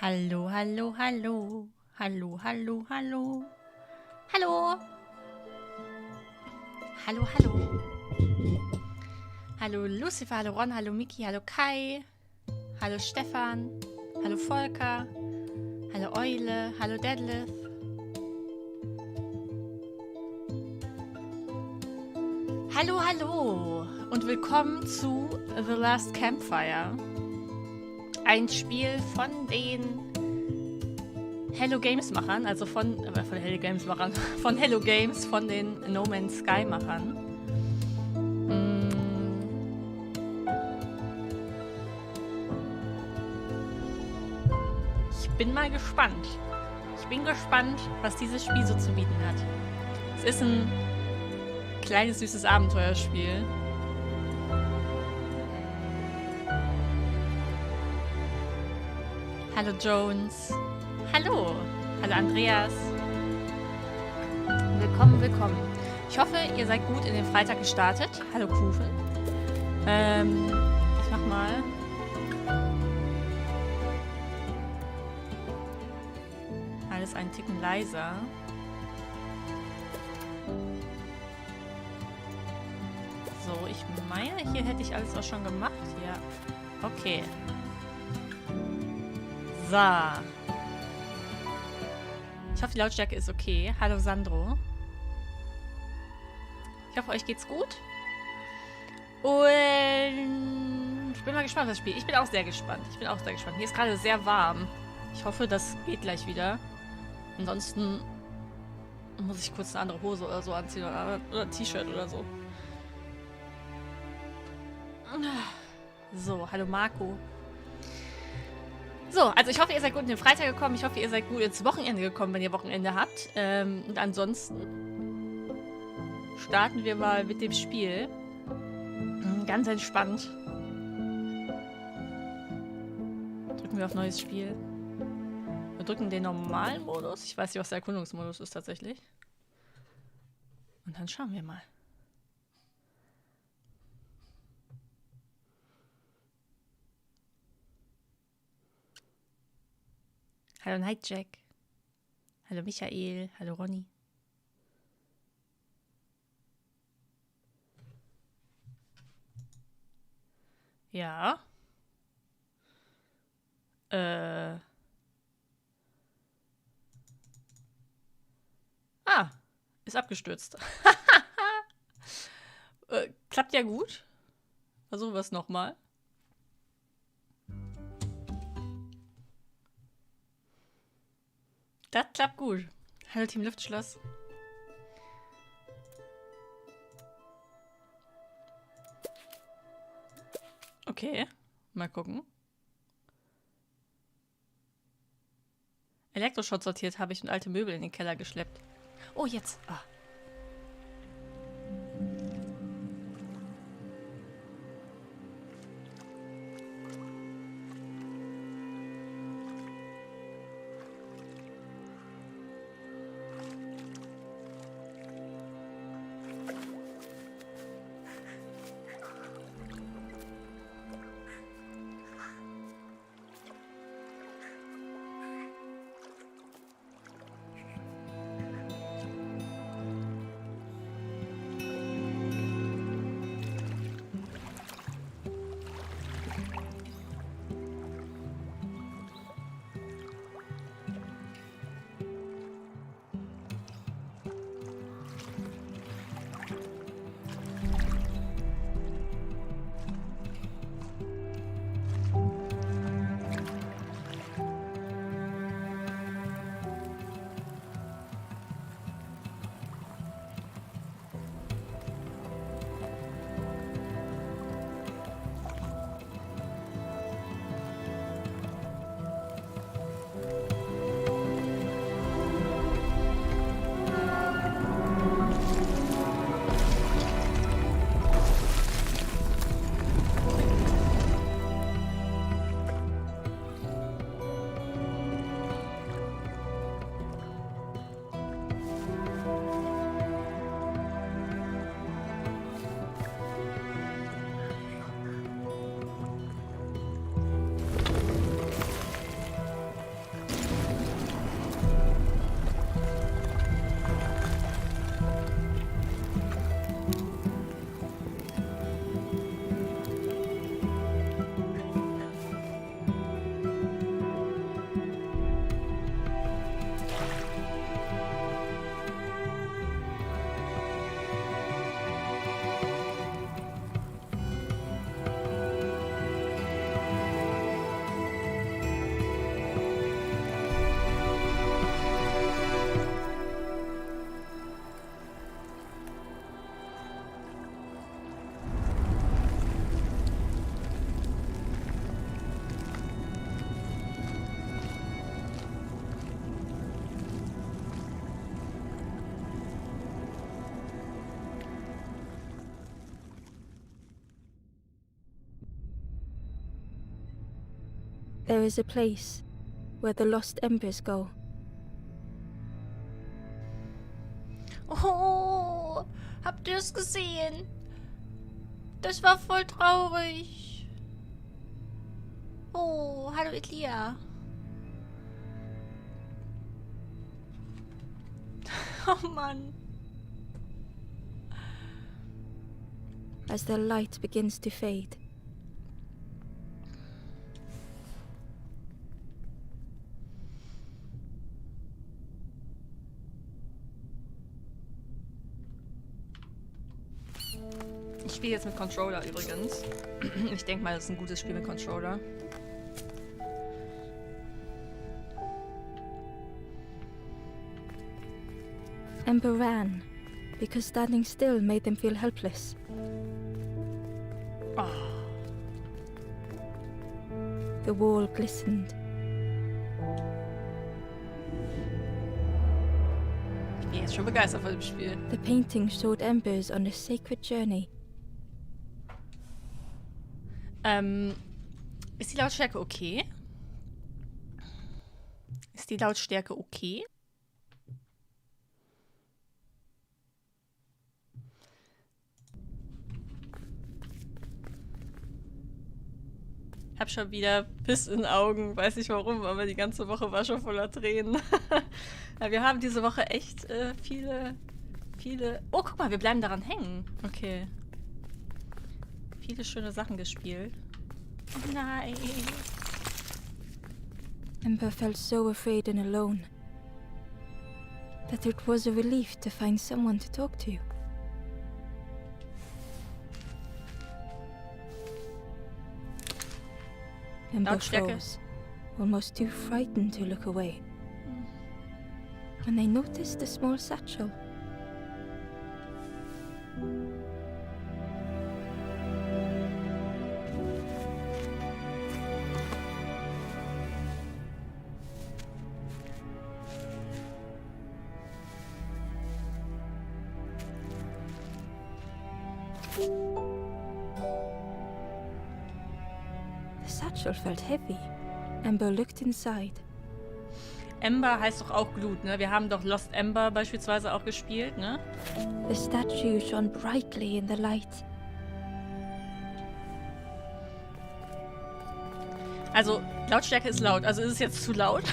Hallo, hallo, hallo. Hallo, hallo, hallo. Hallo. Hallo, hallo. Hallo Lucifer, hallo Ron, hallo Miki, hallo Kai. Hallo Stefan. Hallo Volker. Hallo Eule, hallo Deadlift. Hallo, hallo. Und willkommen zu The Last Campfire. Ein Spiel von den Hello Games Machern, also von Hello Games Machern, von Hello Games, von den No Man's Sky Machern. Ich bin mal gespannt. Ich bin gespannt, was dieses Spiel so zu bieten hat. Es ist ein kleines, süßes Abenteuerspiel. Hallo Jones. Hallo. Hallo Andreas. Willkommen, willkommen. Ich hoffe, ihr seid gut in den Freitag gestartet. Hallo Kuchen. Ich mach mal. Alles einen Ticken leiser. So, ich meine, hier hätte ich alles auch schon gemacht. Ja. Okay. So. Ich hoffe, die Lautstärke ist okay. Hallo Sandro. Ich hoffe, euch geht's gut. Und ich bin mal gespannt, was das Spiel. Ich bin auch sehr gespannt. Hier ist gerade sehr warm. Ich hoffe, das geht gleich wieder. Ansonsten muss ich kurz eine andere Hose oder so anziehen oder ein T-Shirt oder so. So, hallo Marco. So, also ich hoffe, ihr seid gut in den Freitag gekommen. Ich hoffe, ihr seid gut ins Wochenende gekommen, wenn ihr Wochenende habt. Und ansonsten starten wir mal mit dem Spiel. Ganz entspannt. Drücken wir auf neues Spiel. Wir drücken den normalen Modus. Ich weiß nicht, was der Erkundungsmodus ist tatsächlich. Und dann schauen wir mal. Hallo Nightjack. Hallo Michael. Hallo Ronny. Ja. Ist abgestürzt. Klappt ja gut. Versuchen wir es nochmal. Das klappt gut. Hallo Team Luftschloss. Okay, mal gucken. Elektroschrott sortiert habe ich und alte Möbel in den Keller geschleppt. Oh, jetzt. Ah. There is a place where the lost embers go. Oh, habt ihr es gesehen? Das war voll traurig. Oh, hallo Elia. Oh Mann. As the light begins to fade, Ich spiele jetzt mit Controller übrigens. Ich denke mal, das ist ein gutes Spiel mit Controller. Ember ran, because standing still made them feel helpless. Oh. The wall glistened. Ich bin jetzt schon begeistert von dem Spiel. The painting showed embers on a sacred journey. Ist die Lautstärke okay? Ist die Lautstärke okay? Hab schon wieder Piss in den Augen. Weiß nicht warum, aber die ganze Woche war schon voller Tränen. Ja, wir haben diese Woche echt viele... Oh, guck mal, wir bleiben daran hängen. Okay. Viele schöne Sachen gespielt. Oh nein. Ember felt so afraid and alone that it was a relief to find someone to talk to. Ember Lautstärke. froze, almost too frightened to look away, when they noticed a small satchel. The satchel felt heavy. Ember looked inside. Ember heißt doch auch Glut, ne? Wir haben doch Lost Ember beispielsweise auch gespielt, ne? The statue shone brightly in the light. Also, Lautstärke ist laut. Also ist es jetzt zu laut?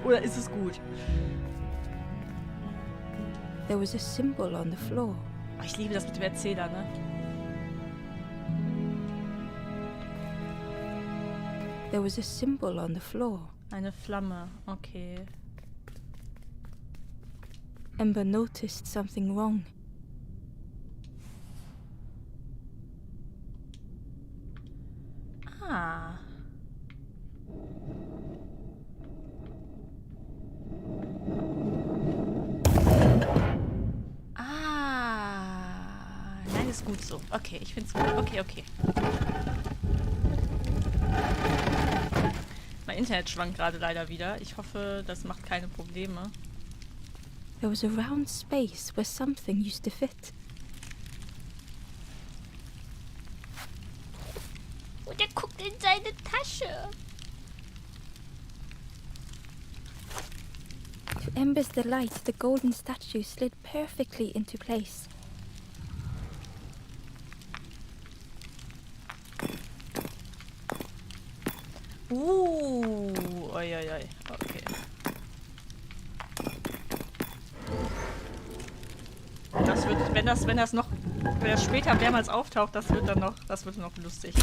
Oder ist es gut? There was a symbol on the floor. Oh, ich liebe das mit dem Erzähler, ne? There was a symbol on the floor. Eine Flamme, okay. Ember noticed something wrong. Ah. Nein, ist gut so. Okay, ich find's gut. Okay. Mein Internet schwankt gerade leider wieder. Ich hoffe, das macht keine Probleme. There was a round space where something used to fit. Und er guckt in seine Tasche. To Ember's delight, the golden statue slid perfectly into place. Oi. Okay. Das wird, wenn das später mehrmals auftaucht, das wird noch lustig.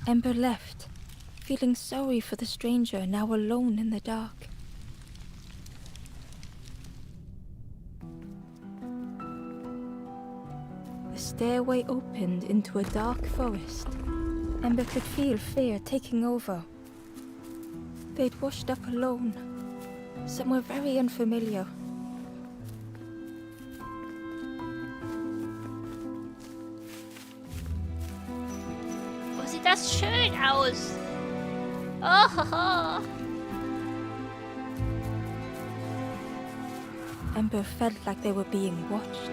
Ember left, feeling sorry for the stranger now alone in the dark. The stairway opened into a dark forest. Ember could feel fear taking over. They'd washed up alone, somewhere very unfamiliar. Oh, sieht das schön aus. Oh. Ember felt like they were being watched.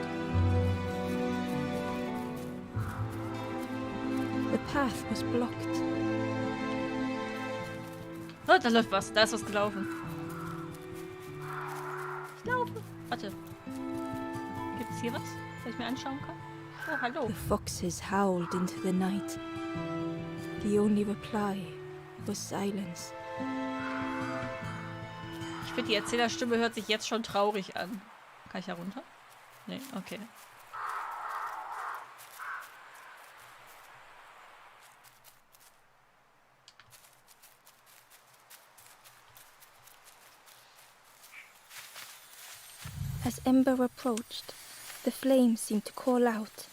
The path was blocked. Oh, da läuft was. Da ist was gelaufen. Ich laufe. Warte. Gibt es hier was, was ich mir anschauen kann? Oh, hallo. The foxes howled into the night. The only reply was silence. Ich finde, die Erzählerstimme hört sich jetzt schon traurig an. Kann ich da runter? Nee, okay. As Ember approached, the flames seemed to call out.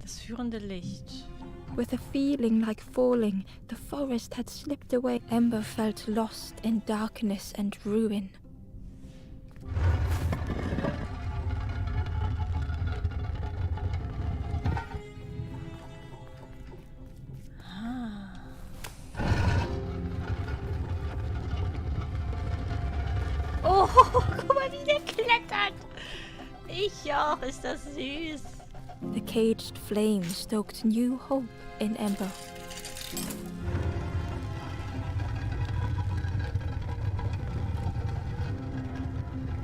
Das führende Licht. With a feeling like falling, the forest had slipped away. Ember felt lost in darkness and ruin. Oh, guck mal, wie der klettert. Auch, ist das süß. The caged flame stoked new hope in Ember.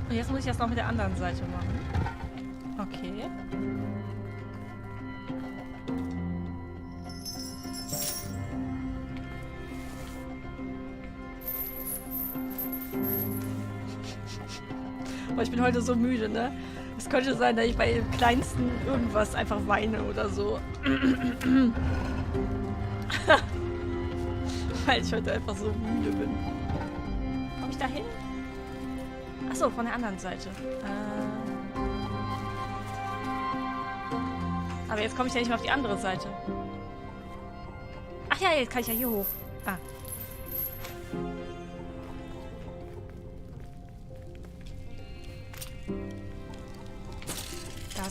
Und jetzt muss ich das noch mit der anderen Seite machen. Okay. Aber ich bin heute so müde, ne? Es könnte sein, dass ich bei dem kleinsten irgendwas einfach weine oder so. Weil ich heute einfach so müde bin. Komm ich da hin? Achso, von der anderen Seite. Aber jetzt komme ich ja nicht mehr auf die andere Seite. Ach ja, jetzt kann ich ja hier hoch. Ah.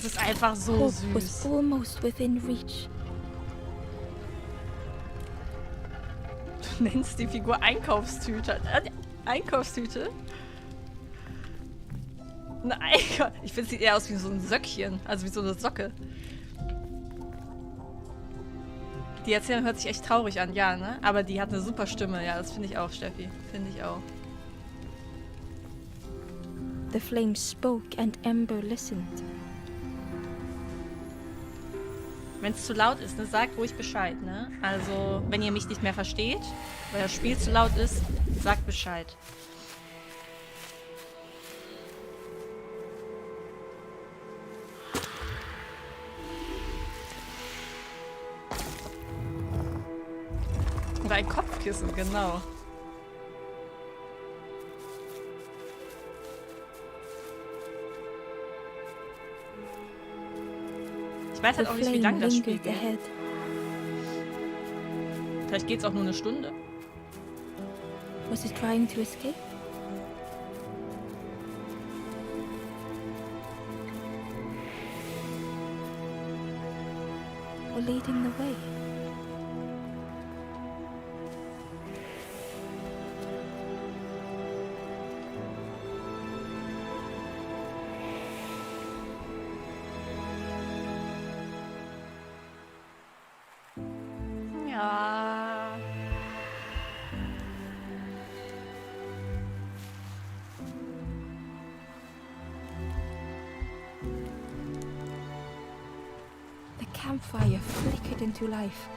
Das ist einfach so Hope süß. was almost within reach. Du nennst die Figur Einkaufstüte. Einkaufstüte? Nein, ich finde, sie sieht eher aus wie so ein Söckchen. Also wie so eine Socke. Die Erzählung hört sich echt traurig an, ja, ne? Aber die hat eine super Stimme. Ja, das finde ich auch, Steffi. Finde ich auch. The flame spoke and Ember listened. Wenn es zu laut ist, ne, sagt ruhig Bescheid, ne? Also, wenn ihr mich nicht mehr versteht, weil das Spiel zu laut ist, sagt Bescheid. Oder ein Kopfkissen, genau. Ich weiß halt auch nicht, wie lang das Spiel geht. Vielleicht geht es auch nur eine Stunde. Was it trying to escape? Or leading the way? Ja. The campfire flickered into life.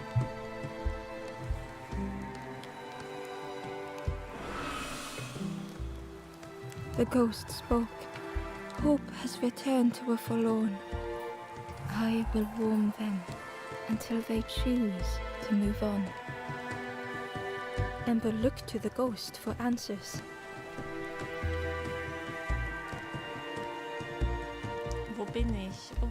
The ghost spoke. Hope has returned to a forlorn. I will warm them until they choose to move on. Ember looked to the ghost for answers. Wo bin ich? Oh.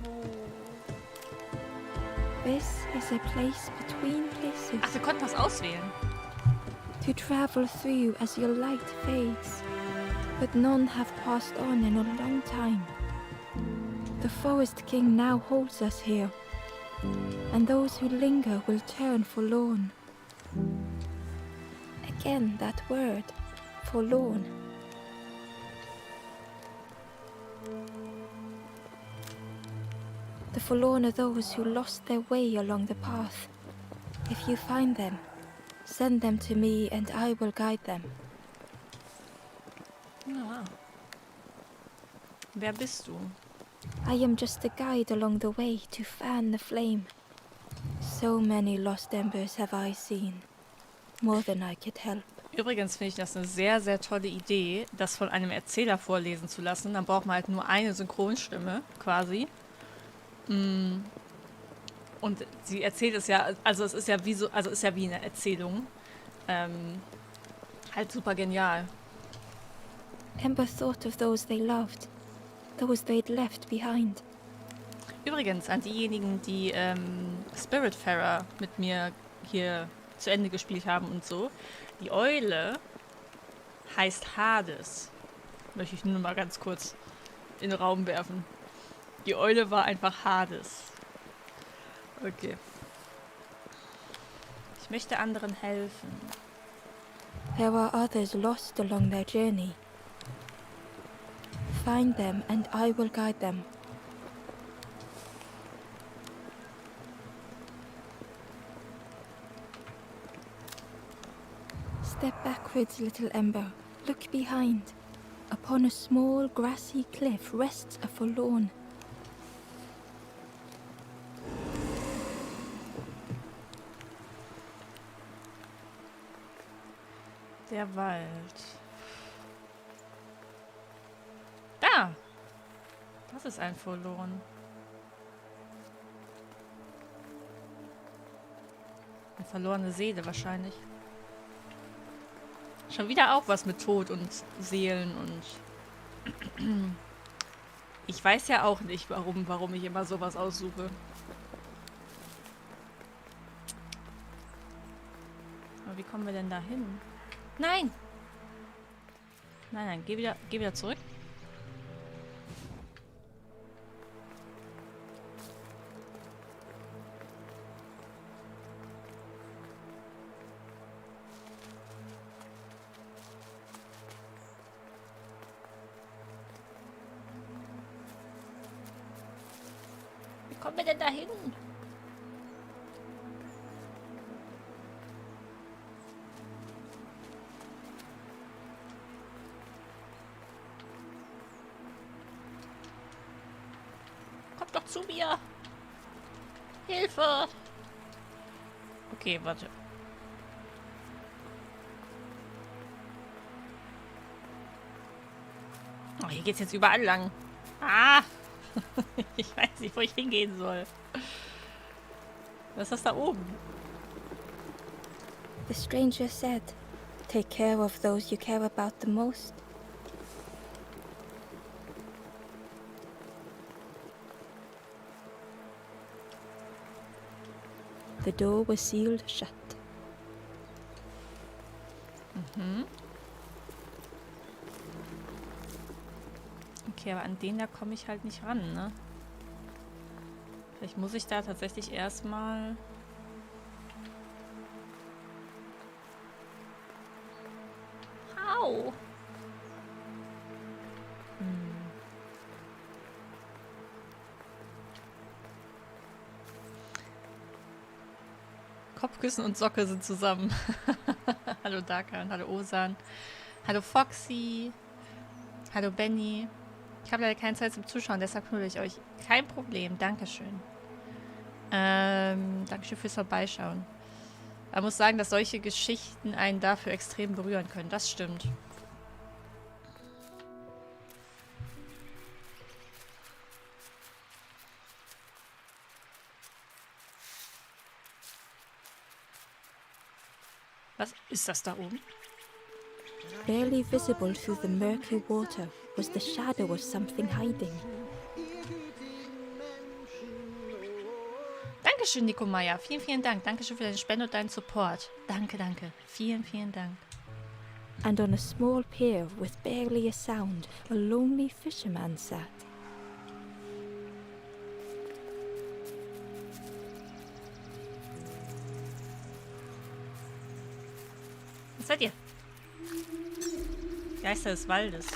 This is a place between places. Ach, wir konnten was auswählen. To travel through as your light fades. But none have passed on in a long time. The Forest King now holds us here. and those who linger will turn forlorn. Again, that word, forlorn. The forlorn are those who lost their way along the path. If you find them, send them to me and I will guide them. Ja. Wer bist du? I am just a guide along the way to fan the flame. So many lost embers have I seen, more than I could help. Übrigens finde ich das eine sehr, sehr tolle Idee, das von einem Erzähler vorlesen zu lassen. Dann braucht man halt nur eine Synchronstimme, quasi. Und sie erzählt es ja, also es ist ja wie so, also es ist ja wie eine Erzählung. Halt super genial. Ember thought of those they loved, those they'd left behind. Übrigens, an diejenigen, die Spiritfarer mit mir hier zu Ende gespielt haben und so, die Eule heißt Hades. Möchte ich nur mal ganz kurz in den Raum werfen. Die Eule war einfach Hades. Okay. Ich möchte anderen helfen. There are others lost along their journey. Find them and I will guide them. Step backwards, little Ember. Look behind. Upon a small grassy cliff rests a forlorn. Der Wald. Da! Das ist ein Forlorn. Eine verlorene Seele wahrscheinlich. Schon wieder auch was mit Tod und Seelen und... Ich weiß ja auch nicht, warum ich immer sowas aussuche. Aber wie kommen wir denn da hin? Nein! Nein, geh wieder zurück. Wie kommen wir denn da hin? Kommt doch zu mir! Hilfe! Okay, warte. Oh, hier geht's jetzt überall lang. Ah! Ich weiß nicht, wo ich hingehen soll. Was ist das da oben? The stranger said, take care of those you care about the most. The door was sealed shut. Okay, aber an den da komme ich halt nicht ran, ne? Vielleicht muss ich da tatsächlich erstmal... Au! Kopfkissen und Socke sind zusammen. Hallo Darkan, hallo Osan, hallo Foxy, hallo Benny. Ich habe leider keine Zeit zum Zuschauen, deshalb knuddel ich euch. Kein Problem, dankeschön. Dankeschön fürs Vorbeischauen. Man muss sagen, dass solche Geschichten einen dafür extrem berühren können. Das stimmt. Was ist das da oben? Barely visible through the murky water was the shadow of something hiding. Dankeschön, Nico Meier. Vielen, vielen Dank. Dankeschön für deine Spende und deinen Support. Danke, danke. Vielen, vielen Dank. And on a small pier with barely a sound, a lonely fisherman sat. Was seid ihr? Geister des Waldes.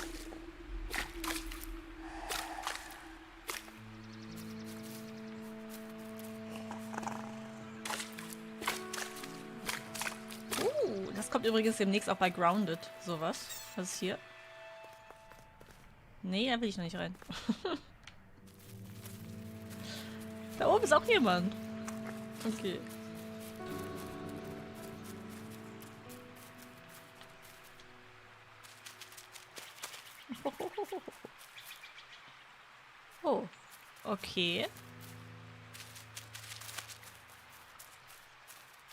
Das kommt übrigens demnächst auch bei Grounded. Sowas. Was ist hier? Nee, da will ich noch nicht rein. Da oben ist auch jemand. Okay. Oh. Okay.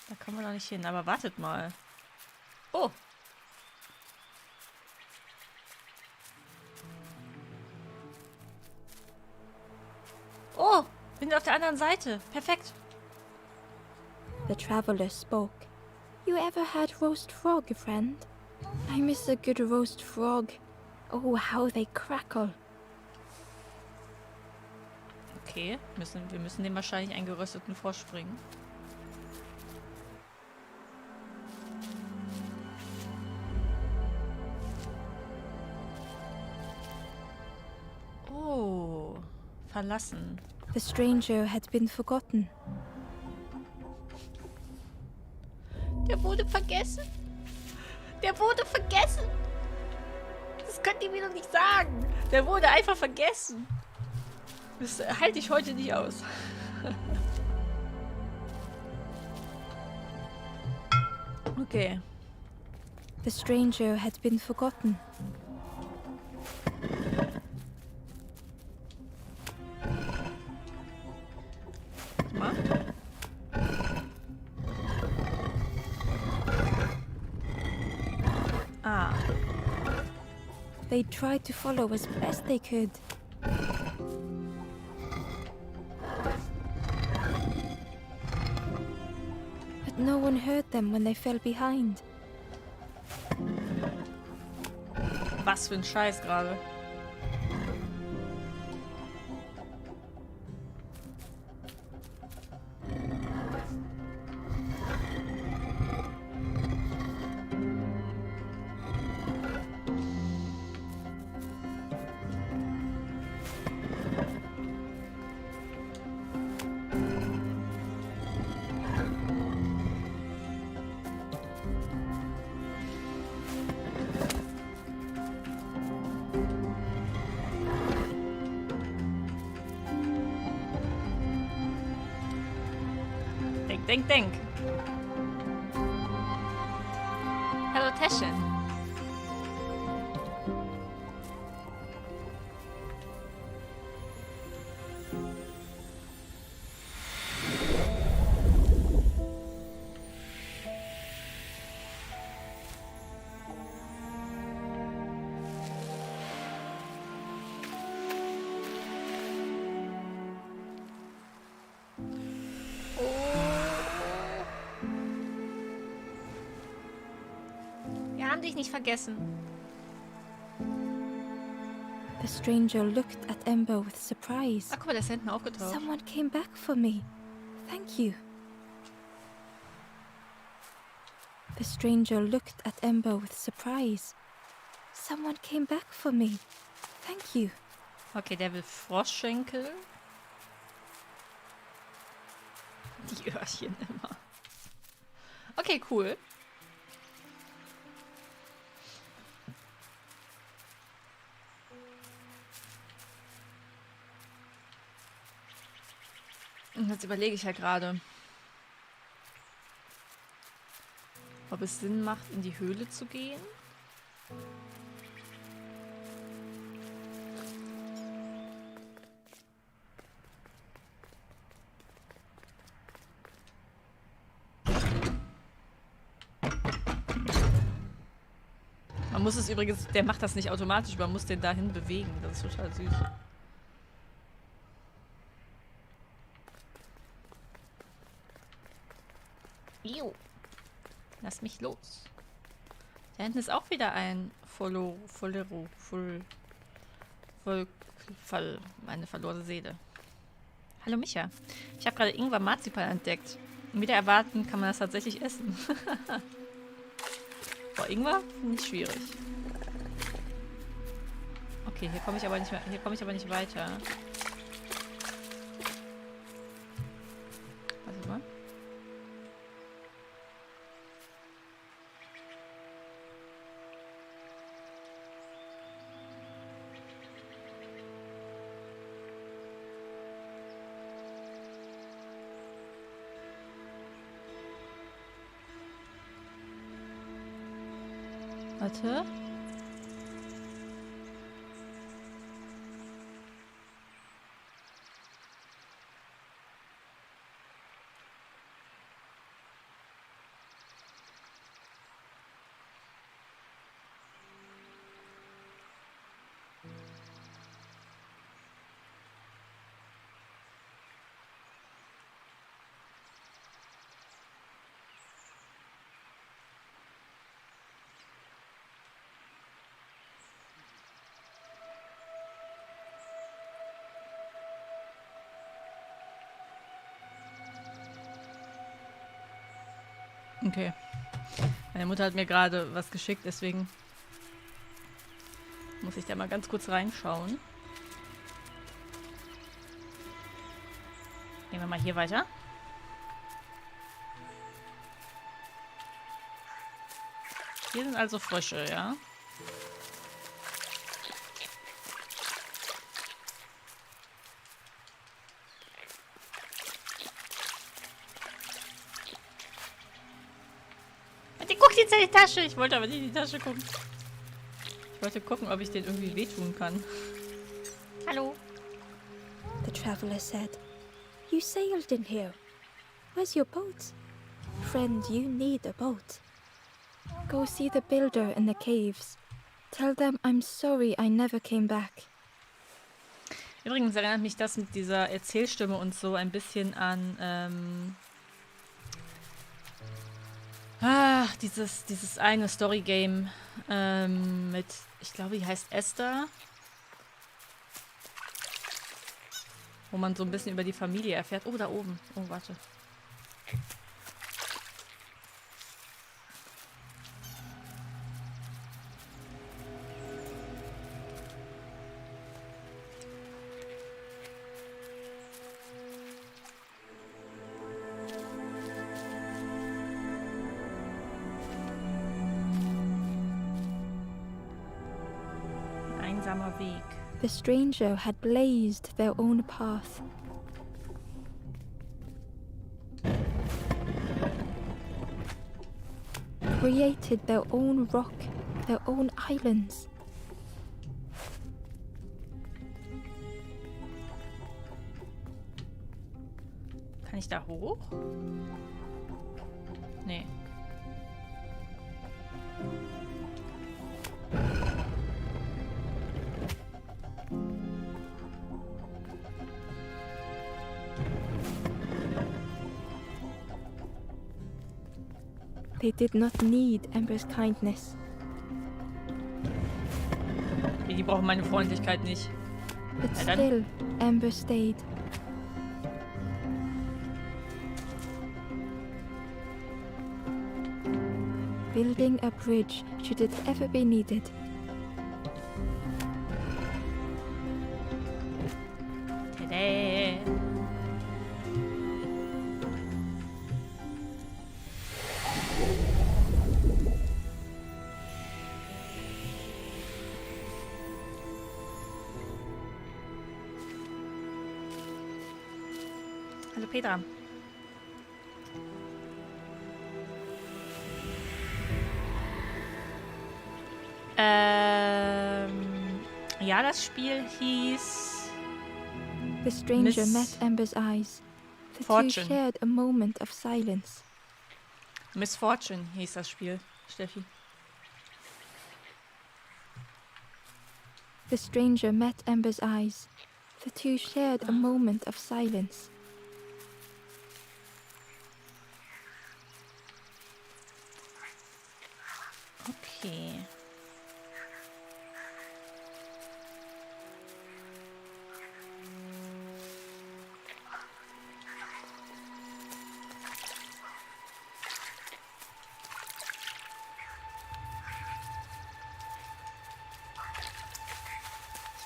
Da kommen wir noch nicht hin. Aber wartet mal. Oh. Oh, bin auf der anderen Seite. Perfekt. The traveler spoke. You ever had roast frog, friend? I miss a good roast frog. Oh, how they crackle. Okay, wir müssen dem wahrscheinlich einen gerösteten Frosch bringen. Oh, verlassen. The stranger had been forgotten. Der wurde vergessen. Der wurde vergessen. Das könnt ihr mir doch nicht sagen. Der wurde einfach vergessen. Das halte ich heute nicht aus. Okay. The stranger had been forgotten. Mal. Ah. They tried to follow as best they could. But no one heard them when they fell behind. Was für ein Scheiß gerade. Denk. Hallo Täschchen. Dich nicht vergessen. The stranger looked at Ember with surprise. Ach, guck mal, der ist hinten aufgetaucht. Someone came back for me. Thank you. The stranger looked at Ember with surprise. Someone came back for me. Thank you. Okay, der will Froschschenkel. Die Öhrchen immer. Okay, cool. Und jetzt überlege ich halt gerade, ob es Sinn macht, in die Höhle zu gehen. Man muss es übrigens, der macht das nicht automatisch, man muss den dahin bewegen. Das ist total süß. Ew. Lass mich los. Da hinten ist auch wieder ein meine verlorene Seele. Hallo Micha. Ich habe gerade Ingwer-Marzipan entdeckt. Und wieder erwarten kann man das tatsächlich essen. Boah, Ingwer? Nicht schwierig. Okay, hier komme ich aber nicht mehr. Hier komme ich aber nicht weiter. Warte mal. Warte. Okay. Meine Mutter hat mir gerade was geschickt, deswegen muss ich da mal ganz kurz reinschauen. Gehen wir mal hier weiter. Hier sind also Frösche, ja? Die guckt jetzt in die Tasche. Ich wollte aber nicht in die Tasche gucken. Ich wollte gucken, ob ich den irgendwie wehtun kann. Hallo. The traveler said, "You sailed in here. Where's your boat? Friend, you need a boat. Go see the builder in the caves. Tell them I'm sorry I never came back." Übrigens erinnert mich das mit dieser Erzählstimme und so ein bisschen an dieses eine Story-Game mit, ich glaube, die heißt Esther, wo man so ein bisschen über die Familie erfährt. Oh, da oben. Oh, warte. Einsamer Weg. The stranger had blazed their own path. Created their own rock, their own islands. Kann ich da hoch? Nee. They did not need Amber's kindness. Die brauchen meine Freundlichkeit nicht. But Ja, dann. still, Amber stayed. Building a bridge should it ever be needed. Tada. Hallo Petra. Ja, das Spiel hieß The stranger Miss met Amber's eyes. The two Fortune. shared a moment of silence. Misfortune hieß das Spiel, Steffi. The stranger met Amber's eyes. The two shared a moment of silence. Okay.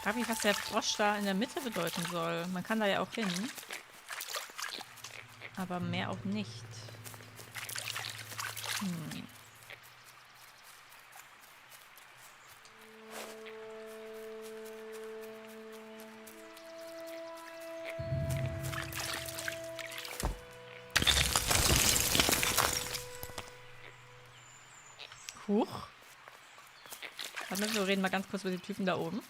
frage mich, was der Frosch da in der Mitte bedeuten soll. Man kann da ja auch hin. Aber mehr auch nicht. Huch. Warte, wir reden mal ganz kurz mit dem Typen da oben.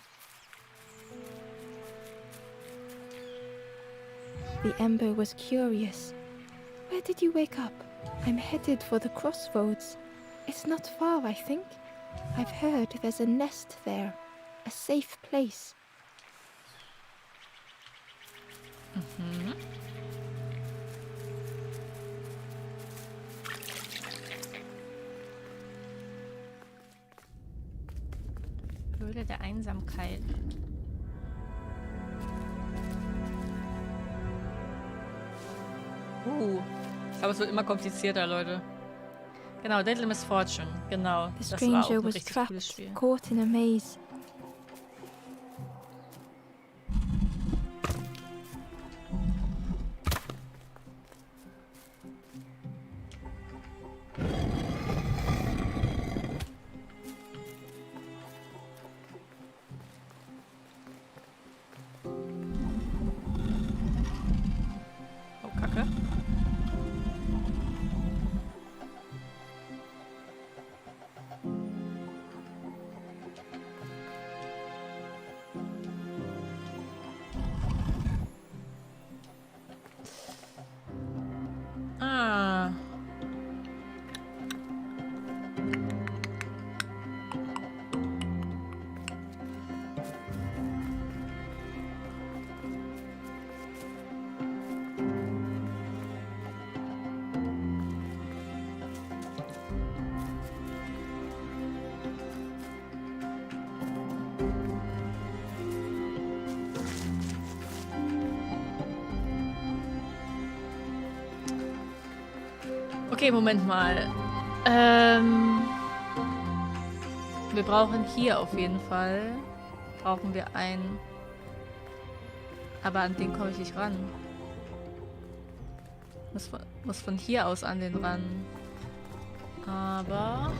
The ember was curious. Where did you wake up? I'm headed for the crossroads. It's not far, I think. I've heard there's a nest there. A safe place. Höhle der Einsamkeit. Ich glaube, es wird immer komplizierter, Leute. Genau, Deadly Misfortune. Genau. The Das war auch stranger ein was richtig trapped, cooles Spiel. caught in a maze. Oh, Kacke. Ah. Okay, Moment mal. Wir brauchen hier auf jeden Fall. Brauchen wir einen. Aber an den komme ich nicht ran. Muss von hier aus an den ran. Aber...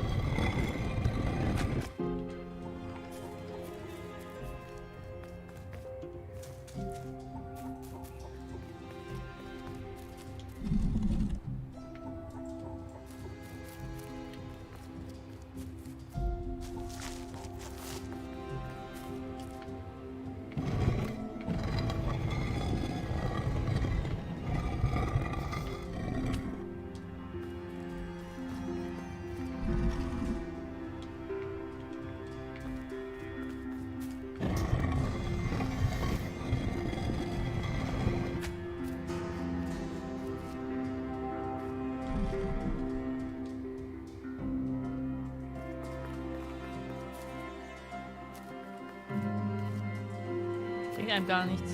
bringt einem gar nichts.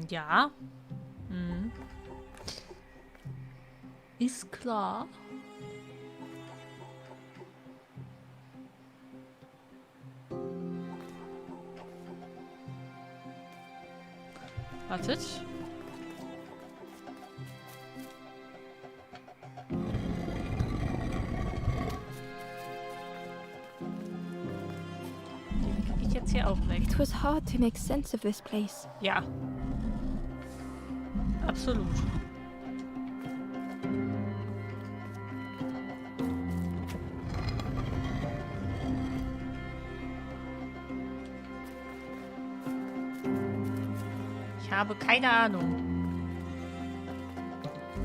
Ja. Ist klar. Wartet. Den krieg ich jetzt hier auch weg. It was hard to make sense of this place. Ja. Absolut. Ich habe keine Ahnung.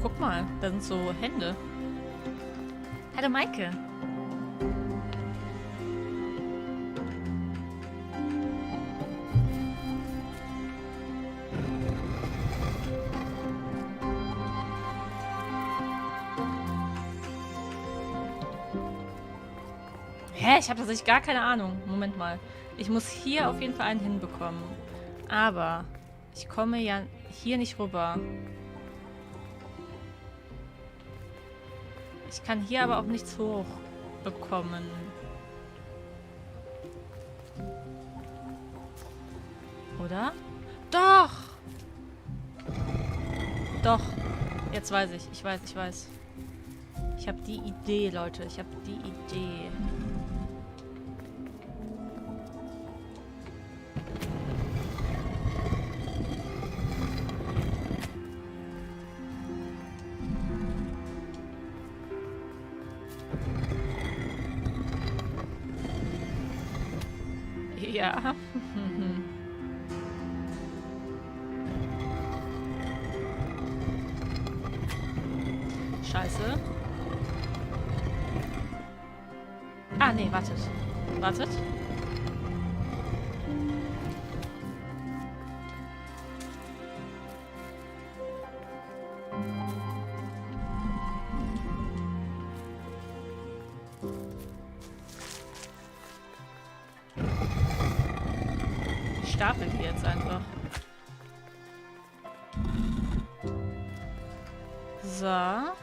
Guck mal, da sind so Hände. Hallo Maike. Hä? Ich habe tatsächlich gar keine Ahnung. Moment mal. Ich muss hier auf jeden Fall einen hinbekommen. Aber ich komme ja hier nicht rüber. Ich kann hier aber auch nichts hochbekommen. Oder? Doch! Doch. Jetzt weiß ich. Ich weiß. Ich habe die Idee, Leute. Ich habe die Idee. Ja. Scheiße. Ah, nee, wartet. Wartet. Ich stapel die jetzt einfach. So.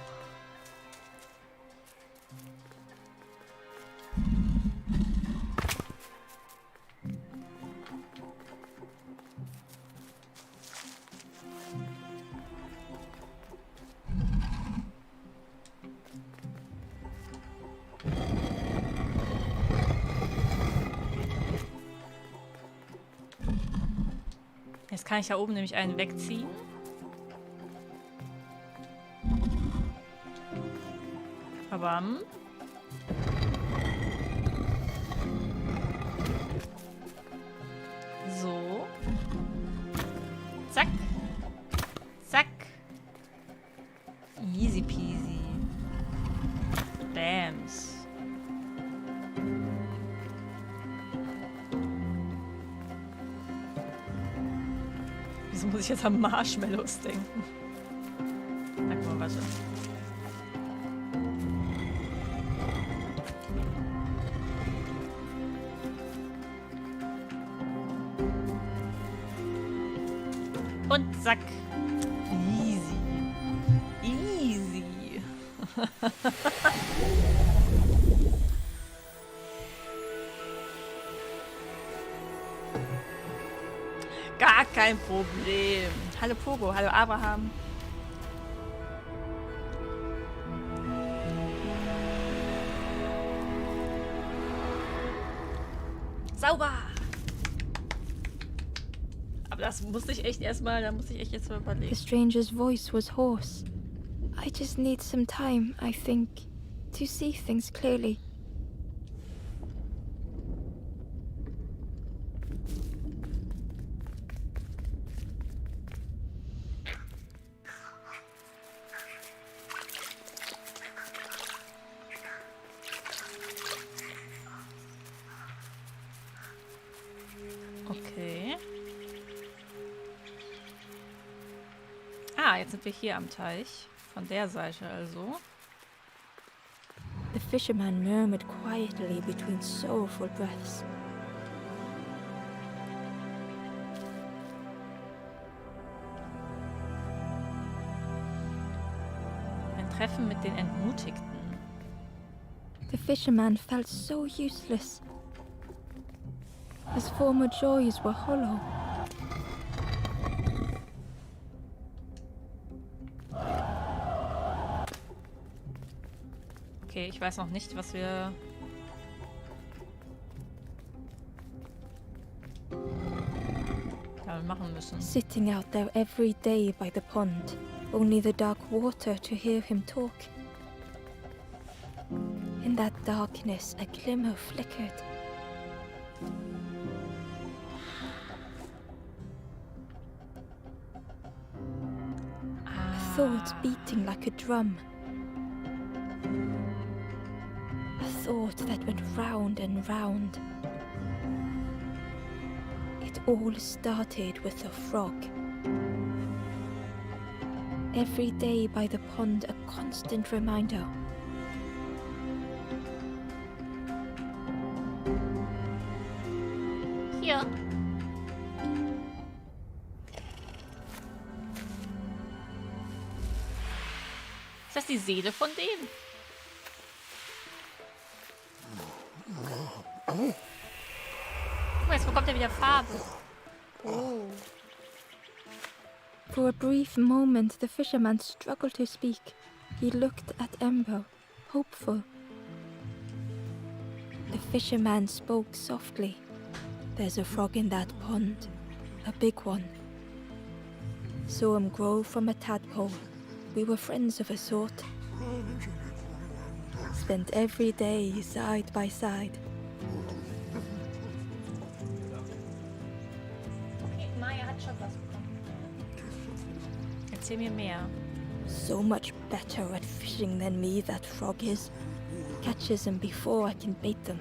Jetzt kann ich da oben nämlich einen wegziehen. Aber so. Zack. Zack. Easy peasy. Bams. Wieso muss ich jetzt an Marshmallows denken? Sag mal, warte. Und zack. Easy. Easy. Gar kein Problem. Hallo Pogo, hallo Abraham. Sauber. Aber das musste ich echt erstmal, da musste ich echt jetzt mal überlegen. The stranger's voice was hoarse. I just need some time, I think, to see things clearly. Okay. Ah, jetzt sind wir hier am Teich. Von der Seite also. The fisherman murmured quietly between soulful breaths. Ein Treffen mit den Entmutigten. The fisherman felt so useless. His former joys were hollow. Okay, ich weiß noch nicht, was wir... damit machen müssen. Sitting out there every day by the pond, only the dark water to hear him talk. In that darkness, a glimmer flickered. thought beating like a drum. A thought that went round and round. It all started with a frog. Every day by the pond, a constant reminder. Hier. Ist das die Seele von denen? Guck mal, jetzt bekommt er wieder Farbe. Oh. For a brief moment, the fisherman struggled to speak. He looked at Ember, hopeful. The fisherman spoke softly. There's a frog in that pond, a big one. Saw him grow from a tadpole. We were friends of a sort. Spent every day side by side. Okay, Maya hat schon was bekommen. Erzähl mir mehr. So much better at fishing than me, that frog is. Catches them before I can bait them.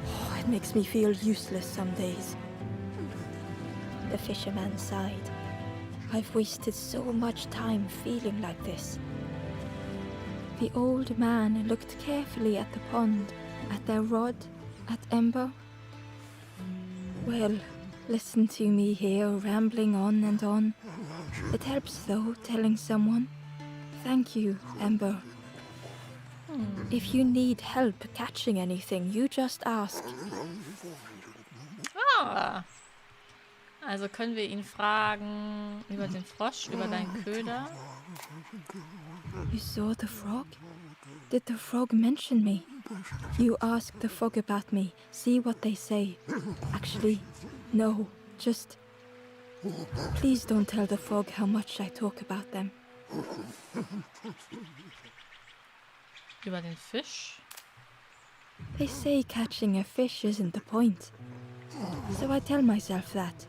Oh, it makes me feel useless some days. The fisherman sighed. I've wasted so much time feeling like this. The old man looked carefully at the pond, at their rod, at Ember. Well, listen to me here, rambling on and on. It helps, though, telling someone. Thank you, Ember. If you need help catching anything, you just ask. Ah. Also können wir ihn fragen über den Frosch, über deinen Köder. You saw the frog? Did the frog mention me? You ask the frog about me, see what they say. Actually, no, just... Please don't tell the frog how much I talk about them. Über den Fisch? They say catching a fish isn't the point. So I tell myself that.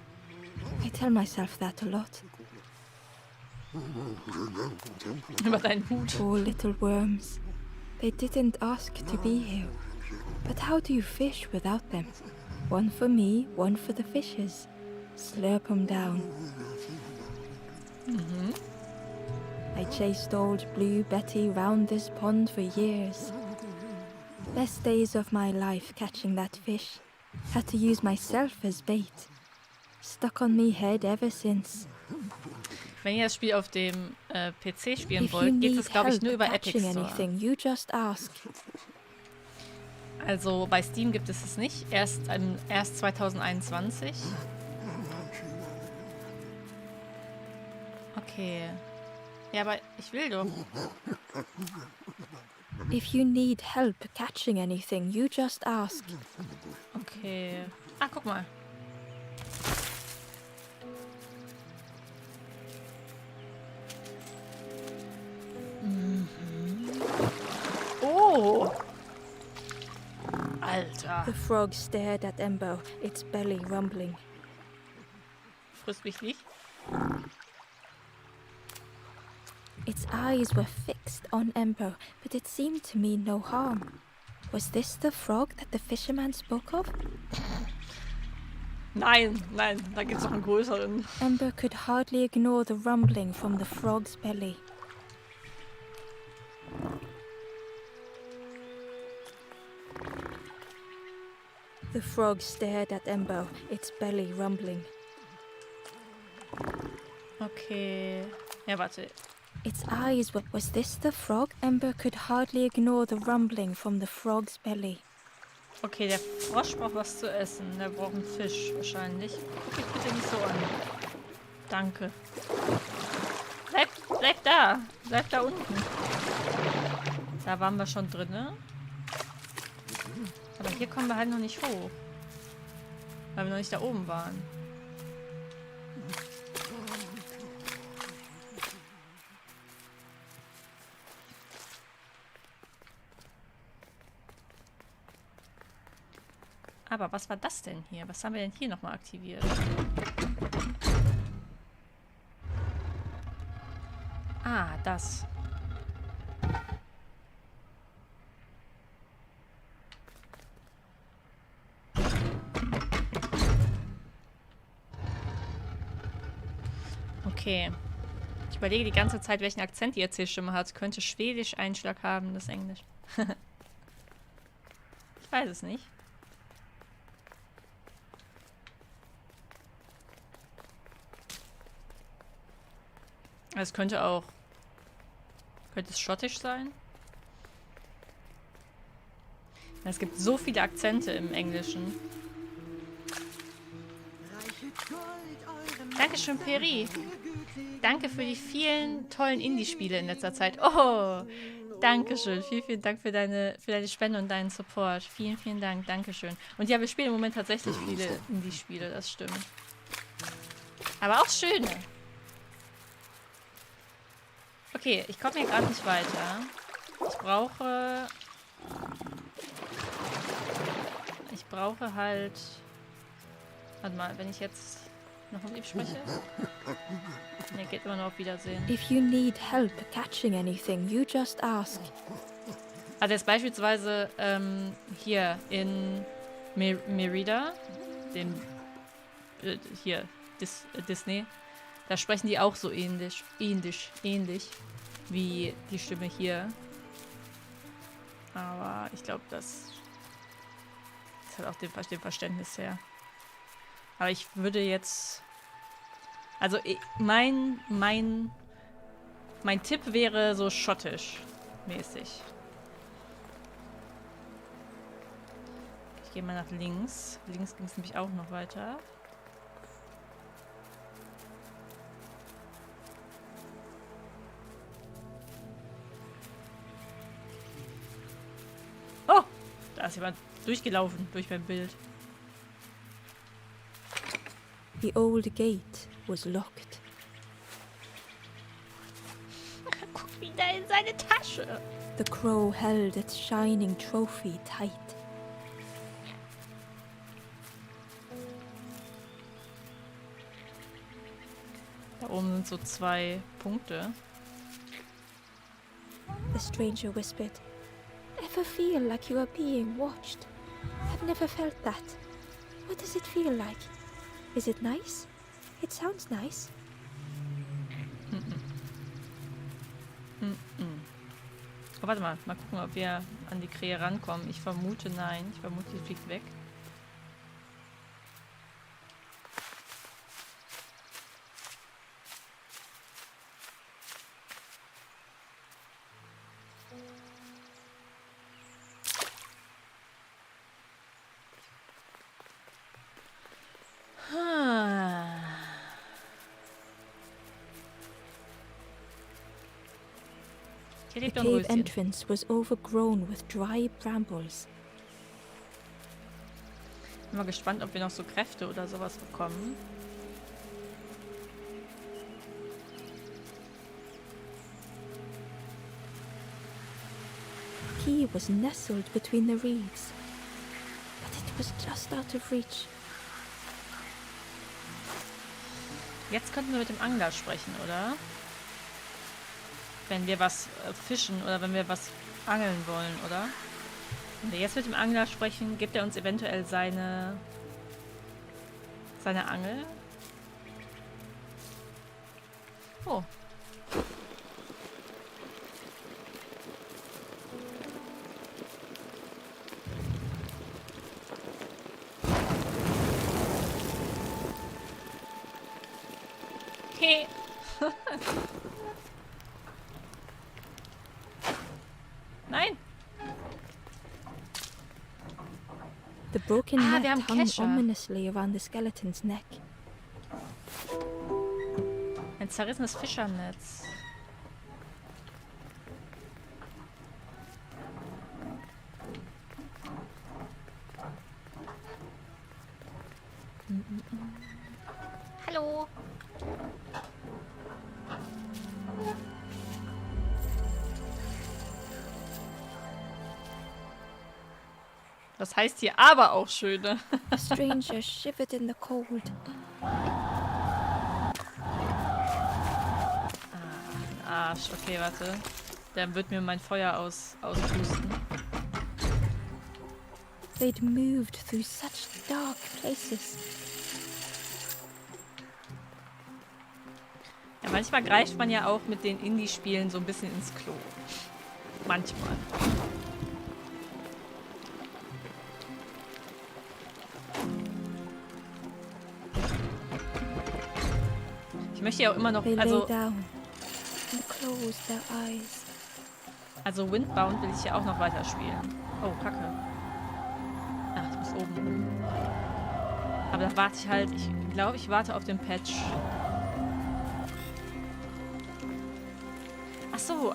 I tell myself that a lot. Über deinen Hut. Poor little worms. They didn't ask to be here. But how do you fish without them? One for me, one for the fishes. Slurp 'em down. I chased old Blue Betty round this pond for years. Best days of my life catching that fish. Had to use myself as bait. Stuck on me head ever since. Wenn ihr das Spiel auf dem PC spielen If you wollt, geht need es, glaube ich, help nur über Epic catching Store. anything, you just ask. Also bei Steam gibt es es nicht. Erst 2021. Okay. Ja, aber ich will doch. If you need help catching anything, you just ask. Okay. Ah, guck mal. Oh! Alter. The frog stared at Ember, its belly rumbling. Frisst mich nicht. Its eyes were fixed on Ember, but it seemed to mean no harm. Was this the frog that the fisherman spoke of? Nein, nein, da gibt's noch einen größeren. Ember could hardly ignore the rumbling from the frog's belly. The frog stared at Ember, its belly rumbling. Okay. Ja, warte. Its eyes were... Was this the frog? Ember could hardly ignore the rumbling from the frog's belly. Okay, der Frosch braucht was zu essen. Der braucht einen Fisch wahrscheinlich. Guck dich bitte nicht so an. Danke. Bleib da. Bleib da unten. Da waren wir schon drin, ne? Aber hier kommen wir halt noch nicht hoch. Weil wir noch nicht da oben waren. Aber was war das denn hier? Was haben wir denn hier nochmal aktiviert? Ah, das. Okay. Ich überlege die ganze Zeit, welchen Akzent die Erzählstimme hat. Könnte Schwedisch Einschlag haben, das Englisch. Ich weiß es nicht. Es könnte auch... Könnte es schottisch sein? Es gibt so viele Akzente im Englischen. Dankeschön, Peri. Danke für die vielen tollen Indie-Spiele in letzter Zeit. Oh, Dankeschön. Vielen, vielen Dank für deine Spende und deinen Support. Vielen, vielen Dank. Dankeschön. Und ja, wir spielen im Moment tatsächlich viele Indie-Spiele, das stimmt. Aber auch schöne. Okay, ich komme hier gerade nicht weiter. Ich brauche halt... Warte mal, wenn ich jetzt noch mit ihm spreche? Ne, geht immer nur auf Wiedersehen. If you need help catching anything, you just ask. Also jetzt beispielsweise hier in Merida, dem hier Disney, da sprechen die auch so ähnlich wie die Stimme hier. Aber ich glaube, das hat auch dem Verständnis her. Aber ich würde jetzt... Also mein Tipp wäre so schottisch mäßig. Ich gehe mal nach links. Links ging es nämlich auch noch weiter. Oh! Da ist jemand durchgelaufen durch mein Bild. The old gate was locked. Guck wieder in seine Tasche. The crow held its shining trophy tight. Da oben sind so 2 Punkte. The stranger whispered, "Ever feel like you are being watched? I've never felt that. What does it feel like? Is it nice? It sounds nice." Oh, warte mal. Mal gucken, ob wir an die Krähe rankommen. Ich vermute nein. Ich vermute, die fliegt weg. The cave entrance was overgrown with dry brambles. Bin mal gespannt, ob wir noch so Kräfte oder sowas bekommen. Key was nestled between the reeds, but it was just out of reach. Jetzt könnten wir mit dem Angler sprechen, oder? Wenn wir was fischen oder wenn wir was angeln wollen, oder? Wenn wir jetzt mit dem Angler sprechen, gibt er uns eventuell seine Angel. Oh. Okay. Nein. The broken net wir haben hung Kescher. ominously around the skeleton's neck. Ein zerrissenes Fischernetz. Hallo. Das heißt hier aber auch schöne. The stranger shivered in the cold. Arsch. Okay, warte. Der wird mir mein Feuer auspusten. They'd moved through such dark places. Ja, manchmal greift man ja auch mit den Indie-Spielen so ein bisschen ins Klo. Manchmal. Ich möchte ja auch immer noch, also Windbound will ich ja auch noch weiterspielen. Oh, Kacke. Ach, ich muss oben. Aber da warte ich halt, ich glaube, ich warte auf den Patch. Ach so,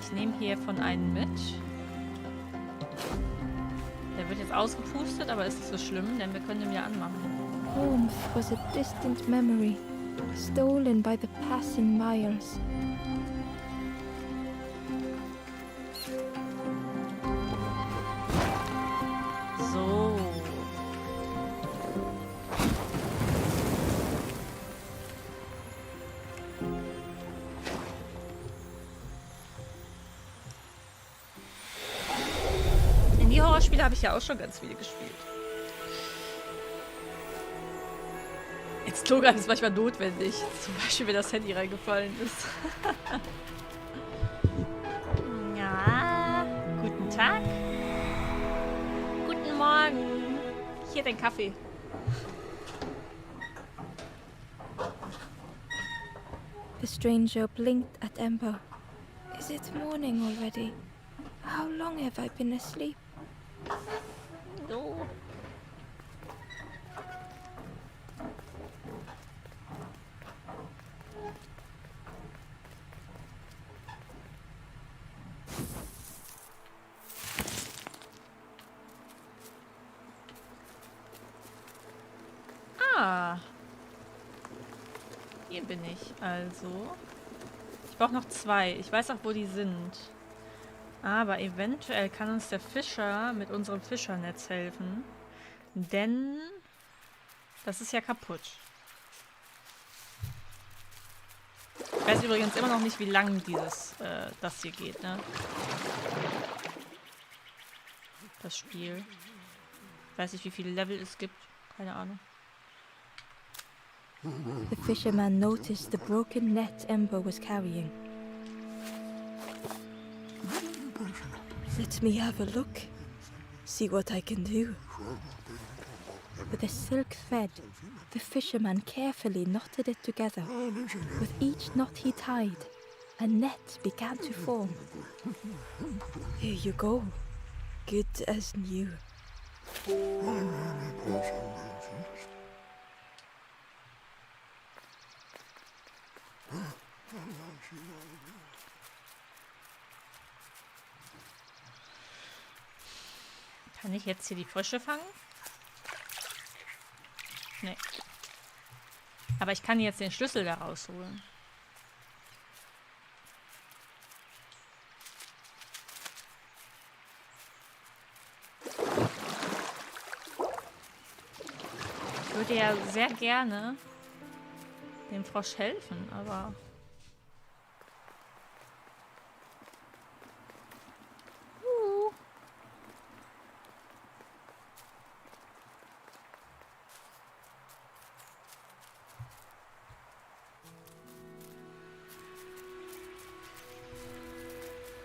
Ich nehme hier von einem mit. Der wird jetzt ausgepustet, aber ist nicht so schlimm, denn wir können den wieder anmachen. Warmth was a distant memory, stolen by the passing miles. So. In die Horrorspiele habe ich ja auch schon ganz viele gespielt. Jetzt Togan ist manchmal notwendig. Zum Beispiel, wenn das Handy reingefallen ist. Ja, guten Tag. Guten Morgen. Hier dein Kaffee. The stranger blinked at Ember. Is it morning already? How long have I been asleep? No. Hier bin ich also. Ich brauche noch 2. Ich weiß auch, wo die sind. Aber eventuell kann uns der Fischer mit unserem Fischernetz helfen. Denn das ist ja kaputt. Ich weiß übrigens immer noch nicht, wie lang das hier geht, ne? Das Spiel. Ich weiß nicht, wie viele Level es gibt. Keine Ahnung. The fisherman noticed the broken net Ember was carrying. Let me have a look. See what I can do. With a silk thread, the fisherman carefully knotted it together. With each knot he tied, a net began to form. Here you go. Good as new. Kann ich jetzt hier die Frösche fangen? Nee. Aber ich kann jetzt den Schlüssel da rausholen. Ich würde ja sehr gerne dem Frosch helfen, aber...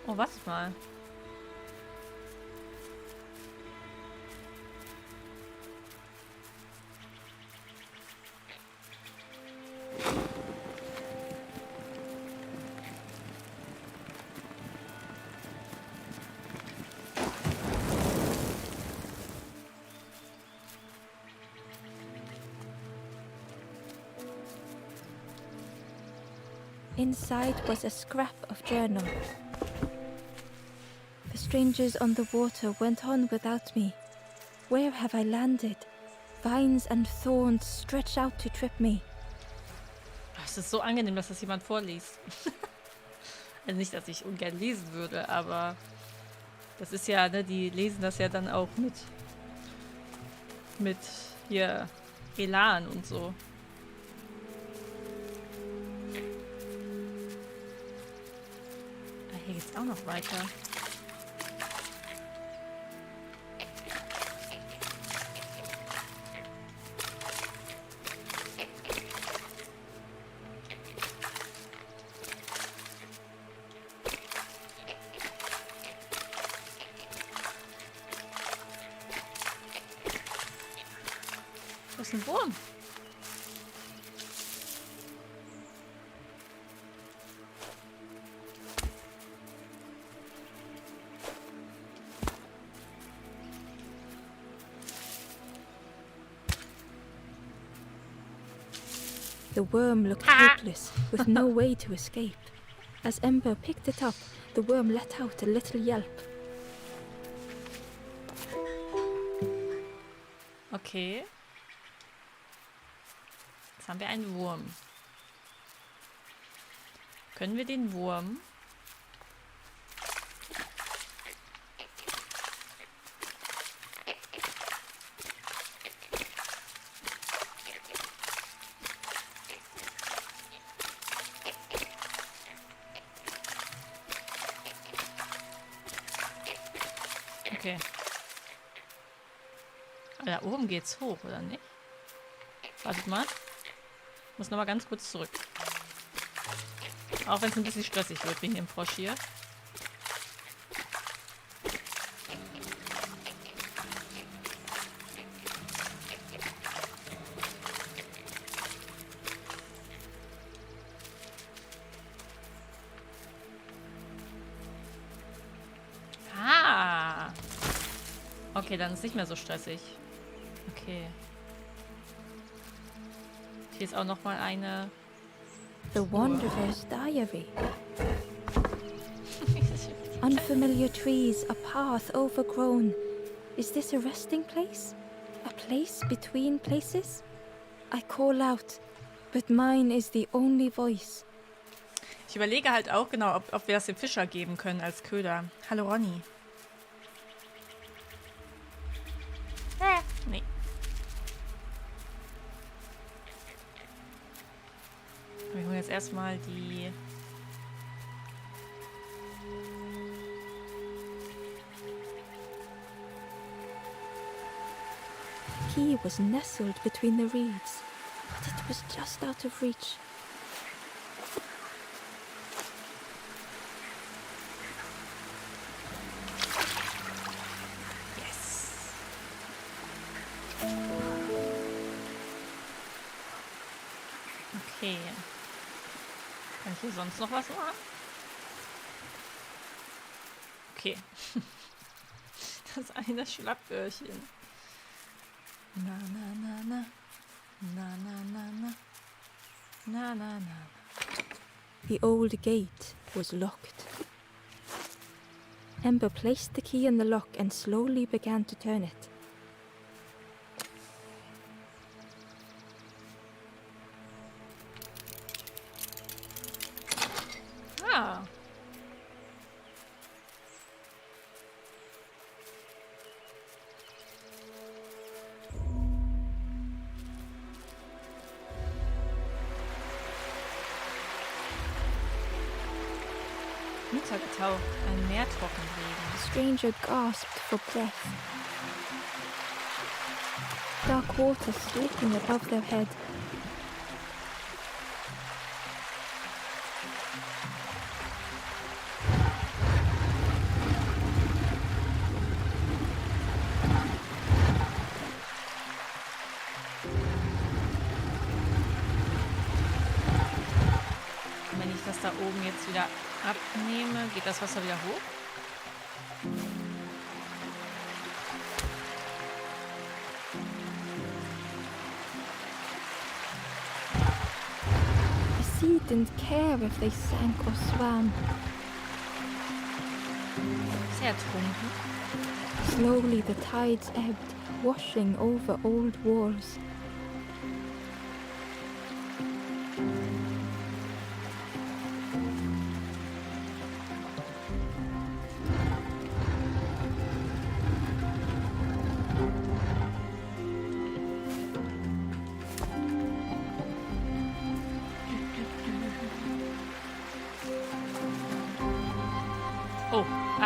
Oh, warte mal. Inside was a scrap of journal. The strangers on the water went on without me. Where have I landed? Vines and thorns stretch out to trip me. Es ist so angenehm, dass das jemand vorliest. Also nicht, dass ich ungern lesen würde, aber das ist ja, ne, die lesen das ja dann auch mit hier Elan und so. Auch noch weiter. Das ist ein Wurm. The worm looked hopeless, with no way to escape. As Ember picked it up, the worm let out a little yelp. Okay. Jetzt haben wir einen Wurm. Können wir den Wurm... Okay. Da oben geht's hoch, oder nicht? Wartet mal. Ich muss nochmal ganz kurz zurück. Auch wenn es ein bisschen stressig wird wegen dem Frosch hier. Ah! Okay, dann ist es nicht mehr so stressig. Okay. Hier ist auch noch mal eine... The Wanderer's Diary. Unfamiliar trees, a path overgrown. Is this a resting place? A place between places? I call out, but mine is the only voice. Ich überlege halt auch genau, ob wir das dem Fischer geben können als Köder. Hallo Ronny. Nee. Wir holen jetzt erstmal die... He was nestled between the reeds, but it was just out of reach. Okay. Kann ich hier sonst noch was machen? Okay. Das eine Schlappöhrchen. Na, na, na, na. Na, na, na, na. Na, na, na. The old gate was locked. Ember placed the key in the lock and slowly began to turn it. Ah. Untergetaucht, ein Meertrockenregen. The stranger gasped for breath. Dark water slipping above their head. Und wenn ich das da oben jetzt wieder abnehme, geht das Wasser wieder hoch? The sea didn't care if they sank or swam. Sehr ertrunken. Slowly the tides ebbed, washing over old walls.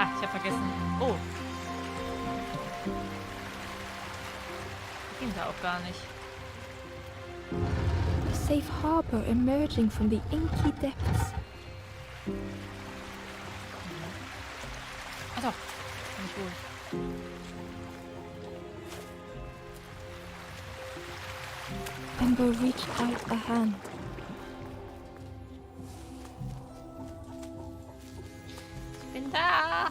Ah, ich habe vergessen. Oh. Gehen wir auch gar nicht. A safe harbor emerging from the inky depths. Ah doch. Kann ich wohl. Ember reached out a hand. Ich bin da.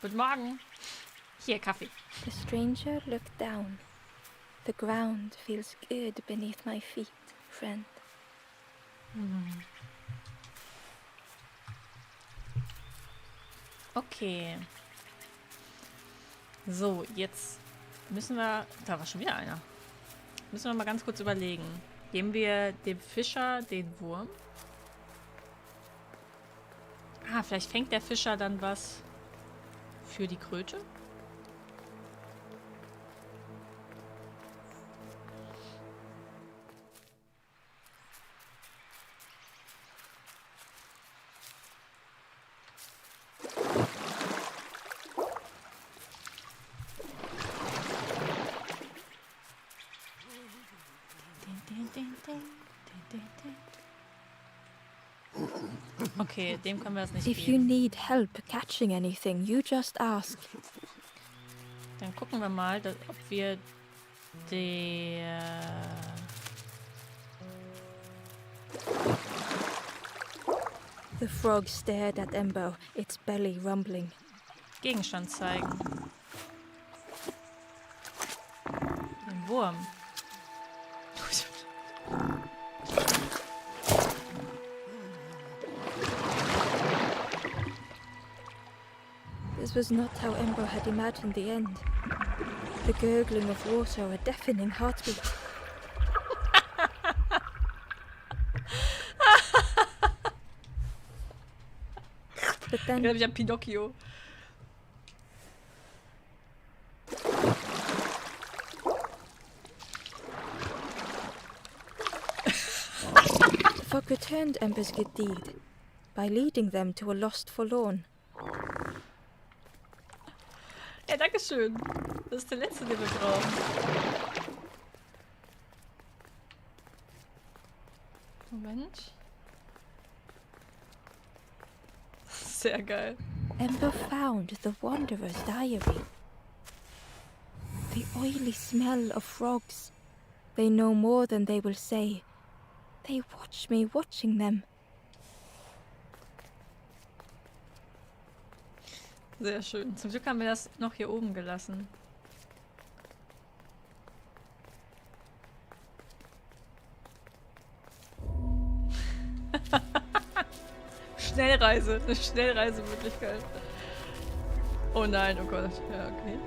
Guten Morgen. Hier, Kaffee. The stranger looked down. The ground feels good beneath my feet, friend. Okay. So, jetzt müssen wir... Da war schon wieder einer. Müssen wir mal ganz kurz überlegen. Geben wir dem Fischer den Wurm? Ah, vielleicht fängt der Fischer dann was für die Kröte? Okay, dem können wir es nicht If you geben. need help catching anything, you just ask. Dann gucken wir mal, ob wir der The frog stared at Ember, its belly rumbling. Gegenstand zeigen. Den Wurm. This was not how Ember had imagined the end. The gurgling of water, a deafening heartbeat. But Ich then glaube, ich habe Pinocchio. the frog returned Ember's good deed by leading them to a lost forlorn. Ja, danke schön. Das ist der letzte, den wir brauchen. Moment. Sehr geil. Ember found the wanderer's diary. The oily smell of frogs. They know more than they will say. They watch me watching them. Sehr schön. Zum Glück haben wir das noch hier oben gelassen. Schnellreise. Eine Schnellreisemöglichkeit. Oh nein, oh Gott. Ja, okay.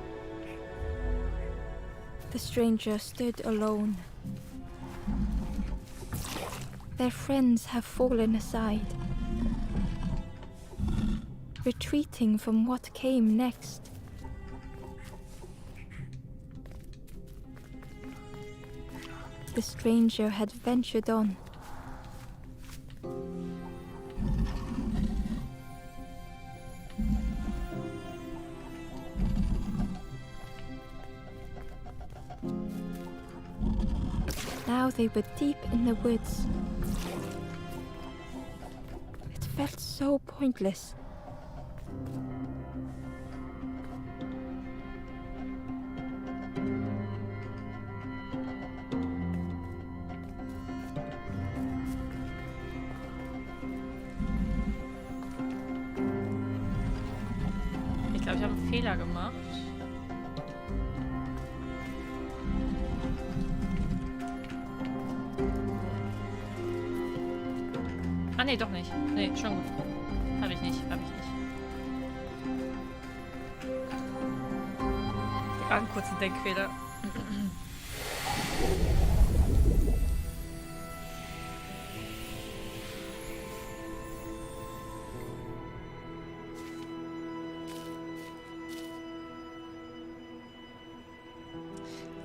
The stranger stood alone. Their friends have fallen aside, retreating from what came next. The stranger had ventured on. Now they were deep in the woods. It felt so pointless. Ich glaube, ich habe einen Fehler gemacht. Ah, nee, doch nicht. Nee, schon gut. Habe ich nicht, habe ich nicht. war ein kurzer Denkfehler.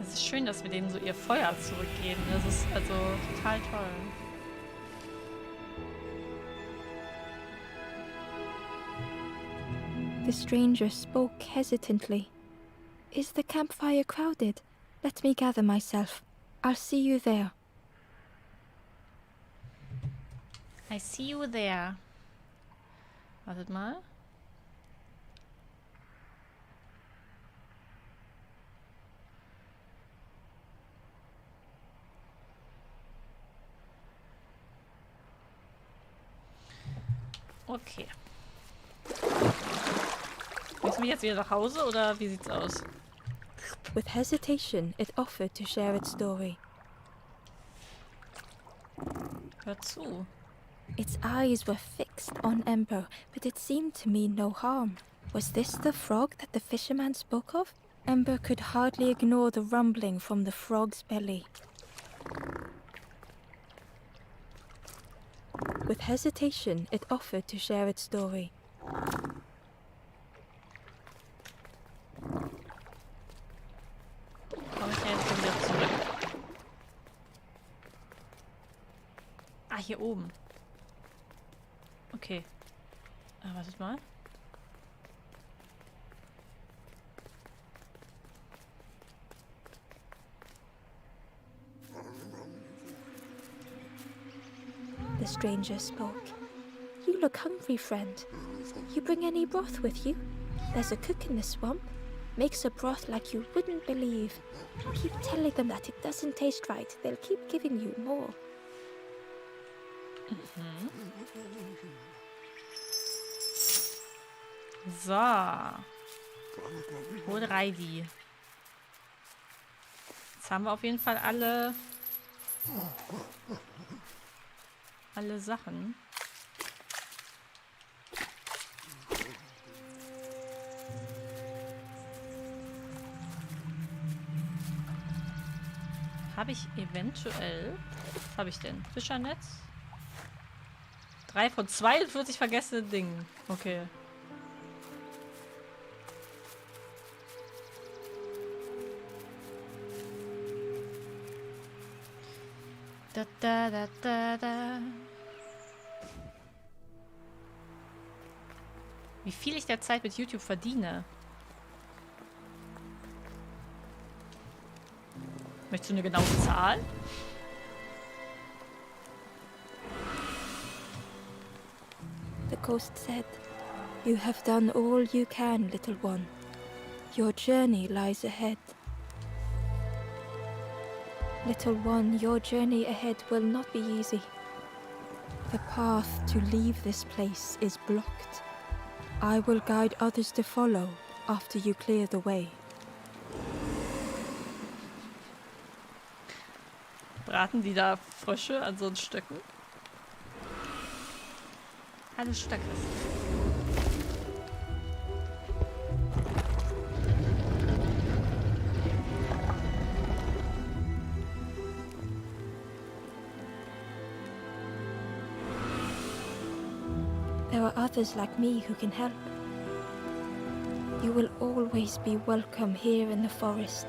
Es ist schön, dass wir denen so ihr Feuer zurückgeben. Das ist also total toll. The stranger spoke hesitantly. Is the campfire crowded? Let me gather myself. I'll see you there. I see you there. Wartet mal. Okay. Müssen wir jetzt wieder nach Hause oder wie sieht's aus? With hesitation, it offered to share its story. Hör zu. Its eyes were fixed on Ember, but it seemed to mean no harm. Was this the frog that the fisherman spoke of? Ember could hardly ignore the rumbling from the frog's belly. With hesitation, it offered to share its story. Komme ich jetzt wieder zurück? Ah, hier oben. Okay. Wartet mal. The stranger spoke. You look hungry, friend. You bring any broth with you? There's a cook in the swamp. Makes a broth like you wouldn't believe. Keep telling them that it doesn't taste right. They'll keep giving you more. So. Hol Reidi. Jetzt haben wir auf jeden Fall alle Sachen. Habe ich eventuell... Was habe ich denn? Fischernetz? 3 von 42 vergessenen Dingen. Okay. Da, da, da, da, da. Wie viel ich derzeit mit YouTube verdiene. Möchtest du eine genaue Zahl? The ghost said, You have done all you can, little one. Your journey lies ahead. Little one, your journey ahead will not be easy. The path to leave this place is blocked. I will guide others to follow after you clear the way. Braten die da Frösche an so einen Stöcken? Hallo Stöcke. There are others like me who can help. You will always be welcome here in the forest.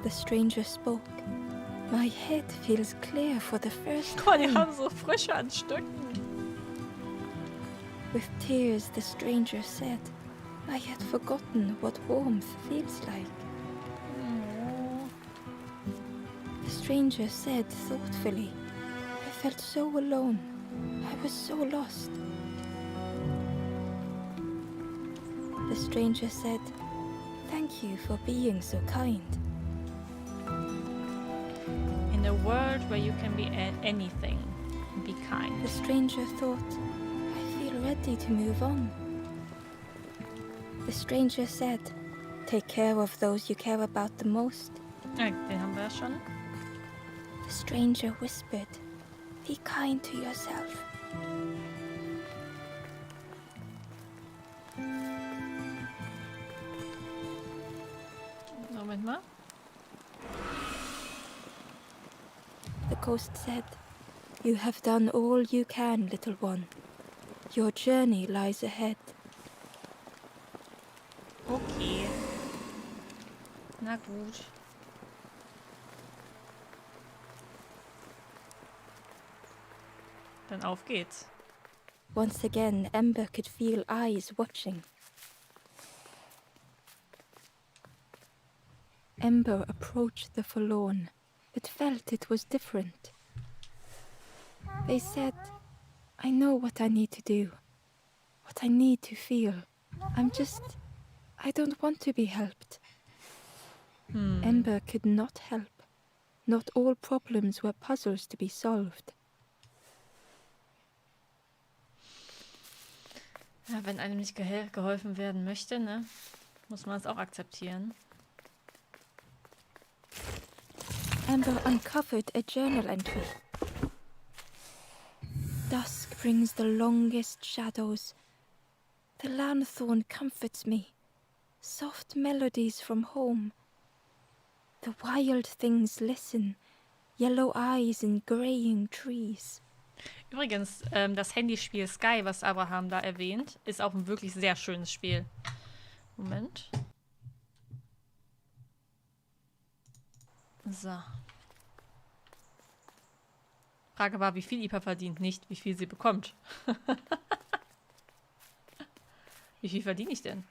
The stranger spoke. My head feels clear for the first Guck mal, die time. haben so Frösche an Stöcken. With tears, the stranger said, I had forgotten what warmth feels like. The stranger said thoughtfully, I felt so alone. I was so lost. The stranger said, Thank you for being so kind. In a world where you can be anything, be kind. The stranger thought, I feel ready to move on. The stranger said, Take care of those you care about the most. Ja, den haben wir ja schon. The stranger whispered, Be kind to yourself. mal. The ghost said, "You have done all you can, little one. Your journey lies ahead." Okay. Na gut. Dann auf geht's. Once again, Ember could feel eyes watching. Ember approached the forlorn, but felt it was different. They said, "I know what I need to do, what I need to feel. I don't want to be helped." Ember could not help. Not all problems were puzzles to be solved. Ja, wenn einem nicht geholfen werden möchte, ne, muss man es auch akzeptieren. Ember uncovered a journal entry. "Dusk brings the longest shadows. The lanthorn comforts me. Soft melodies from home. The wild things listen. Yellow eyes in graying trees." Übrigens, das Handyspiel Sky, was Abraham da erwähnt, ist auch ein wirklich sehr schönes Spiel. Moment. So. Frage war, wie viel IPA verdient, nicht wie viel sie bekommt. Wie viel verdiene ich denn?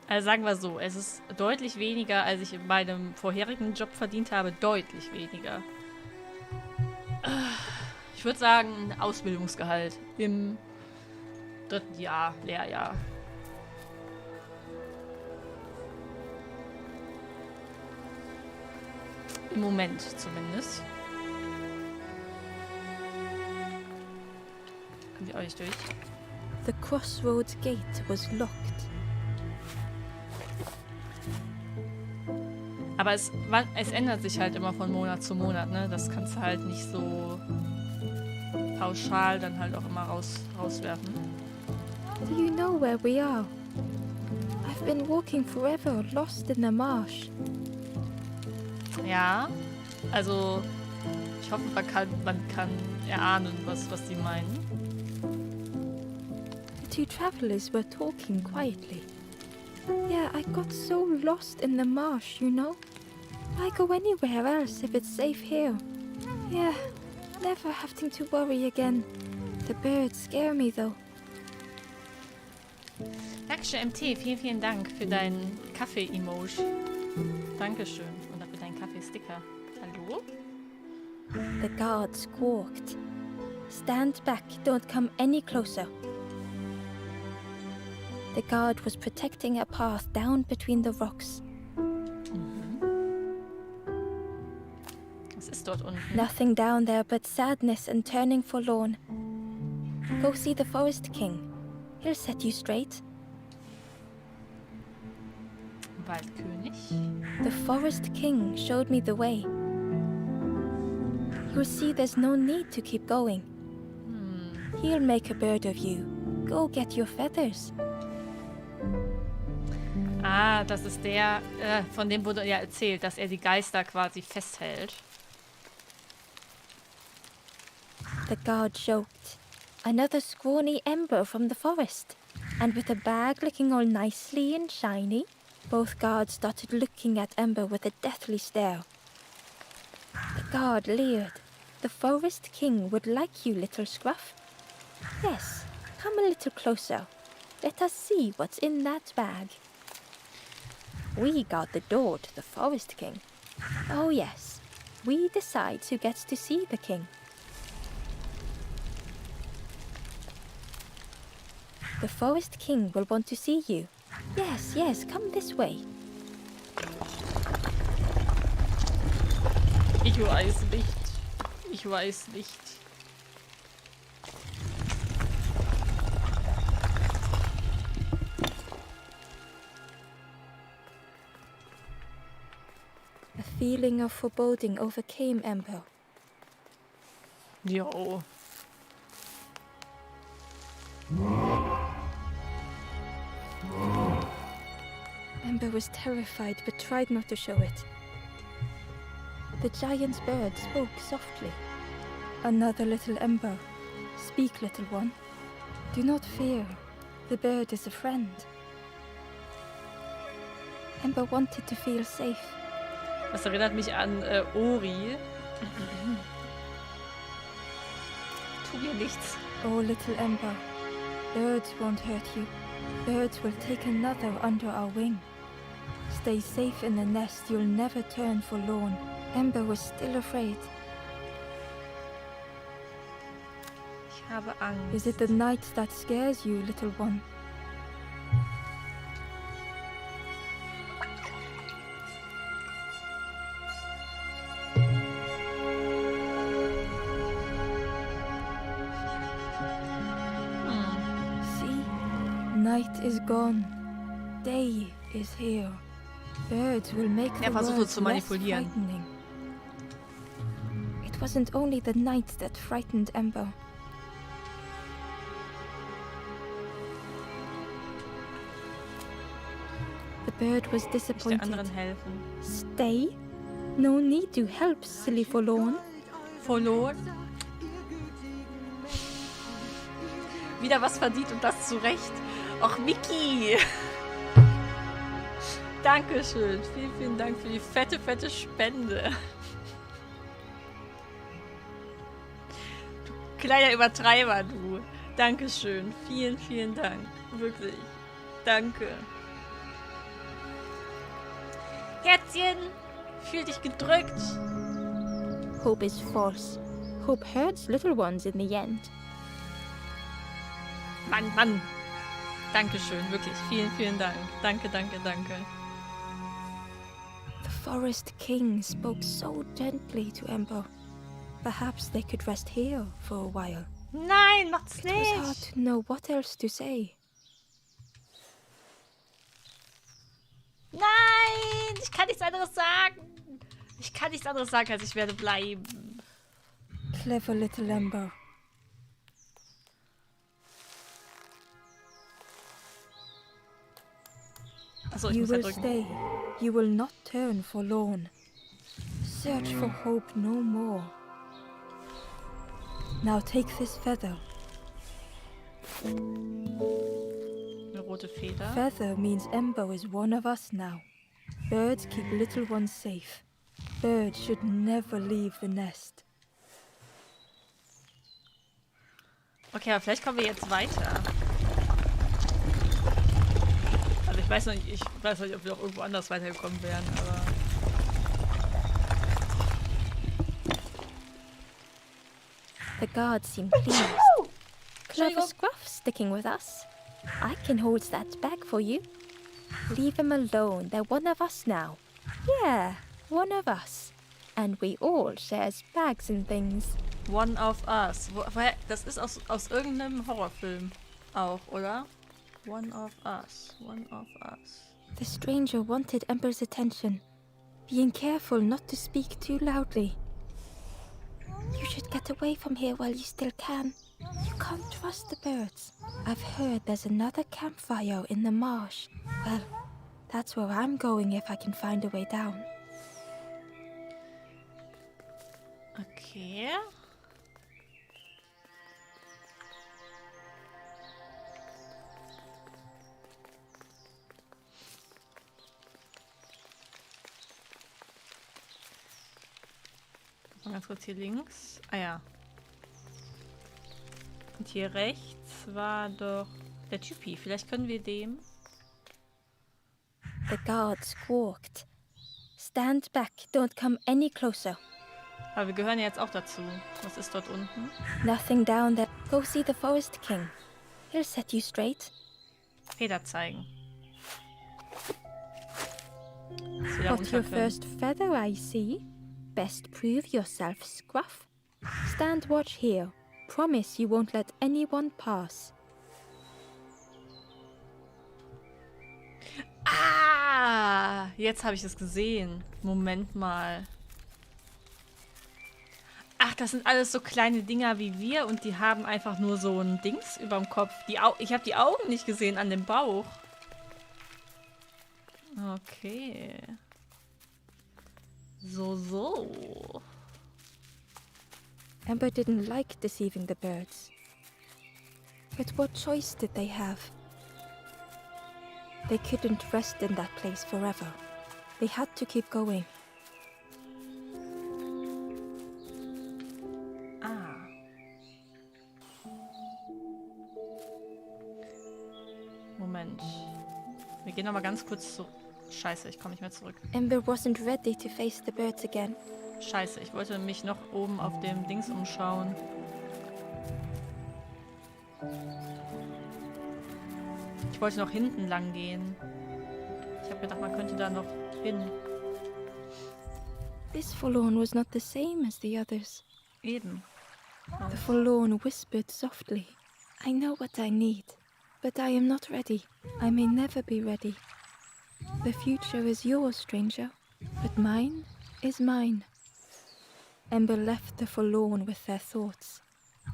Also sagen wir so, es ist deutlich weniger, als ich in meinem vorherigen Job verdient habe. Deutlich weniger. Ich würde sagen, ein Ausbildungsgehalt im 3. Jahr, Lehrjahr. Im Moment zumindest. Kommt ihr euch durch? The crossroads gate was locked. Aber es ändert sich halt immer von Monat zu Monat, ne? Das kannst du halt nicht so pauschal dann halt auch immer rauswerfen. Do you know where we are? I've been walking forever, lost in the marsh. Ja, also ich hoffe, man kann erahnen, was sie meinen. The two travelers were talking quietly. "Yeah, I got so lost in the marsh, you know. Why go anywhere else if it's safe here? Yeah, never having to worry again. The birds scare me though." Dankeschön, MT. Vielen, vielen Dank für deinen Kaffee-Emoji. Dankeschön. Und auch für deinen Kaffee-Sticker. Hallo? The guard squawked. "Stand back, don't come any closer." The guard was protecting a path down between the rocks. Was ist dort unten? Nothing down there but sadness and turning forlorn. Go see the Forest King. He'll set you straight. Waldkönig. The Forest King showed me the way. You'll see there's no need to keep going. He'll make a bird of you. Go get your feathers. Ah, das ist der, von dem wurde ja erzählt, dass er die Geister quasi festhält. The guard joked. "Another scrawny ember from the forest. And with a bag looking all nicely and shiny." Both guards started looking at Ember with a deathly stare. The guard leered. "The Forest King would like you, little scruff. Yes, come a little closer. Let us see what's in that bag." "We guard the door to the Forest King." "Oh yes, we decide who gets to see the king." "The Forest King will want to see you. Yes, yes, come this way." Ich weiß nicht. Ich weiß nicht. feeling of foreboding overcame Amber. Jo. Amber was terrified but tried not to show it. The giant's bird spoke softly. Another little Amber. Speak, little one. Do not fear. The bird is a friend. Amber wanted to feel safe. Das erinnert mich an Ori. Tu mir nichts. Oh, little Amber. Birds won't hurt you. Birds will take another under our wing. Stay safe in the nest. You'll never turn forlorn. Amber was still afraid. Ich habe Angst. Is it the night that scares you, little one? See? Night is gone. Day is here. Birds will make the versucht world zu less manipulieren. frightening. It wasn't only the night that frightened Amber. The bird was Ich der disappointed. anderen helfen. Stay? No need to help, silly forlorn. Verloren. Wieder was verdient und das zu Recht. Och, Miki. Dankeschön. Vielen, vielen Dank für die fette, fette Spende. Du kleiner Übertreiber, du. Dankeschön. Vielen, vielen Dank. Wirklich. Danke. Herzchen, fühl dich gedrückt. Hope is false. Hope hurts little ones in the end. Mann, Mann. Dankeschön, wirklich. Vielen, vielen Dank. Danke, danke, danke. The Forest King spoke so gently to Amber. Perhaps they could rest here for a while. Nein, macht's It was hard nicht. to know what else to say. Nein, ich kann nichts anderes sagen. Ich kann nichts anderes sagen, als ich werde bleiben. Clever little Amber. Achso, ich You muss ja will drücken. stay. You will not turn forlorn. Search for hope no more. Now take this feather. Eine rote Feder. Feather means Amber is one of us now. Birds keep little ones safe. Birds should never leave the nest. Okay, aber vielleicht kommen wir jetzt weiter. Also ich weiß noch nicht, ob wir auch irgendwo anders weitergekommen wären, aber... The guards seem pleased. Clever Scruff sticking with us. I can hold that bag for you. Leave them alone. They're one of us now. Yeah, one of us. And we all shares bags and things. One of Us. Das ist aus irgendeinem Horrorfilm auch, oder? One of Us. One of Us. The stranger wanted Amber's attention, being careful not to speak too loudly. You should get away from here while you still can. You can't trust the birds. I've heard there's another campfire in the marsh. Well, that's where I'm going if I can find a way down. Okay. Mal ganz kurz hier links. Ah ja. Und hier rechts war doch der Typi. Vielleicht können wir dem... The guard squawked. Stand back, don't come any closer. Aber wir gehören ja jetzt auch dazu. Was ist dort unten? Nothing down there. Go see the Forest King. He'll set you straight. Feder zeigen. Dass wir da Got runter your können. first feather, I see. Best prove yourself, Scruff. Stand watch here. Promise you won't let anyone pass. Ah! jetzt habe ich es gesehen. Moment mal. Ach, das sind alles so kleine Dinger wie wir und die haben einfach nur so ein Dings überm Kopf. Ich habe die Augen nicht gesehen an dem Bauch. Okay. So. Amber didn't like deceiving the birds. But what choice did they have? They couldn't rest in that place forever. They had to keep going. Moment. Wir gehen noch mal ganz kurz zu... Scheiße, ich komme nicht mehr zurück. Amber wasn't ready to face the birds again. Scheiße, ich wollte mich noch oben auf dem Dings umschauen. Ich wollte noch hinten lang gehen. Ich habe gedacht, man könnte da noch hin. This forlorn was not the same as the others. Eben. The forlorn whispered softly, I know what I need, but I am not ready. I may never be ready. The future is yours, stranger, but mine is mine. Amber left the forlorn with their thoughts.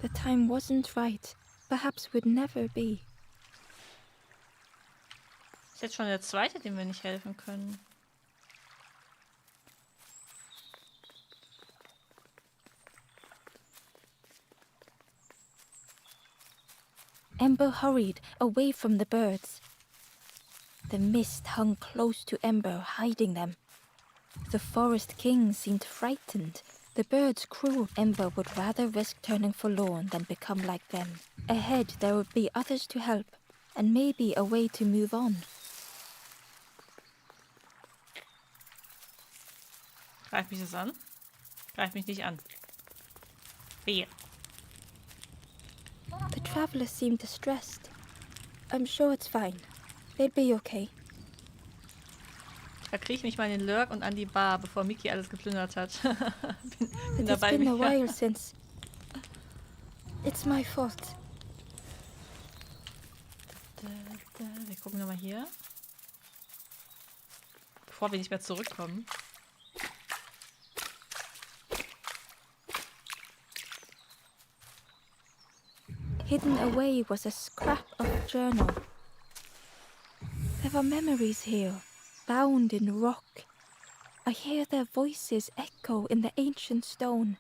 The time wasn't right, perhaps would never be. Ist jetzt schon der zweite, dem wir nicht helfen können. Amber hurried away from the birds. The mist hung close to Amber, hiding them. The forest king seemed frightened. The birds cruel. Amber would rather risk turning forlorn than become like them. Ahead there would be others to help, and maybe a way to move on. Greift mich das an? Greift mich nicht an. Wehe. The traveler seemed distressed. I'm sure it's fine. They'll be okay. Da kriege ich mich mal in den Lurk und an die Bar, bevor Miki alles geplündert hat. bin It's dabei been a wieder. while since. It's my fault. Wir gucken nochmal hier. Bevor wir nicht mehr zurückkommen. Hidden away was a scrap of journal. There are memories here, bound in rock. I hear their voices echo in the ancient stone.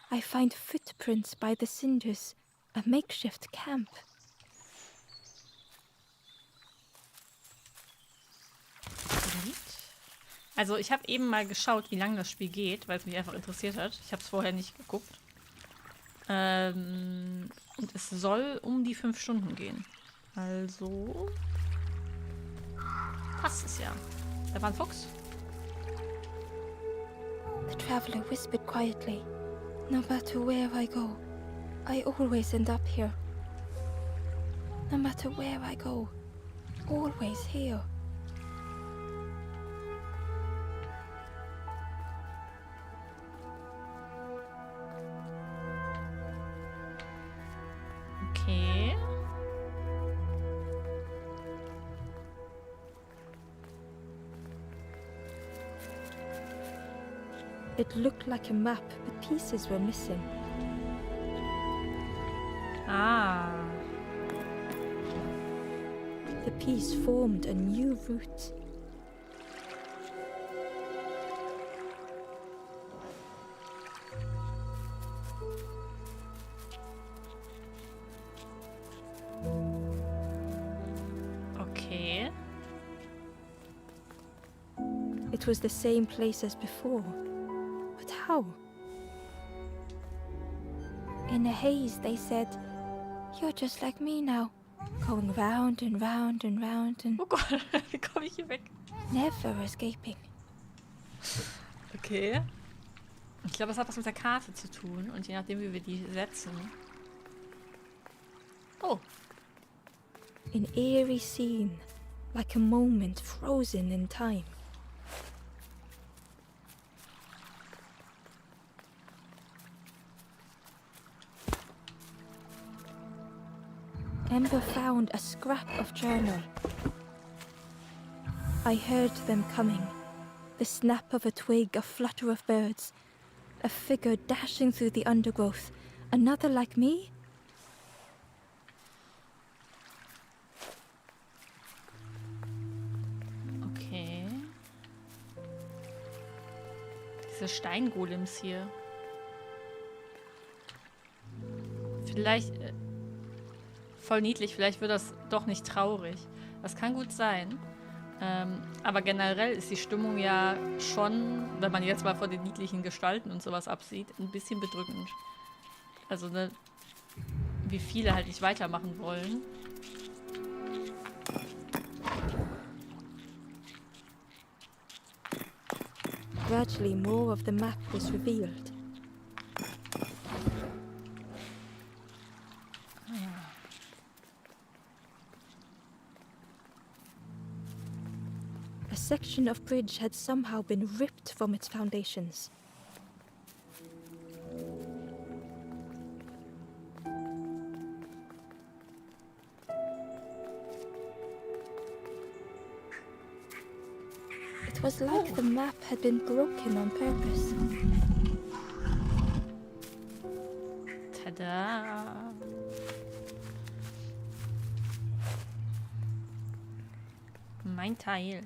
I find footprints by the cinders, a makeshift camp. Also ich habe eben mal geschaut, wie lange das Spiel geht, weil es mich einfach interessiert hat. Ich habe es vorher nicht geguckt. Und es soll um die 5 Stunden gehen. Also passt es ja. Da war ein Fuchs. The traveler whispered quietly, no matter where I go, I always end up here. No matter where I go, always here. Okay. It looked like a map, but pieces were missing. Ah. The piece formed a new route. Okay. It was the same place as before. But how? In a haze, they said, you're just like me now, going round and round and round and Oh Gott, wie komme ich hier weg? never escaping. Okay. Ich glaube, das hat was mit der Karte zu tun. Und je nachdem, wie wir die setzen. Oh. An eerie scene, like a moment frozen in time. Amber found a scrap of journal. I heard them coming. The snap of a twig, a flutter of birds. A figure dashing through the undergrowth. Another like me? Okay. Diese Steingolems hier. Vielleicht... voll niedlich, vielleicht wird das doch nicht traurig. Das kann gut sein. Aber generell ist die Stimmung ja schon, wenn man jetzt mal von den niedlichen Gestalten und sowas absieht, ein bisschen bedrückend. Also, ne, wie viele halt nicht weitermachen wollen. Gradually more of the map was revealed. A section of bridge had somehow been ripped from its foundations. It was like the map had been broken on purpose. Tada! Mein Teil.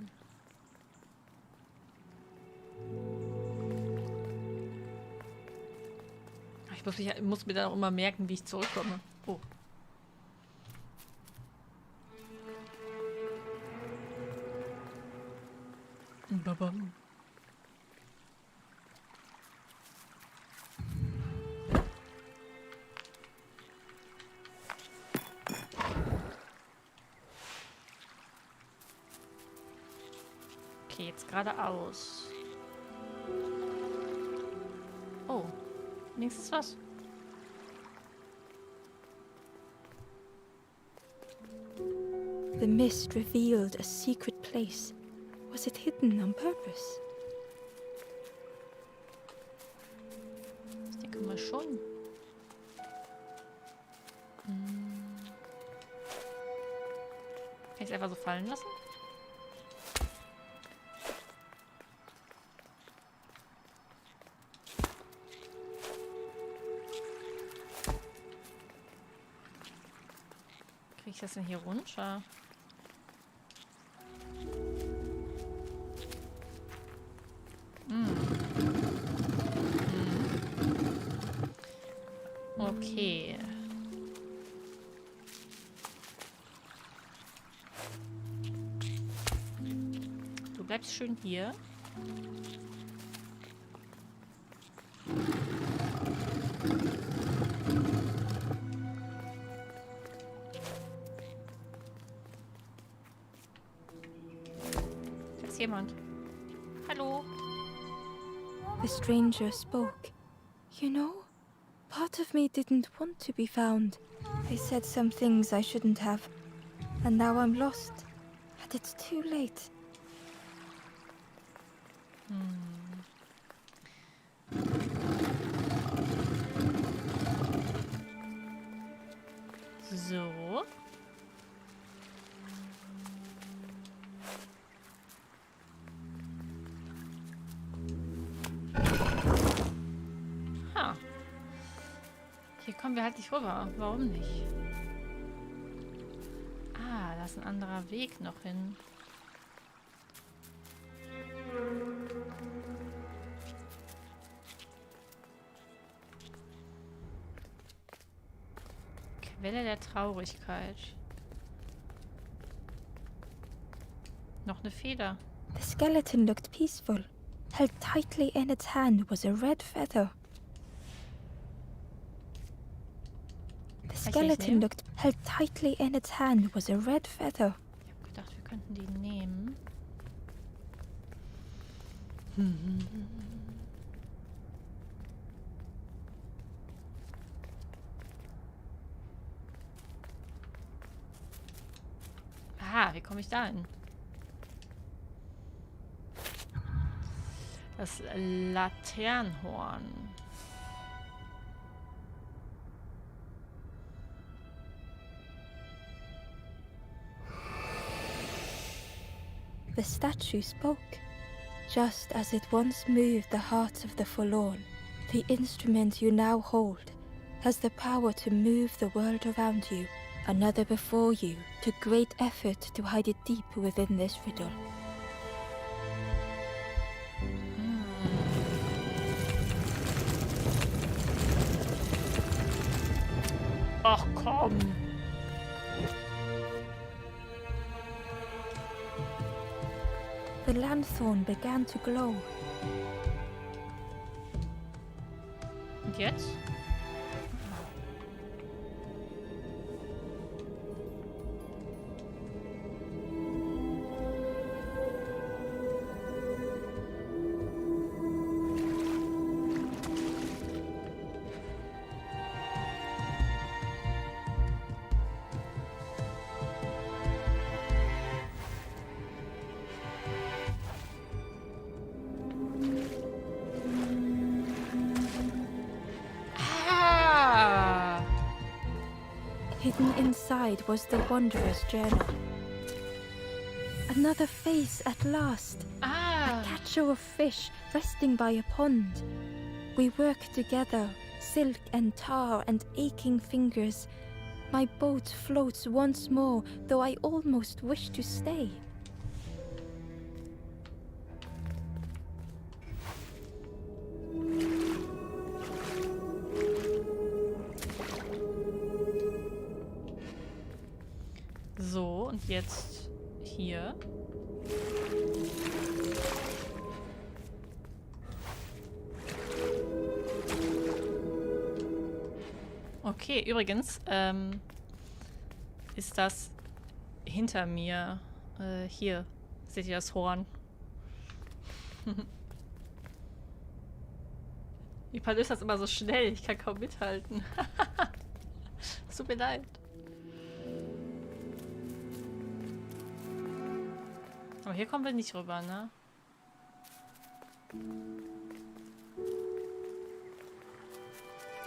Ich muss mir dann auch immer merken, wie ich zurückkomme. Oh. Babam. Okay, jetzt geradeaus. Oh, links ist was. The mist revealed a secret place. Was it hidden on purpose? Ich denke mal schon. Kann ich es einfach so fallen lassen? Kriege ich das denn hier runter? Okay. Du bleibst schön hier. Da ist jemand. Hallo. The stranger spoke. You know, part of me didn't want to be found. I said some things I shouldn't have. And now I'm lost. And it's too late. So. Ha. Hier kommen wir halt nicht rüber. Warum nicht? Ah, da ist ein anderer Weg noch hin. Quelle der Traurigkeit. Noch eine Feder. The skeleton looked peaceful. Held tightly in its hand was a red feather. The skeleton looked held tightly in its hand was a red feather. Ich habe gedacht, wir könnten die nehmen. Aha, wie komme ich da hin? Das Laternenhorn. The statue spoke. Just as it once moved the hearts of the forlorn, the instrument you now hold has the power to move the world around you, another before you, to great effort to hide it deep within this riddle. Ach komm. The lanthorn began to glow. Und jetzt? Hidden inside was the wanderer's journal. Another face at last. A catcher of fish resting by a pond. We work together, silk and tar and aching fingers. My boat floats once more, though I almost wish to stay. So, und jetzt hier. Okay, übrigens, ist das hinter mir. Hier, seht ihr das Horn? Wie löst das immer so schnell? Ich kann kaum mithalten. Es tut mir leid. Aber hier kommen wir nicht rüber, ne?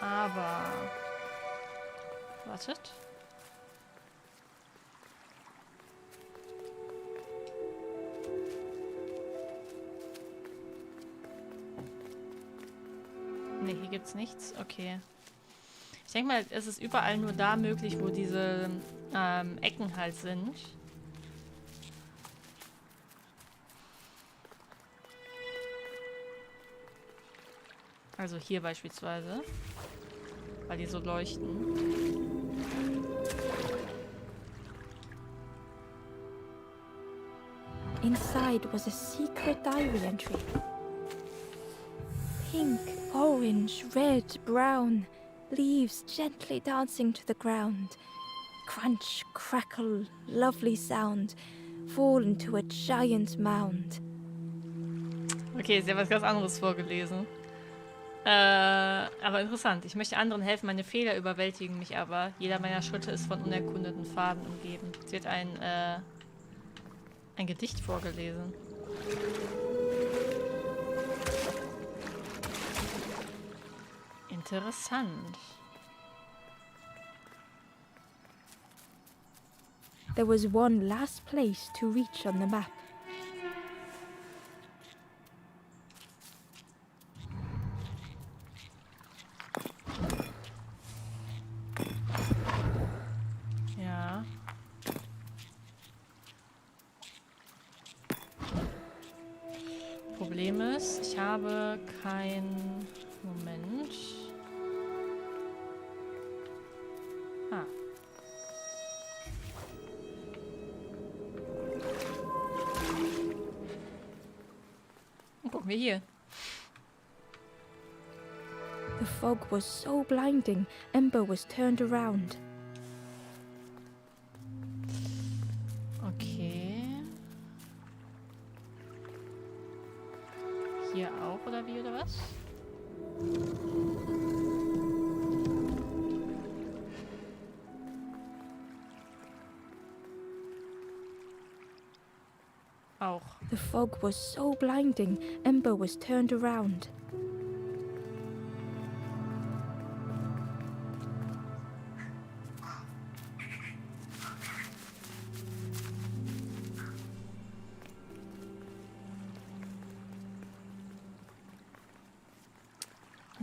Aber... Wartet. Ne, hier gibt's nichts. Okay. Ich denke mal, es ist überall nur da möglich, wo diese Ecken halt sind. Also hier beispielsweise. Weil die so leuchten. Inside was a secret diary entry. Pink, orange, red, brown. Leaves gently dancing to the ground. Crunch, crackle, lovely sound. Fall into a giant mound. Okay, sie hat was ganz anderes vorgelesen. Aber interessant. Ich möchte anderen helfen, meine Fehler überwältigen mich aber. Jeder meiner Schritte ist von unerkundeten Pfaden umgeben. Sie hat ein Gedicht vorgelesen. Interessant. There was one last place to reach on the map. Ja. Problem ist, ich habe kein... Moment. Ah. Und gucken wir hier. The fog was so blinding, Ember was turned around. Okay. Hier auch, oder wie, oder was? Auch. The fog was so blinding, Ember was turned around.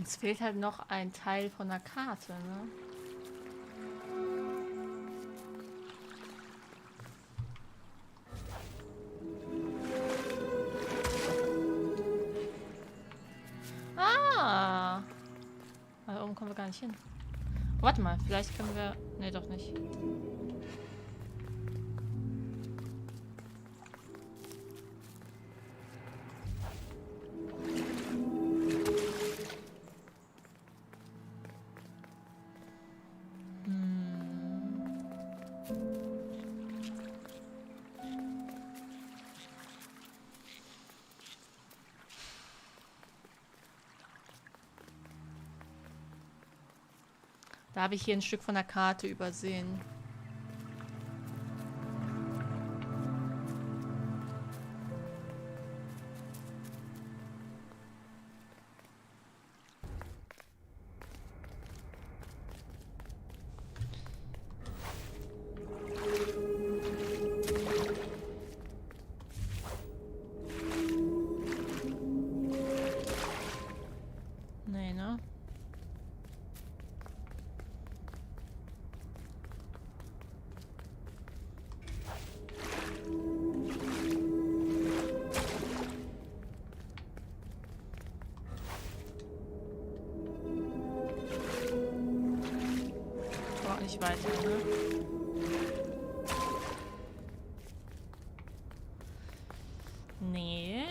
Uns fehlt halt noch ein Teil von der Karte, ne? Ah! Da oben kommen wir gar nicht hin. Oh, warte mal, vielleicht können wir... Ne, doch nicht. Da habe ich hier ein Stück von der Karte übersehen. Nee, ne? Nicht weiter, ne? Nee.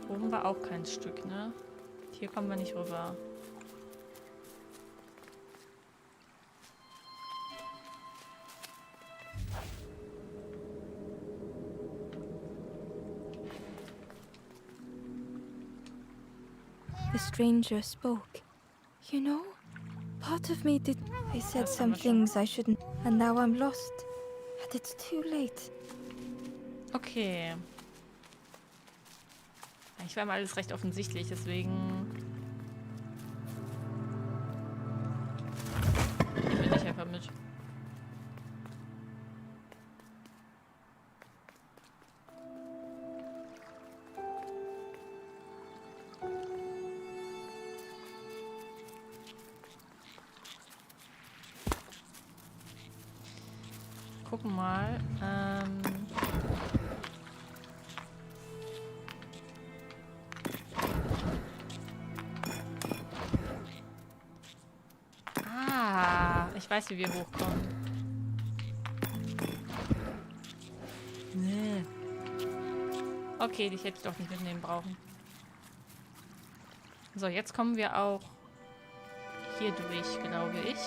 Oben war auch kein Stück, ne? Hier kommen wir nicht rüber. The stranger spoke. You know, part of me did. I said some things I shouldn't, and now I'm lost. And it's too late. Okay. Ich war mal alles recht offensichtlich, deswegen... Ich bin nicht einfach mit. Gucken mal. Ich weiß, wie wir hochkommen. Nee. Okay, dich hätte ich doch nicht mitnehmen brauchen. So, jetzt kommen wir auch hier durch, glaube ich.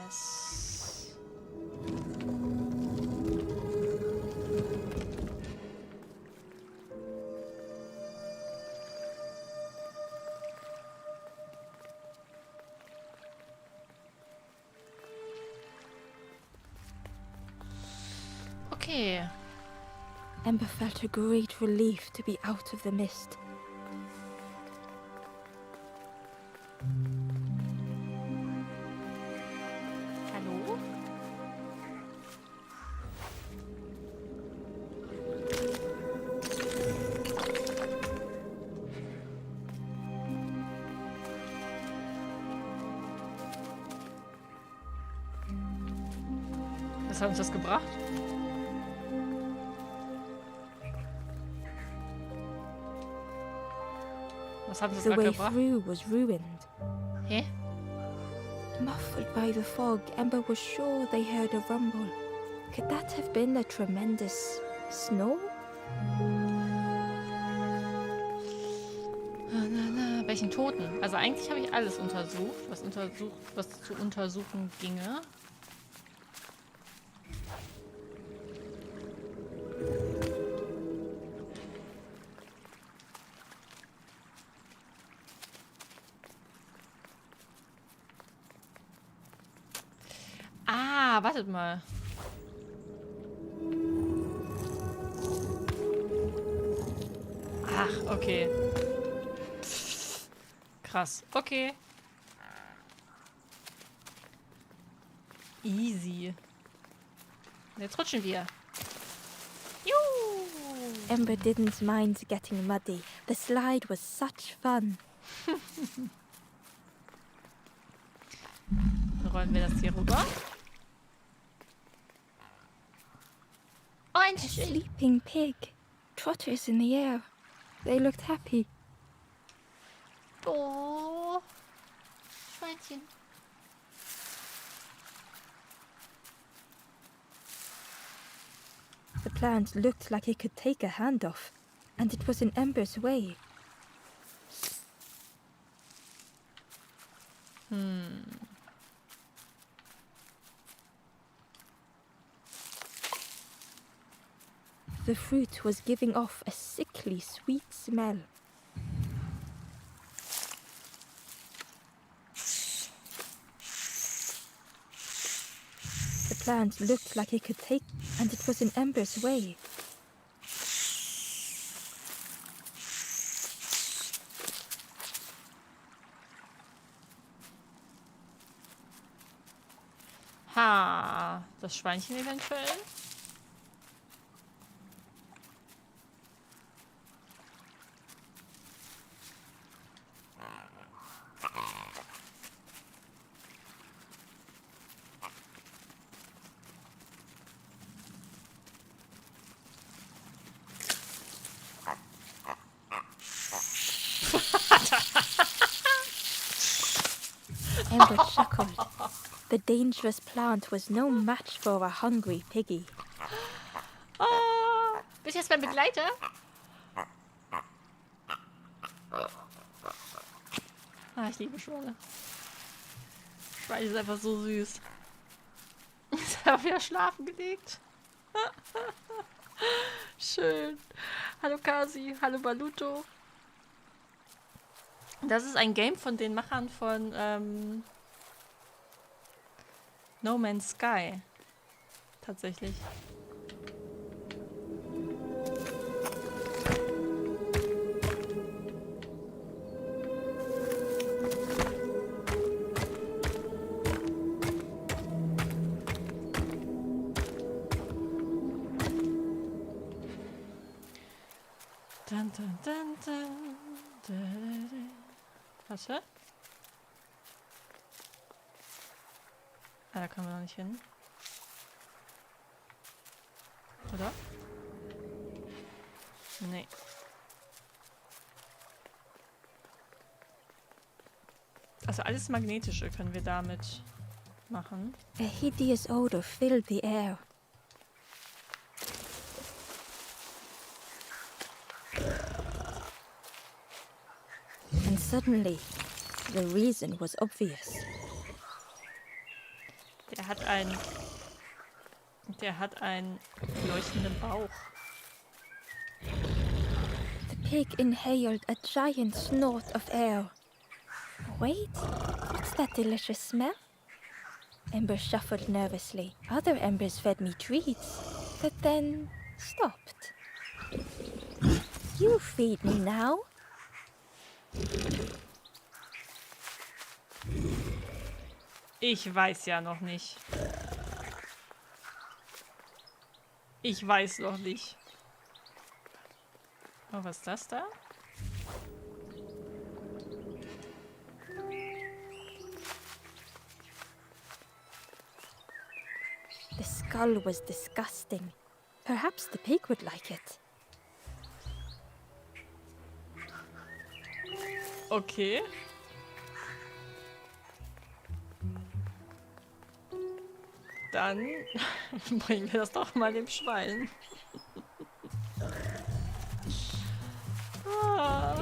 Yes. Okay. Ember felt a great relief to be out of the mist. Hallo? Was hat uns das gebracht? Was hat uns The das way gebracht? through was ruined. Hä? Muffled by the fog, Ember was sure they heard a rumble. Could that have been a tremendous snow? Welchen Toten? Also eigentlich habe ich alles untersucht, was zu untersuchen ginge. Ah, wartet mal. Ach, okay. Krass. Okay. Easy. Jetzt rutschen wir. Juhu. Ember didn't mind getting muddy. The slide was such fun. Rollen wir das hier rüber. Oh, ein A Schild. sleeping pig. Trotters in the air. They looked happy. Oh. Schweinchen. The plant looked like it could take a hand off, and it was in Ember's way. The fruit was giving off a sickly sweet smell. The plant looked like it could take, and it was in Ember's way. Ha, das Schweinchen eventuell. Ember chuckled. The dangerous plant was no match for a hungry piggy. Oh, bist du jetzt mein Begleiter? Ah, ich liebe Schweine. Schweine ist einfach so süß. Ist einfach wieder schlafen gelegt. Schön. Hallo Kasi, hallo Baluto. Das ist ein Game von den Machern von No Man's Sky. Tatsächlich. Dun, dun, dun, dun, dun. Was? Ah, da können wir noch nicht hin. Oder? Nee. Also alles Magnetische können wir damit machen. A hideous odor filled the air. And suddenly, the reason was obvious. Der hat einen leuchtenden Bauch. The pig inhaled a giant snort of air. Wait, what's that delicious smell? Ember shuffled nervously. Other embers fed me treats, but then stopped. You feed me now. Ich weiß ja noch nicht. Ich weiß noch nicht. Oh, was ist das da? The skull was disgusting. Perhaps the pig would like it. Okay. Dann bringen wir das doch mal dem Schwein. Ah.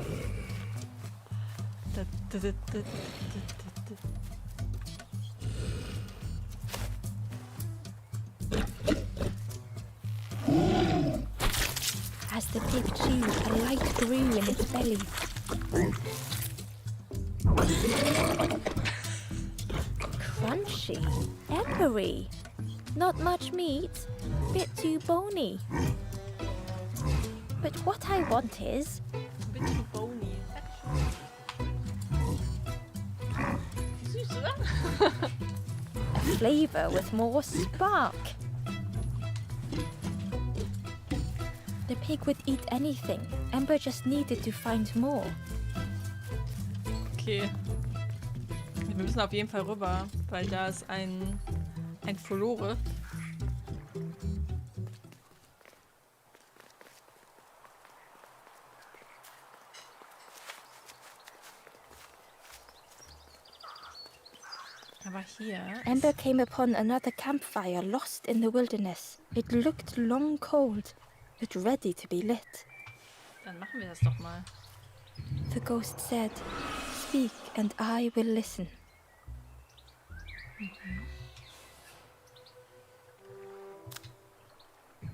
As the pig chewed, a light grew in its belly. Crunchy, peppery. Not much meat, bit too bony. But what I want is Bit too bony. A flavour with more spark. The pig would eat anything. Ember just needed to find more. Okay. Wir müssen auf jeden Fall rüber, weil da ist ein Verlore. Aber hier... Ember came upon another campfire lost in the wilderness. It looked long cold, but ready to be lit. Dann machen wir das doch mal. The ghost said, "Speak and I will listen."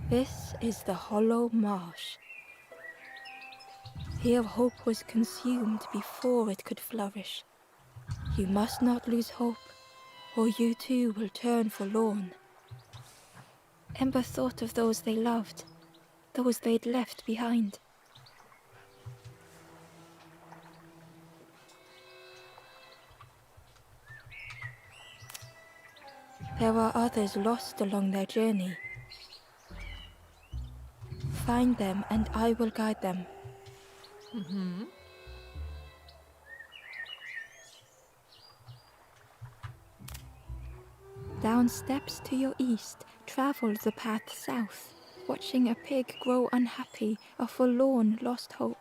This is the hollow marsh. Here hope was consumed before it could flourish. You must not lose hope, or you too will turn forlorn. Ember thought of those they loved, those they'd left behind. There are others lost along their journey. Find them and I will guide them. Down steps to your east, travel the path south, watching a pig grow unhappy, a forlorn lost hope.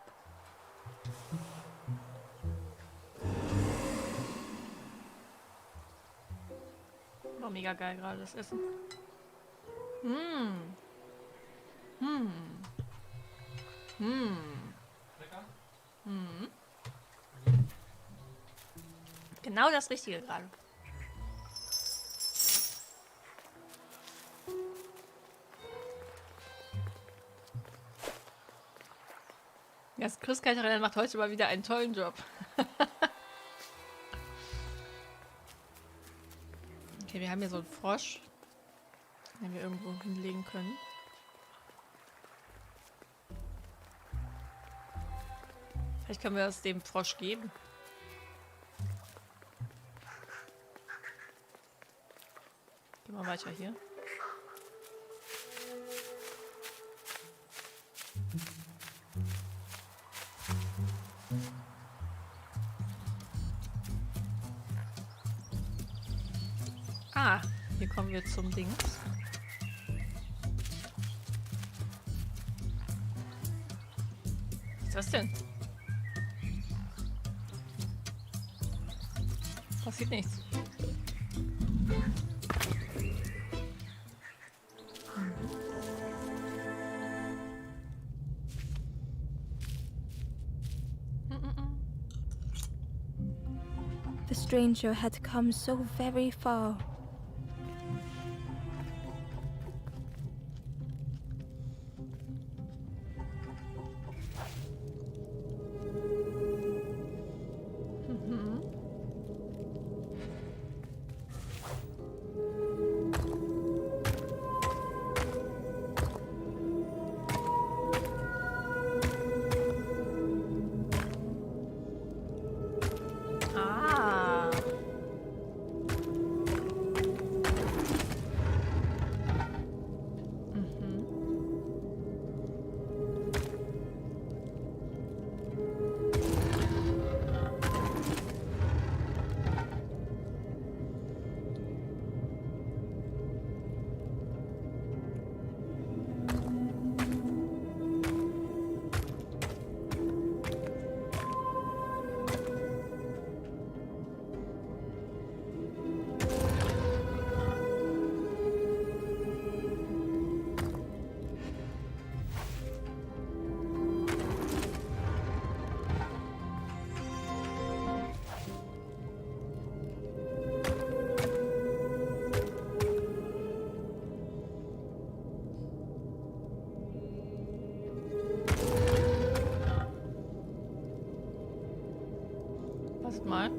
War mega geil gerade das Essen. Genau das Richtige gerade. Das Chris-Caterer macht heute mal wieder einen tollen Job. Okay, wir haben hier so einen Frosch, den wir irgendwo hinlegen können. Vielleicht können wir das dem Frosch geben. Gehen wir weiter hier. Ah, hier kommen wir zum Dings. Was ist das denn? Passiert nichts. The stranger had come so very far. Wartet mal.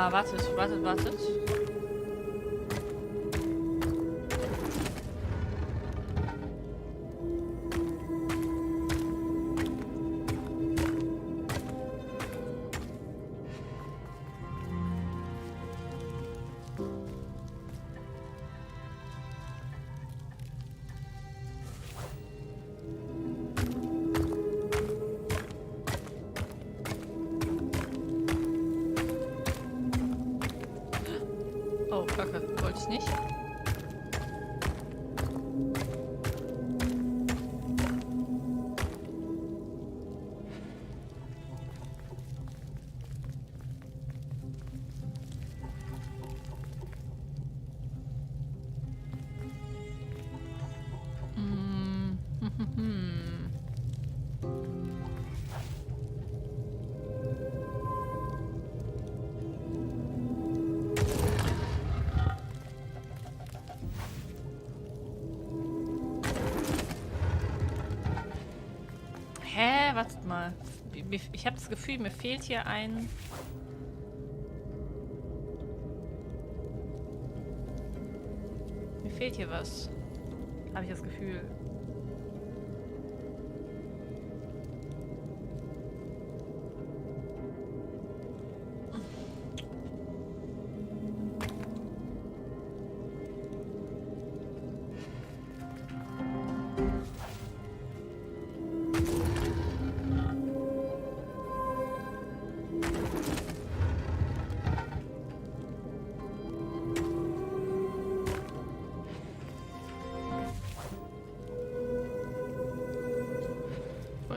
Ah, wartet. Oh, Kacke, wollte ich nicht. Hä? Wartet mal. Ich habe das Gefühl, mir fehlt hier ein... Mir fehlt hier was. Habe ich das Gefühl.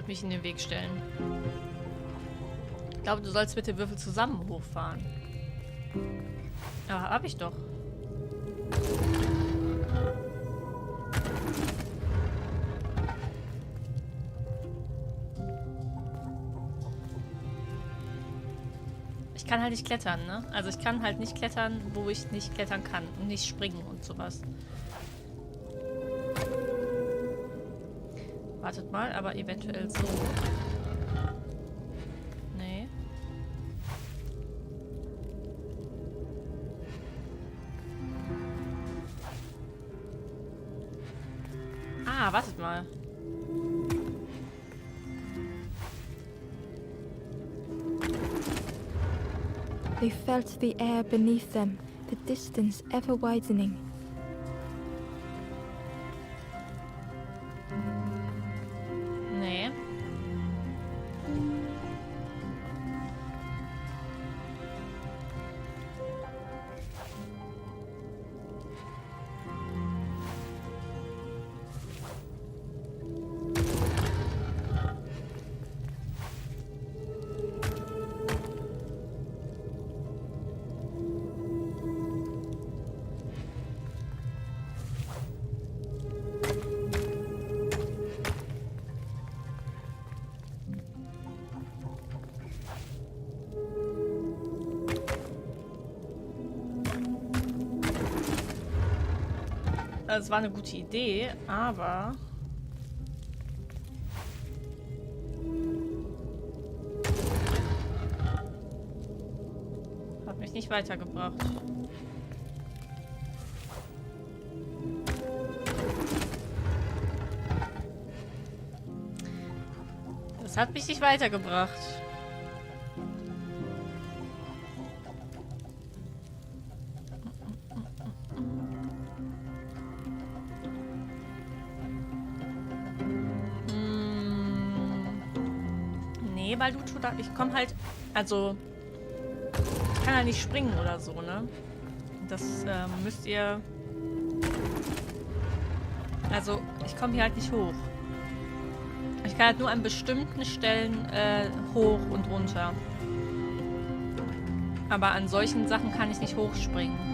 Mich in den Weg stellen. Ich glaube, du sollst mit dem Würfel zusammen hochfahren. Aber hab ich doch. Ich kann halt nicht klettern, ne? Also ich kann halt nicht klettern, wo ich nicht klettern kann. Und nicht springen und sowas. Wartet mal, aber eventuell so. Nee. Ah, wartet mal. They felt the air beneath them, the distance ever widening. Nee. Es war eine gute Idee, aber... Hat mich nicht weitergebracht. Das hat mich nicht weitergebracht. Nee, weil du ich komme halt, also ich kann halt nicht springen oder so, ne? Das müsst ihr, also ich komme hier halt nicht hoch. Ich kann halt nur an bestimmten Stellen hoch und runter. Aber an solchen Sachen kann ich nicht hochspringen.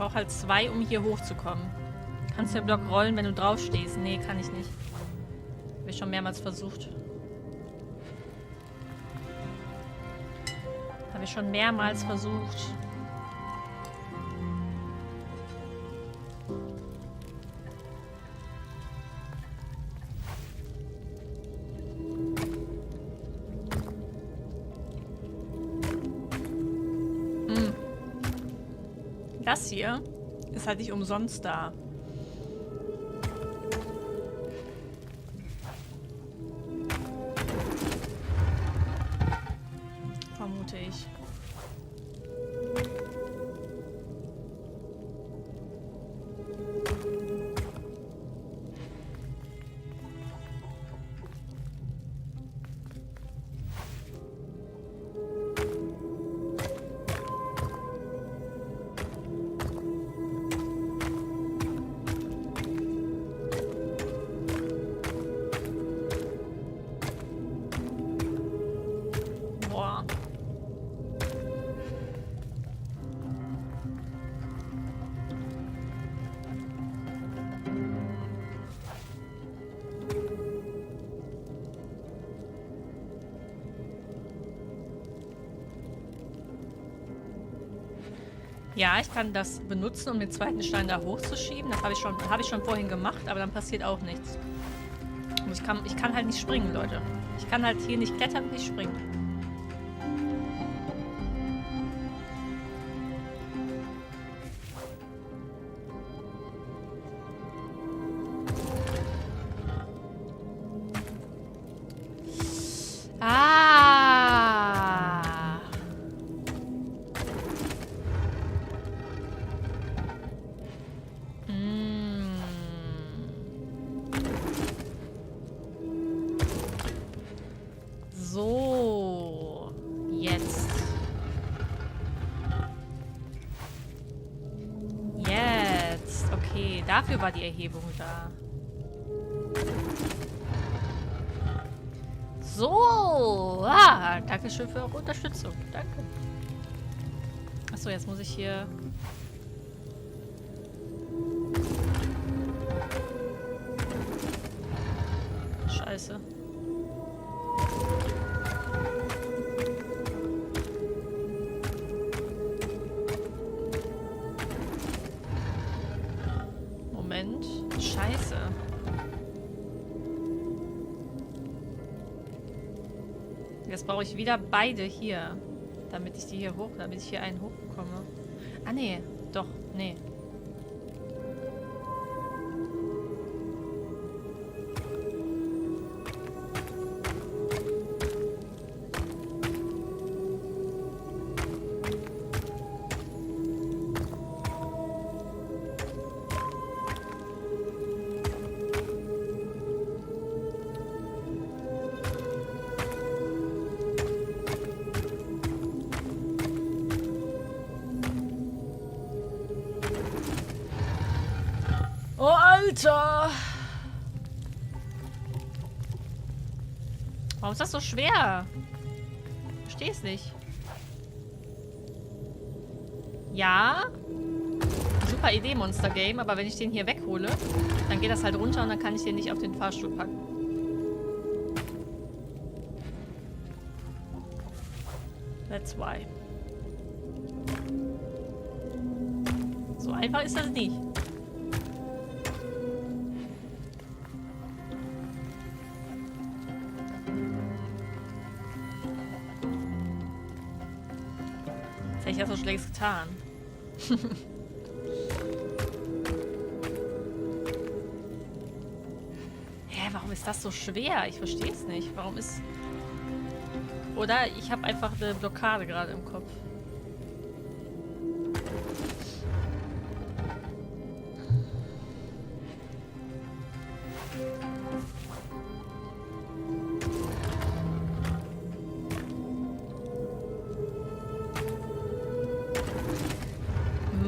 brauche halt 2, um hier hochzukommen. Kannst du den Block rollen, wenn du drauf stehst? Nee, kann ich nicht. Habe ich schon mehrmals versucht. Habe ich schon mehrmals versucht. Das hier ist halt nicht umsonst da. Vermute ich. Ja, ich kann das benutzen, um den zweiten Stein da hochzuschieben. Das habe ich schon vorhin gemacht, aber dann passiert auch nichts. Und ich kann halt nicht springen, Leute. Ich kann halt hier nicht klettern und nicht springen. So, jetzt. Jetzt. Okay, dafür war die Erhebung da. So. Danke schön für eure Unterstützung. Danke. Achso, jetzt muss ich hier... Scheiße. Moment. Scheiße. Jetzt brauche ich wieder beide hier. Damit ich hier einen hochbekomme. Ah, nee. Doch, nee. Oh, Alter! Warum ist das so schwer? Versteh's nicht. Ja. Super Idee, Monster Game, aber wenn ich den hier weghole, dann geht das halt runter und dann kann ich den nicht auf den Fahrstuhl packen. That's why. So einfach ist das nicht. Das hätte ich ja so schlecht getan. Hä, warum ist das so schwer? Ich verstehe es nicht. Warum ist... Oder ich habe einfach eine Blockade gerade im Kopf.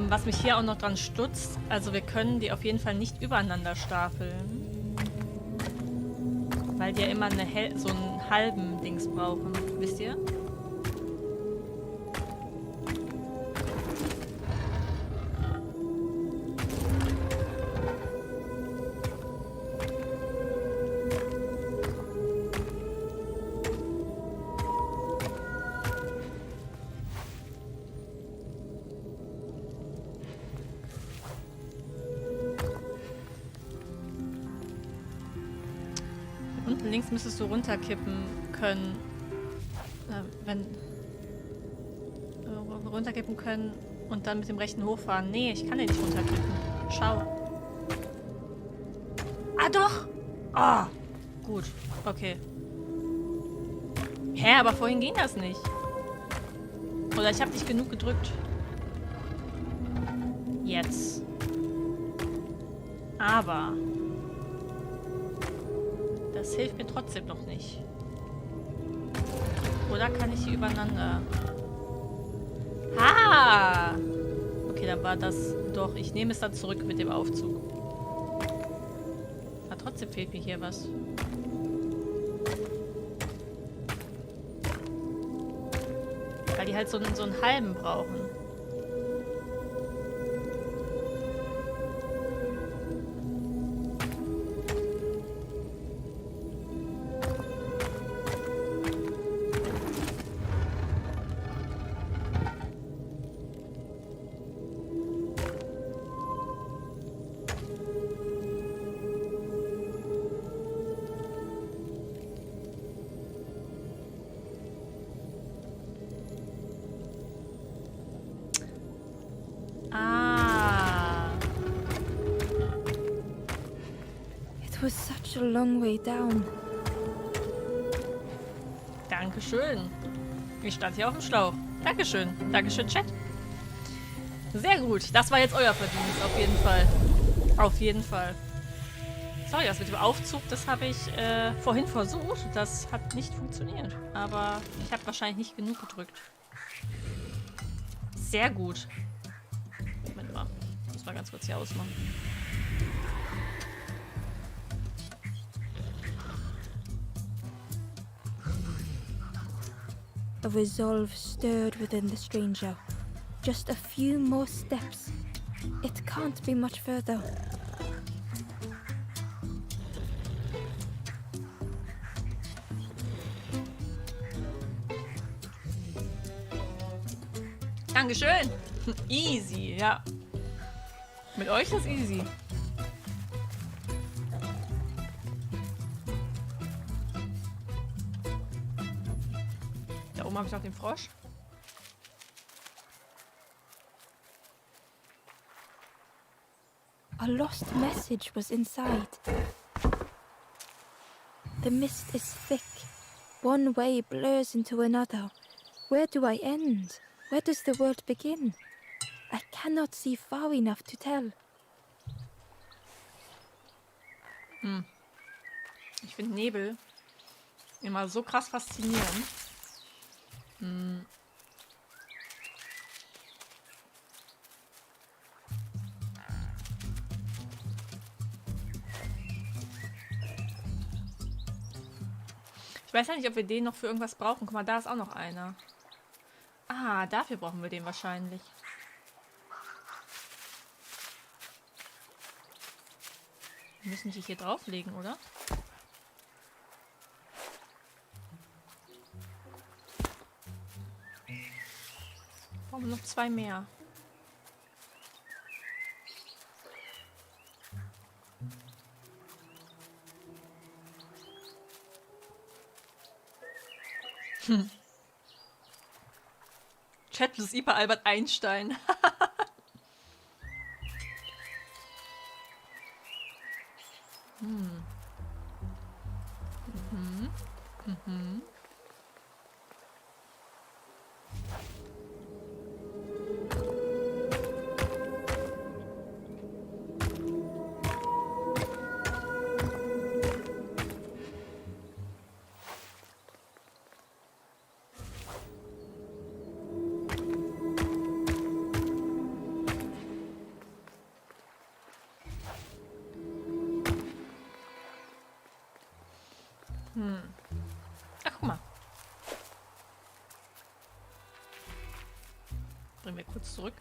Was mich hier auch noch dran stutzt, also wir können die auf jeden Fall nicht übereinander stapeln. Weil die ja immer so einen halben Dings brauchen. Wisst ihr? Links müsstest du runterkippen können. Runterkippen können und dann mit dem rechten hochfahren. Nee, ich kann den nicht runterkippen. Schau. Ah, doch! Ah, gut. Okay. Hä, aber vorhin ging das nicht. Oder ich habe nicht genug gedrückt. Jetzt. Aber das hilft mir trotzdem noch nicht. Oder kann ich hier übereinander? Ah! Okay, dann war das doch. Ich nehme es dann zurück mit dem Aufzug. Aber trotzdem fehlt mir hier was. Weil die halt so einen halben brauchen. It was such a long way down. Dankeschön. Ich stand hier auf dem Schlauch. Dankeschön. Dankeschön, Chat. Sehr gut. Das war jetzt euer Verdienst, auf jeden Fall. Auf jeden Fall. Sorry, das mit dem Aufzug, das habe ich vorhin versucht. Das hat nicht funktioniert. Aber ich habe wahrscheinlich nicht genug gedrückt. Sehr gut. Moment mal. Muss mal ganz kurz hier ausmachen. A resolve stirred within the stranger. Just a few more steps. It can't be much further. Dankeschön. Easy, ja. Mit euch ist easy. Da oben habe ich noch den Frosch. A lost message was inside. The mist is thick. One way blurs into another. Where do I end? Where does the world begin? I cannot see far enough to tell. Ich finde Nebel immer so krass faszinierend. Ich weiß ja nicht, ob wir den noch für irgendwas brauchen. Guck mal, da ist auch noch einer. Ah, dafür brauchen wir den wahrscheinlich. Wir müssen die hier drauflegen, oder? Brauchen wir noch 2 mehr. Chat plus IPA Albert Einstein. Ach, guck mal. Bringen wir kurz zurück.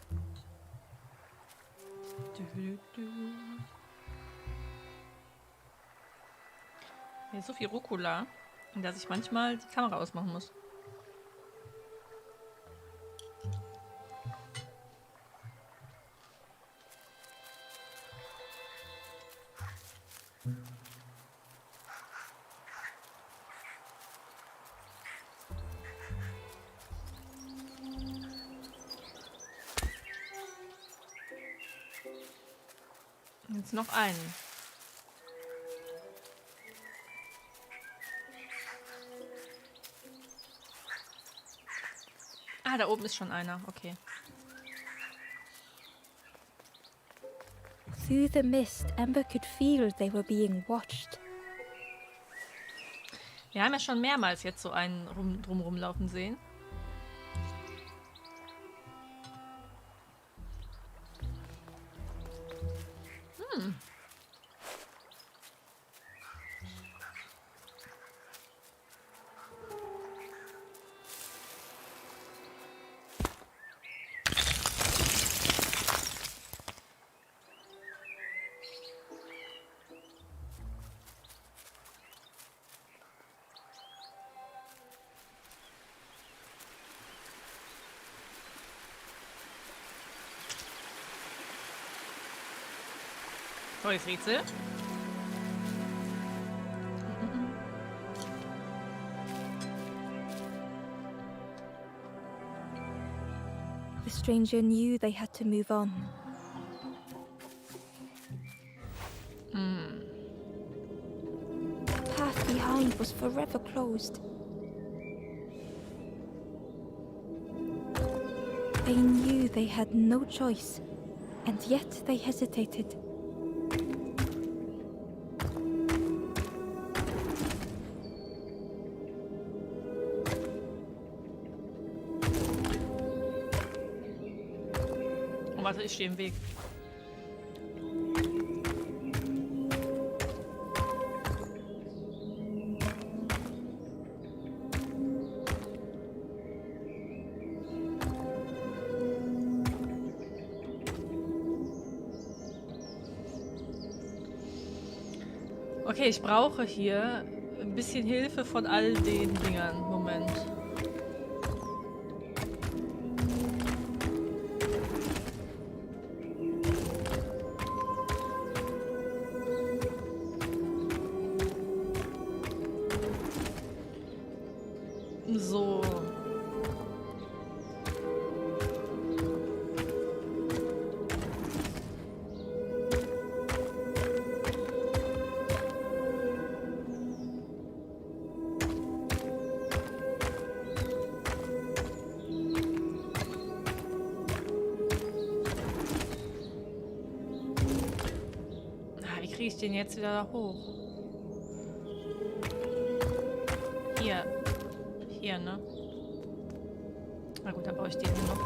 Hier ist so viel Rucola, dass ich manchmal die Kamera ausmachen muss. Jetzt noch einen. Ah, da oben ist schon einer. Okay. Through the mist, Amber could feel they were being watched. Wir haben ja schon mehrmals jetzt so einen drumrum laufen sehen. Neues Rätsel. The stranger knew they had to move on. The path behind was forever closed. They knew they had no choice, and yet they hesitated. Oh, warte, ich stehe im Weg. Okay, ich brauche hier ein bisschen Hilfe von all den Dingern. Moment. So. Wie kriege ich den jetzt wieder da hoch? Hier. Hier, ne? Na gut, dann baue ich den hier noch.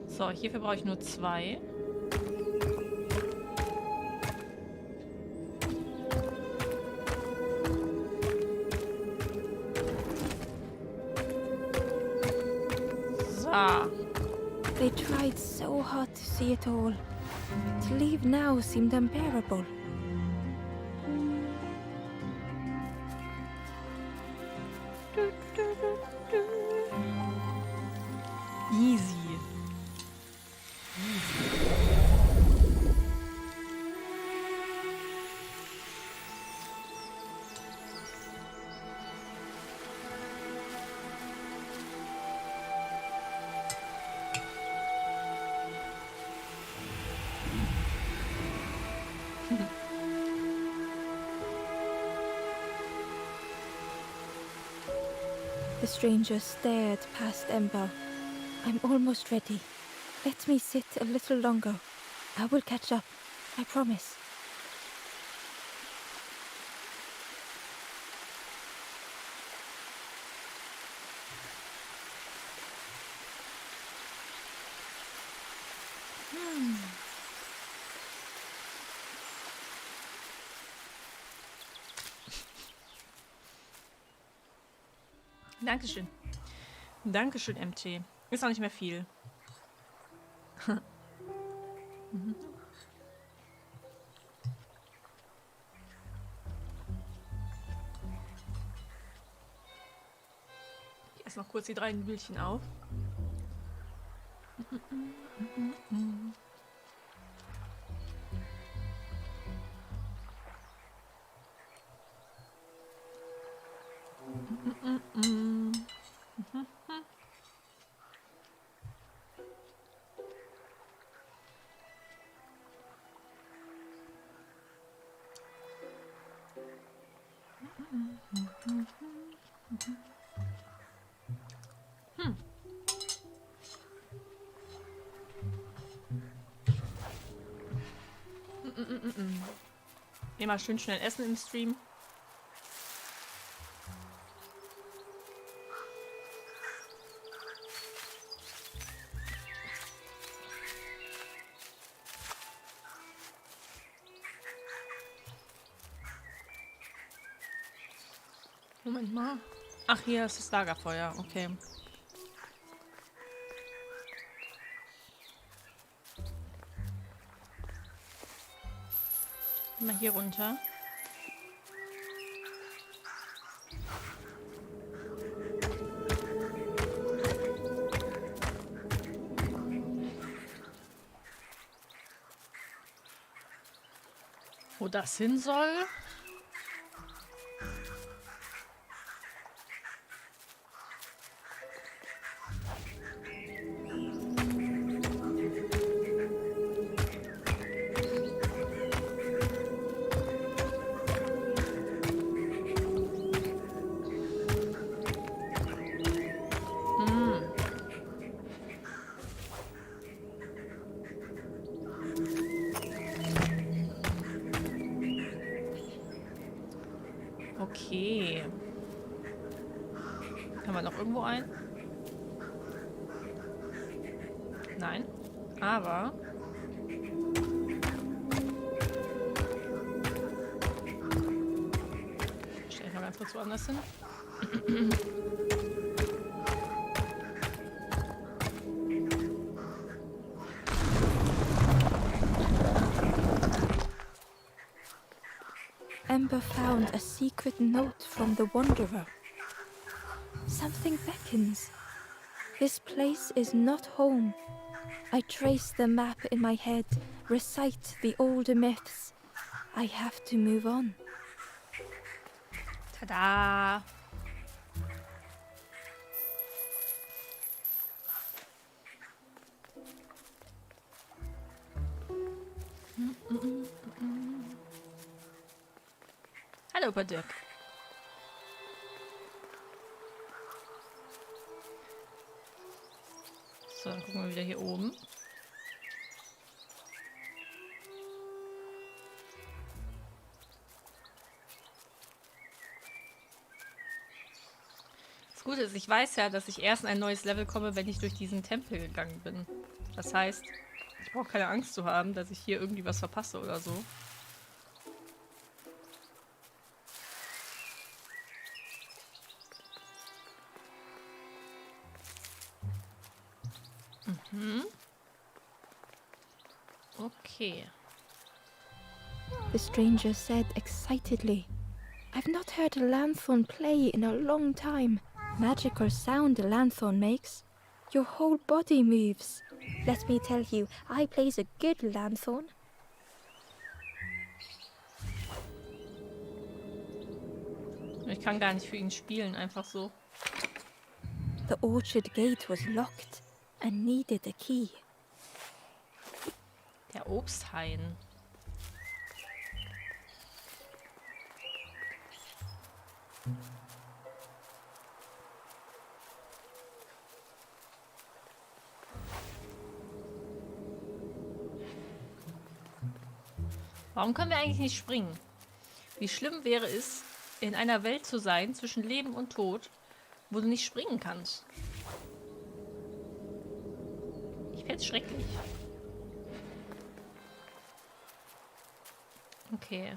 So, hierfür brauche ich nur 2. They tried so hard to see it all. To leave now seemed unbearable. Easy. The stranger stared past Ember. I'm almost ready. Let me sit a little longer. I will catch up. I promise. Dankeschön. Dankeschön, MT. Ist auch nicht mehr viel. Ich esse noch kurz die 3 Nüdelchen auf. Immer schön schnell essen im Stream. Moment mal. Ach, hier ist das Lagerfeuer. Okay. Mal hier runter. Wo das hin soll? Okay. Kann man noch irgendwo ein? Nein. Aber... Stell ich mal ganz kurz woanders hin. Ember found a secret note from the Wanderer. Something beckons. This place is not home. I trace the map in my head, recite the older myths. I have to move on. Tada! Hallo, Opa Dirk. So, dann gucken wir wieder hier oben. Das Gute ist, ich weiß ja, dass ich erst in ein neues Level komme, wenn ich durch diesen Tempel gegangen bin. Das heißt, ich brauche keine Angst zu haben, dass ich hier irgendwie was verpasse oder so. Okay. The stranger said excitedly. I've not heard a lanthorn play in a long time. Magical sound a lanthorn makes. Your whole body moves. Let me tell you, I plays a good lanthorn. Ich kann gar nicht für ihn spielen, einfach so. The orchard gate was locked and needed a key. Der Obsthain. Warum können wir eigentlich nicht springen? Wie schlimm wäre es, in einer Welt zu sein, zwischen Leben und Tod, wo du nicht springen kannst? Ich fände es schrecklich. Okay.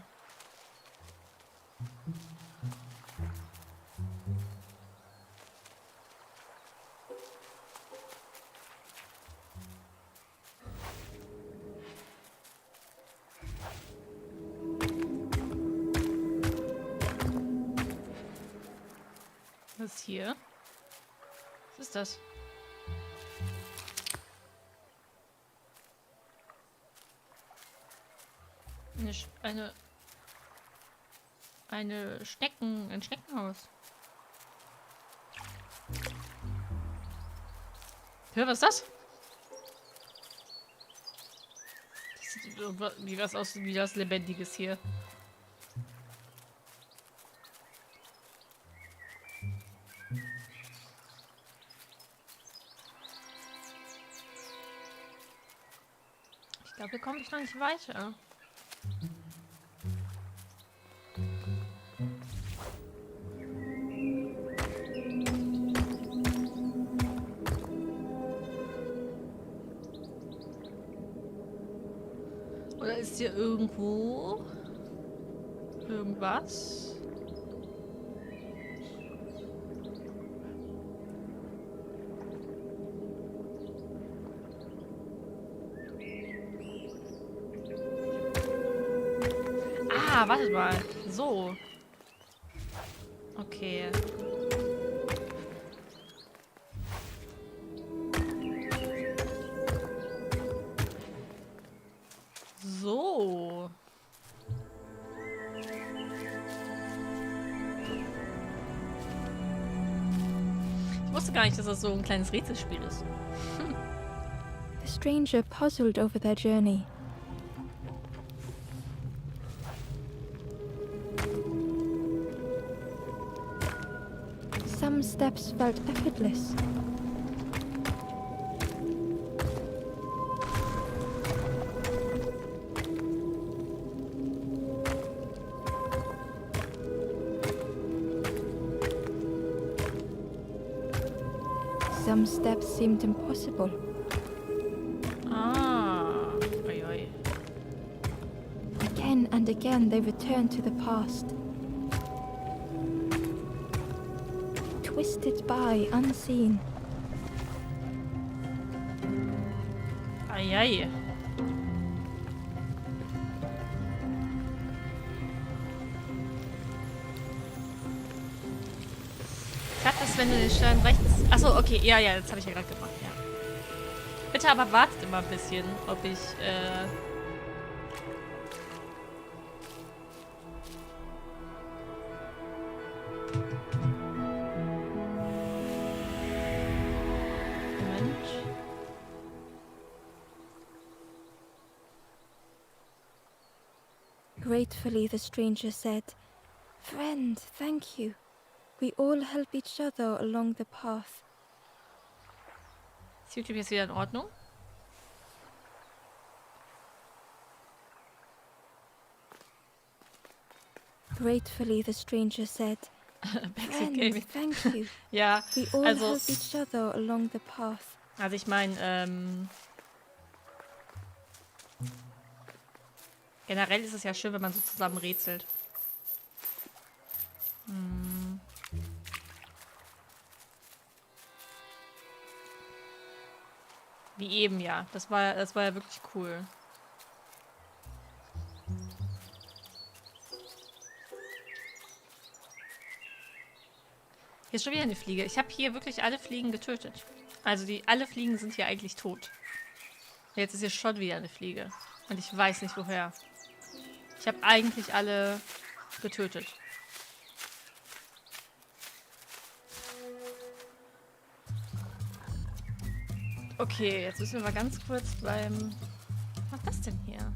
Was ist hier? Was ist das? Ein Schneckenhaus. Hör, was ist das? Das sieht wie was aus wie was Lebendiges hier. Dafür komme ich noch nicht weiter. Oder ist hier irgendwo irgendwas? Ah, wartet mal. So. Okay. So. Ich wusste gar nicht, dass das so ein kleines Rätselspiel ist. The stranger puzzled over their journey. Some steps felt effortless. Some steps seemed impossible. Ah. Oi, oi. Again and again they returned to the past. Twisted by unseen. Ei, ei. Klappt das, wenn du den Stern rechts... Achso, okay. Ja, ja, das habe ich ja gerade gemacht, ja. Bitte aber wartet immer ein bisschen, ob ich, Moment. Gratefully the stranger said, "Friend, thank you. We all help each other along the path." Ist YouTube jetzt wieder in Ordnung? Gratefully the stranger said, "Friend, thank you. Ja, We all also, help each other along the path." also ich meine, generell ist es ja schön, wenn man so zusammen rätselt. Hm. Wie eben, ja. Das war ja wirklich cool. Hier ist schon wieder eine Fliege. Ich habe hier wirklich alle Fliegen getötet. Also alle Fliegen sind hier eigentlich tot. Jetzt ist hier schon wieder eine Fliege. Und ich weiß nicht woher. Ich habe eigentlich alle getötet. Okay, jetzt müssen wir mal ganz kurz beim... Was ist das denn hier?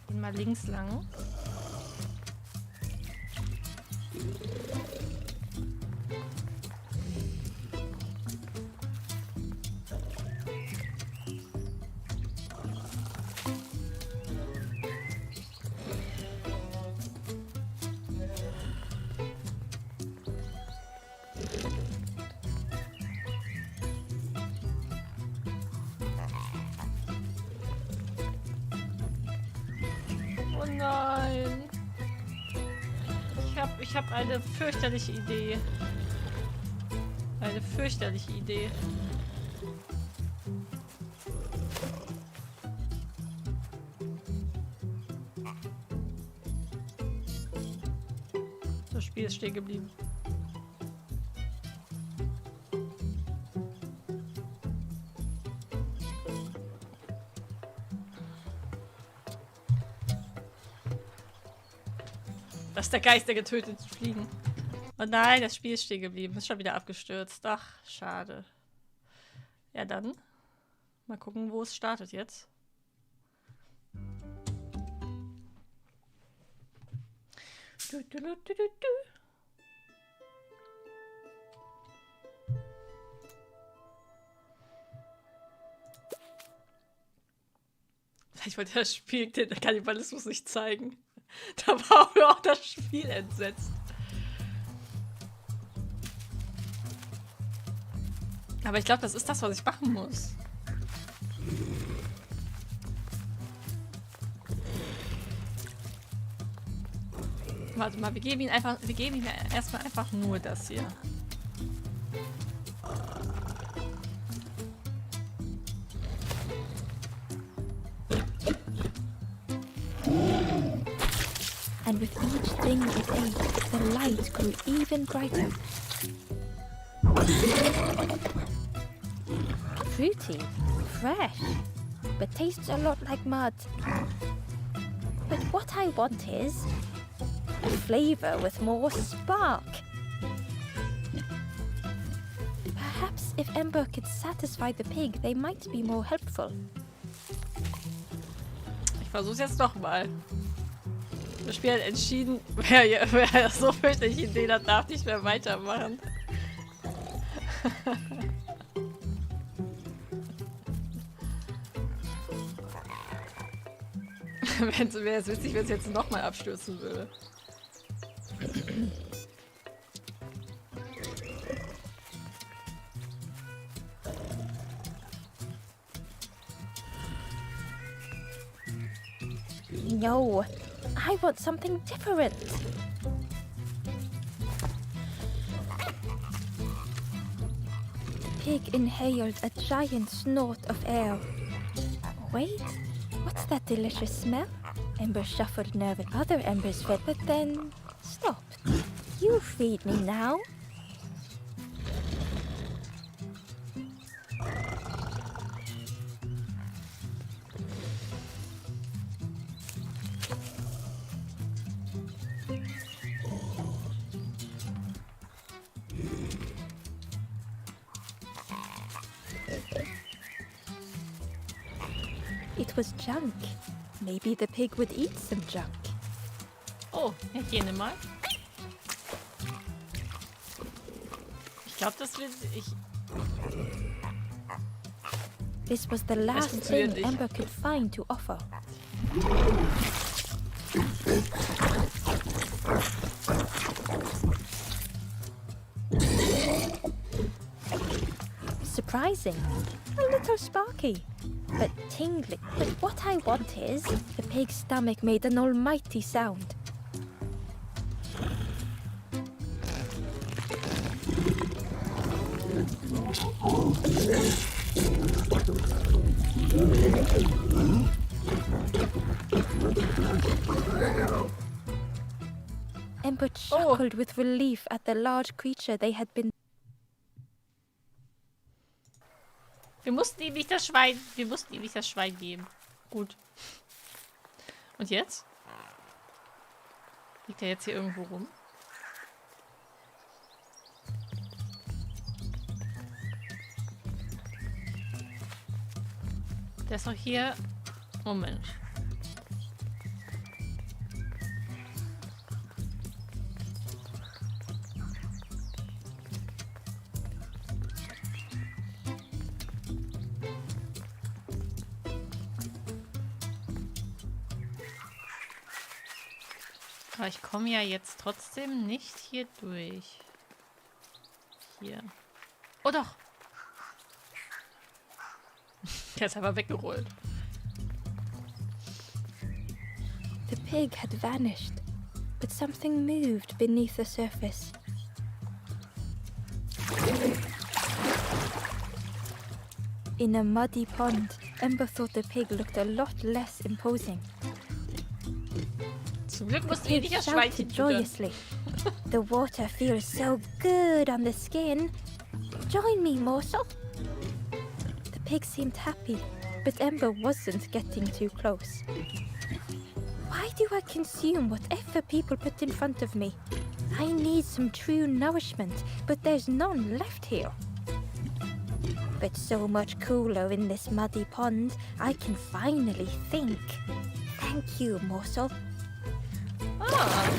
Gehen mal links lang. Oh nein. Ich hab eine fürchterliche Idee. Eine fürchterliche Idee. Das Spiel ist stehen geblieben. Das ist der Geist der getöteten Fliegen. Oh nein, das Spiel ist stehen geblieben. Ist schon wieder abgestürzt. Ach, schade. Ja, dann. Mal gucken, wo es startet jetzt. Ich wollte das Spiel, den Kannibalismus nicht zeigen. Da war auch das Spiel entsetzt. Aber ich glaube, das ist das, was ich machen muss. Warte mal, wir geben ihm erstmal einfach nur das hier. And with each thing it ate, the light grew even brighter. Fruity, fresh, but tastes a lot like mud. But what I want is a flavor with more spark. Perhaps if Ember could satisfy the pig, they might be more helpful. Ich versuch's jetzt nochmal. Das Spiel hat entschieden, wer so fürchterliche Ideen hat, darf nicht mehr weitermachen. Wäre es witzig, wenn es jetzt nochmal abstürzen würde. No, I want something different. Pig inhaled a giant snort of air. Wait, what's that delicious smell? Ember shuffled nervous. Other embers fed, but then stopped. You feed me now. It was junk. Maybe the pig would eat some junk. Oh, hier nimm mal. Ich glaube, das will ich. This was the last thing Ember could find to offer. Surprising. A little sparky. But tingling. But what I want is... The pig's stomach made an almighty sound. Ember chuckled with relief at the large creature they had been... Wir mussten ihm nicht das Schwein geben. Gut. Und jetzt? Liegt er jetzt hier irgendwo rum? Der ist doch hier. Moment. Aber ich komme ja jetzt trotzdem nicht hier durch. Hier. Oh doch! Der ist einfach weggerollt. The pig had vanished, but something moved beneath the surface. In a muddy pond, Ember thought the pig looked a lot less imposing. Zum Glück musste ich The nicht pig das Schweinchen shouted füttern. joyously. The water feels so good on the skin. Join me, morsel. The pig seemed happy, but Ember wasn't getting too close. Why do I consume whatever people put in front of me? I need some true nourishment, but there's none left here. But so much cooler in this muddy pond, I can finally think. Thank you, morsel. Ah.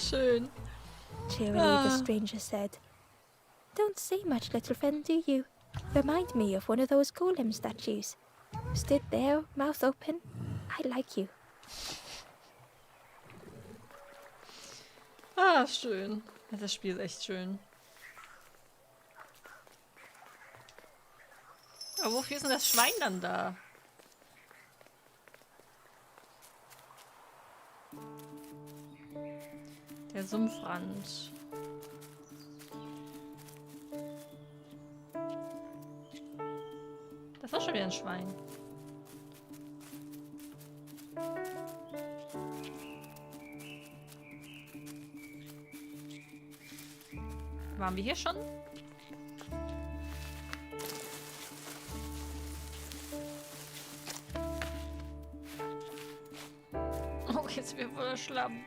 Schön. Cheerily, the stranger said. Don't say much, little friend, do you? Remind me of one of those golem statues. Stood there, mouth open. I like you. Ah, schön. Das Spiel ist echt schön. Aber wofür ist denn das Schwein dann da? Der Sumpfrand. Das war schon wieder ein Schwein. Waren wir hier schon? Oh, jetzt wird voller Schlamm.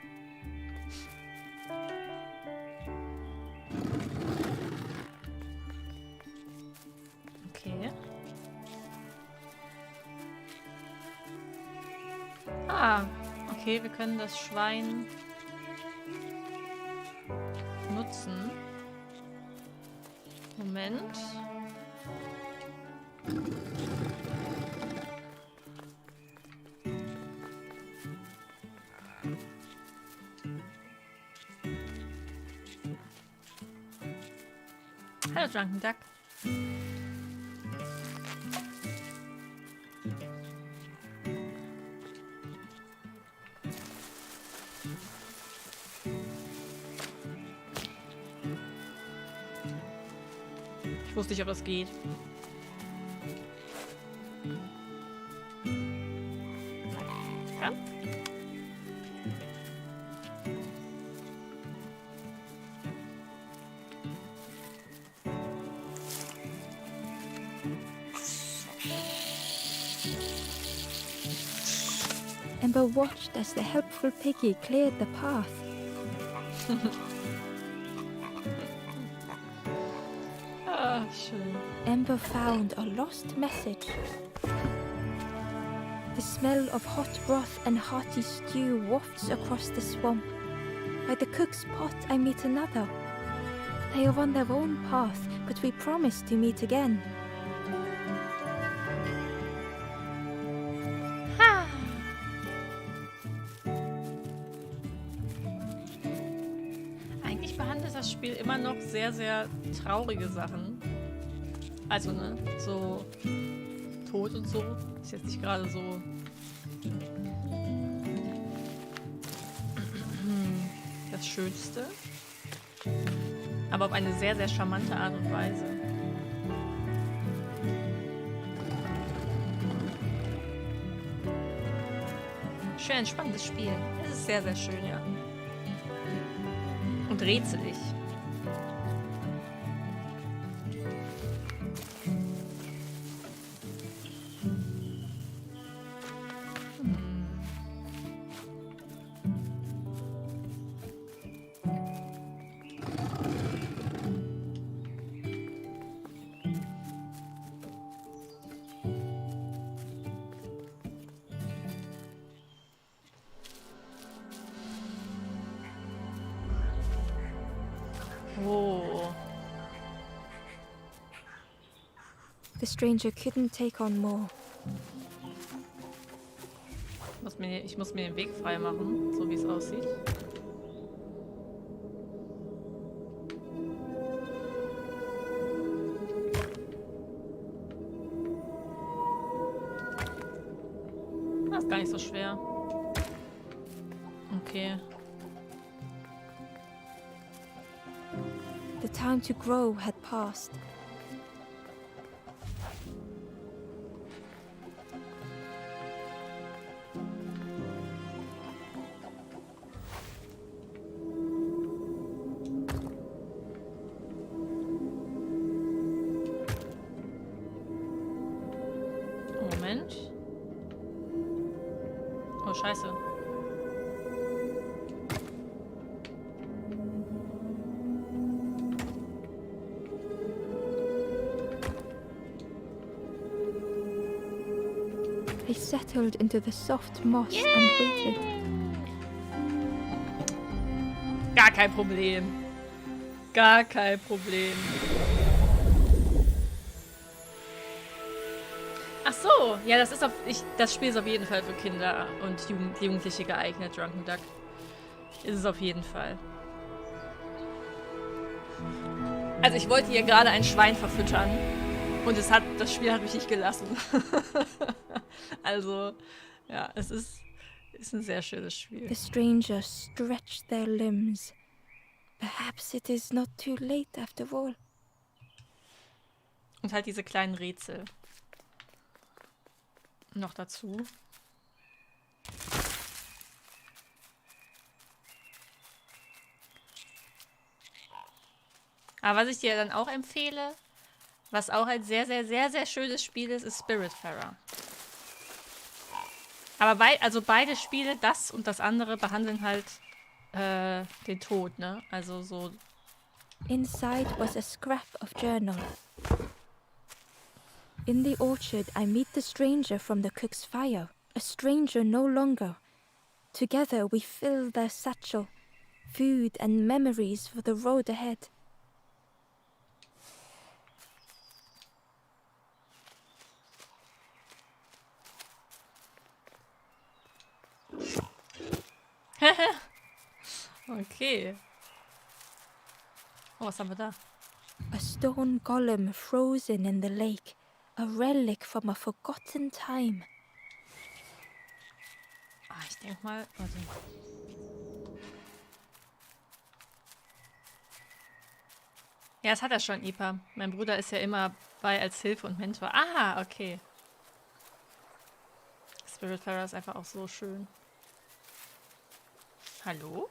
Okay. Ah, okay, wir können das Schwein nutzen. Moment. Hallo, Drunken Duck. Ich wusste nicht, ob das geht. Ja? Ember watched as the helpful piggy cleared the path. Ah, schön. Ember found a lost message. The smell of hot broth and hearty stew wafts across the swamp. By the cook's pot I meet another. They are on their own path, but we promise to meet again. Ha! Eigentlich behandelt das Spiel immer noch sehr, sehr traurige Sachen. Also, ne, so Tod und so. Ist jetzt nicht gerade so. Das Schönste. Aber auf eine sehr, sehr charmante Art und Weise. Schön entspanntes Spiel. Es ist sehr, sehr schön, ja. Und rätselig. Oh. The stranger couldn't take on more. Ich muss mir den Weg frei machen, so wie es aussieht. Das ist gar nicht so schwer. Okay. The time to grow had passed. Moment. Oh, scheiße. They settled into the soft moss and waited. kein Problem. Gar kein Problem. Ach so, ja, das Spiel ist auf jeden Fall für Kinder und Jugendliche geeignet, Drunken Duck. Ist es auf jeden Fall. Also ich wollte hier gerade ein Schwein verfüttern und das Spiel hat mich nicht gelassen. Also, ja, es ist ein sehr schönes Spiel. The stranger stretched their limbs. Perhaps it is not too late after all. Und halt diese kleinen Rätsel noch dazu. Aber was ich dir dann auch empfehle, was auch ein sehr, sehr, sehr, sehr schönes Spiel ist Spiritfarer. Aber beide Spiele, das und das andere, behandeln halt den Tod, ne? Also so. Inside was a scrap of journal. In the orchard I meet the stranger from the cook's fire, a stranger no longer. Together we fill their satchel, food and memories for the road ahead. Okay. Oh, was haben wir da? A stone golem frozen in the lake, a relic from a forgotten time. Ah, ich denke mal. Warte. Ja, das hat er schon, Ipa. Mein Bruder ist ja immer bei als Hilfe und Mentor. Ah, okay. Spiritfarer ist einfach auch so schön. Hallo?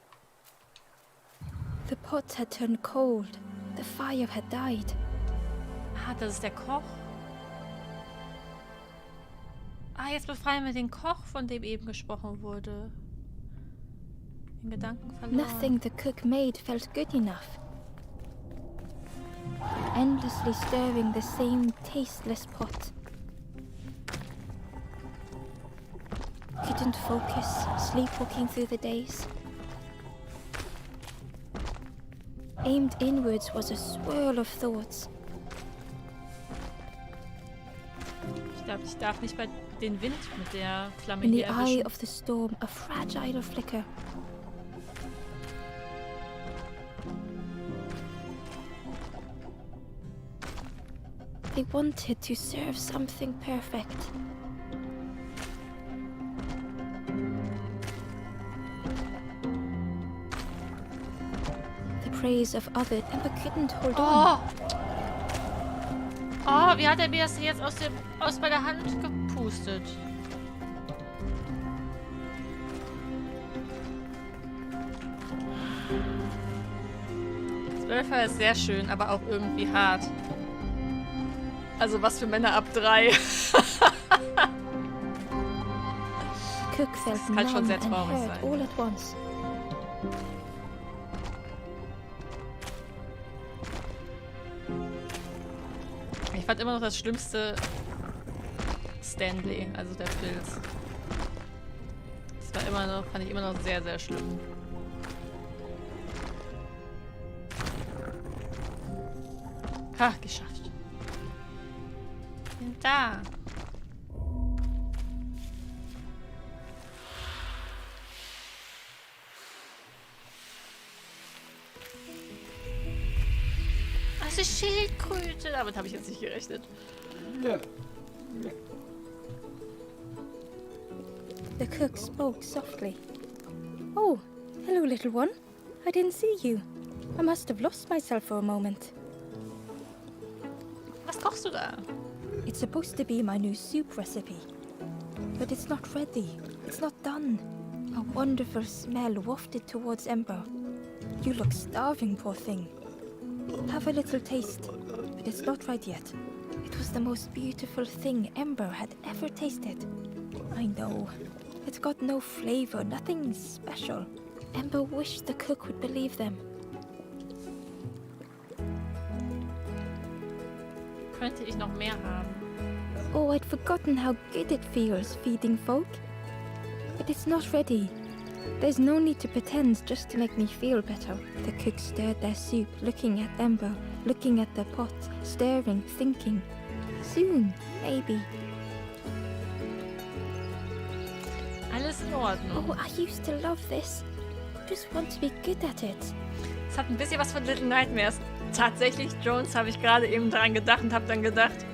The pot had turned cold. The fire had died. Ah, das ist der Koch. Ah, jetzt befreien wir den Koch, von dem eben gesprochen wurde. Den Gedanken verloren. Nothing the cook made felt good enough. Endlessly stirring the same tasteless pot. Couldn't focus, sleepwalking through the days. Aimed inwards was a swirl of thoughts. Ich glaube, ich darf nicht bei den Wind mit der Flamme In the hier eye erwischen. of the storm, a fragile flicker. They wanted to serve something perfect. The praise of others, but couldn't hold on. Oh, wie hat er mir das jetzt aus bei der Hand gepustet? Zwölfer ist sehr schön, aber auch irgendwie hart. Also was für Männer ab 3. Cook felt kann schon numb sehr and traurig hurt sein. all at once. Ich fand immer noch das Schlimmste Stanley, also der Pilz. Das war fand ich immer noch sehr, sehr schlimm. Ha, geschafft. Bin da. Also Schildkröte. Damit habe ich jetzt nicht gerechnet. The cook spoke softly. Oh, hello, little one. I didn't see you. I must have lost myself for a moment. Was kochst du da? It's supposed to be my new soup recipe. But it's not ready. It's not done. A wonderful smell wafted towards Ember. You look starving, poor thing. Have a little taste. But it's not right yet. It was the most beautiful thing Ember had ever tasted. I know. It's got no flavor, nothing special. Ember wished the cook would believe them. Könnte ich noch mehr haben? Oh, I'd forgotten how good it feels feeding folk. But it's not ready. There's no need to pretend just to make me feel better. The cook stirred their soup, looking at Ember, looking at the pot, staring, thinking. Soon, maybe. Alles in Ordnung. Oh, I used to love this. Just want to be good at it. Es hat ein bisschen was von Little Nightmares. Tatsächlich, Jones, habe ich gerade eben dran gedacht und habe dann gedacht,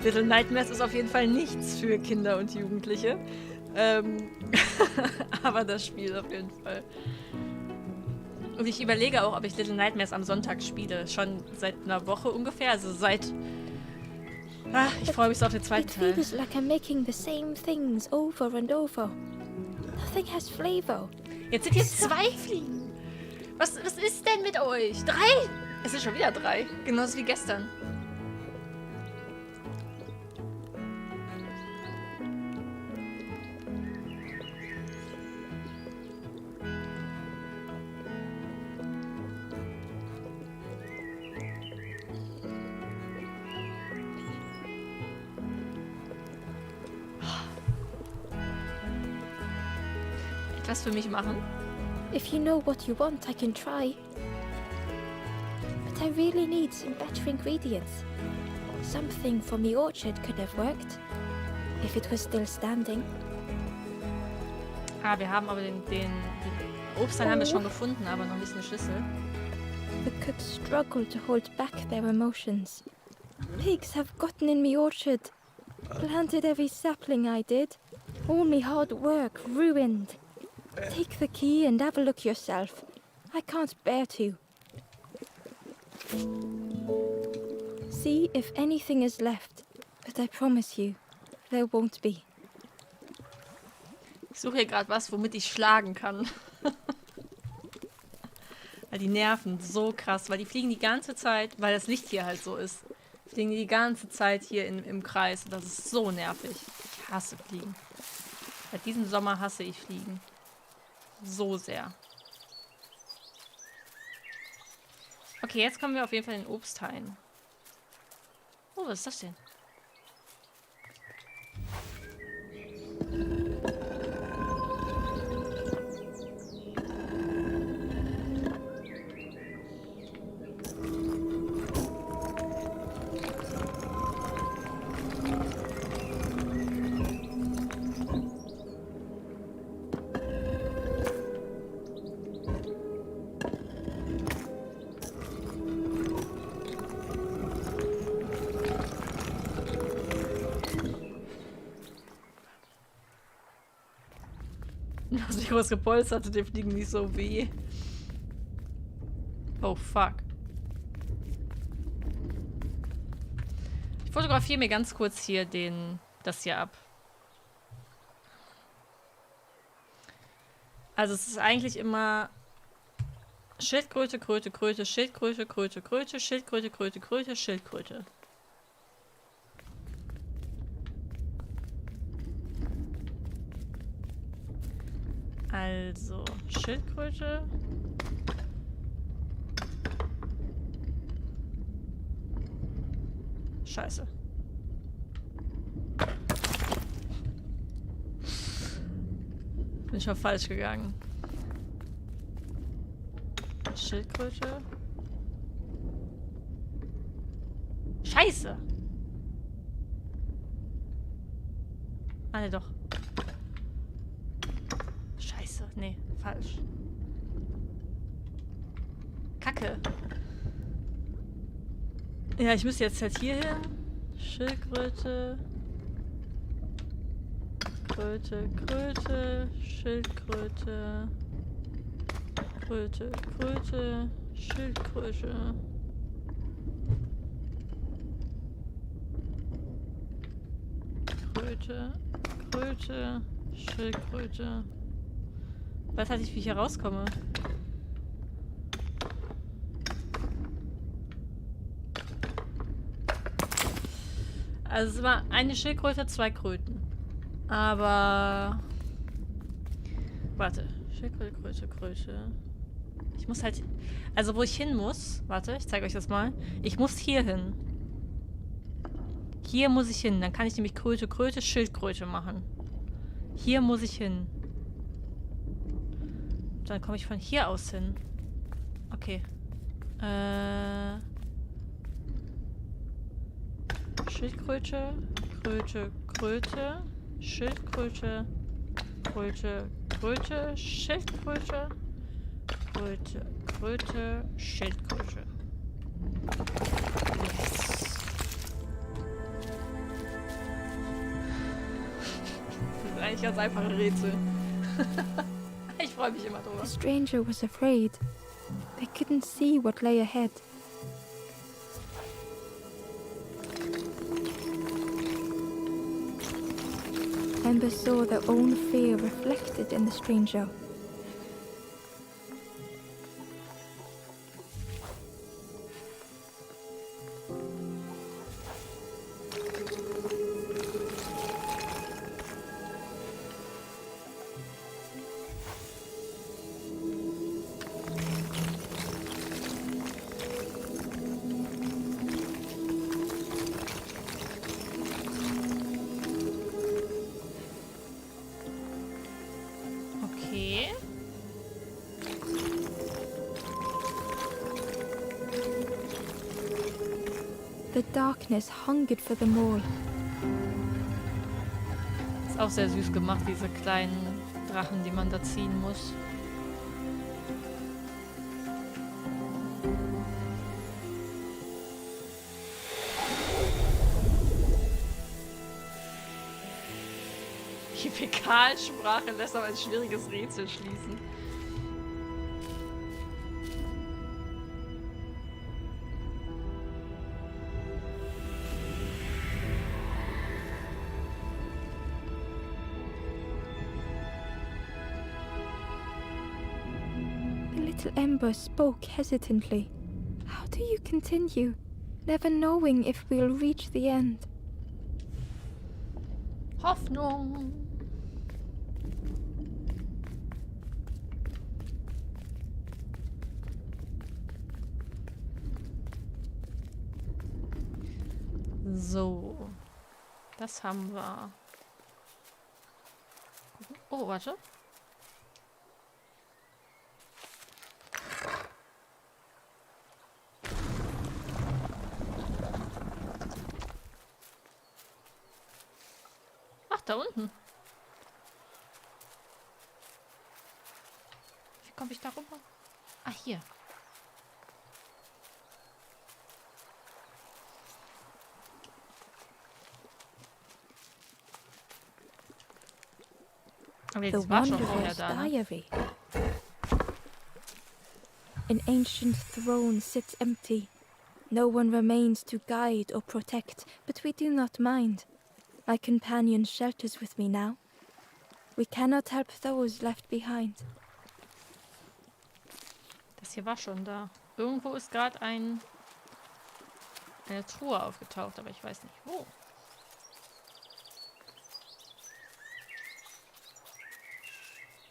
Little Nightmares ist auf jeden Fall nichts für Kinder und Jugendliche. Aber das Spiel auf jeden Fall. Und ich überlege auch, ob ich Little Nightmares am Sonntag spiele. Schon seit einer Woche ungefähr. Also seit... Ach, ich freue mich so auf den zweiten Teil. It feels like I'm making the same things over and over. Nothing has flavor. Jetzt sind hier 2 Fliegen. Was ist denn mit euch? 3? Es sind schon wieder 3. Genauso wie gestern. Etwas für mich machen? If you know what you want, I can try. But I really need some better ingredients. Something from the orchard could have worked, if it was still standing. Ah, wir haben aber den Obstteil haben wir schon gefunden, aber noch nicht den Schlüssel. The cooks struggled to hold back their emotions. Pigs have gotten in me orchard. Planted every sapling I did. All me hard work ruined. Take the key and have a look yourself. I can't bear to. See if anything is left, but I promise you, there won't be. Ich suche hier gerade was, womit ich schlagen kann. Weil die nerven so krass, weil die fliegen die ganze Zeit, weil das Licht hier halt so ist. Fliegen die ganze Zeit hier im Kreis und das ist so nervig. Ich hasse Fliegen. Seit diesem Sommer hasse ich Fliegen. So sehr. Okay, jetzt kommen wir auf jeden Fall in den Obstteil. Oh, was ist das denn? Das nicht groß gepolstert, dem fliegen nicht so weh. Oh, fuck. Ich fotografiere mir ganz kurz hier das hier ab. Also es ist eigentlich immer Schildkröte, Kröte, Kröte, Schildkröte, Kröte, Kröte, Schildkröte, Kröte, Kröte, Schildkröte. Also, Schildkröte. Scheiße. Bin schon falsch gegangen. Schildkröte. Scheiße. Ah, ne, doch. Scheiße. Nee, falsch. Kacke. Ja, ich müsste jetzt halt hier hin. Schildkröte. Kröte, Kröte. Schildkröte. Kröte, Kröte. Schildkröte. Kröte, Kröte. Schildkröte. Was hatte ich, wie ich hier rauskomme? Also es war eine Schildkröte, 2 Kröten. Aber... Warte. Schildkröte, Kröte, Kröte. Ich muss halt... Also wo ich hin muss... Warte, ich zeige euch das mal. Ich muss hier hin. Hier muss ich hin. Dann kann ich nämlich Kröte, Kröte, Schildkröte machen. Hier muss ich hin. Dann komme ich von hier aus hin. Okay. Schildkröte, Kröte, Kröte, Schildkröte, Kröte, Kröte, Schildkröte, Kröte, Kröte, Schildkröte. Das ist eigentlich ganz einfache Rätsel. Ich freue mich immer drüber. The stranger was afraid. They couldn't see what lay ahead. Amber saw their own fear reflected in the stranger. Okay. The darkness hungered for them all. Ist auch sehr süß gemacht, diese kleinen Drachen, die man da ziehen muss. Die Fäkalsprache lässt aber ein schwieriges Rätsel schließen. The little Ember spoke hesitantly. How do you continue, never knowing if we'll reach the end? Hoffnung. So. Das haben wir. Oh, warte. Ach, da unten. Wie komme ich da rüber? Ah, hier. Aber The jetzt war schon vorher Wanderer's da, ne? Diary. An ancient throne sits empty. No one remains to guide or protect, but we do not mind. My companion shelters with me now. We cannot help those left behind. Das hier war schon da. Irgendwo ist gerade eine Truhe aufgetaucht, aber ich weiß nicht wo.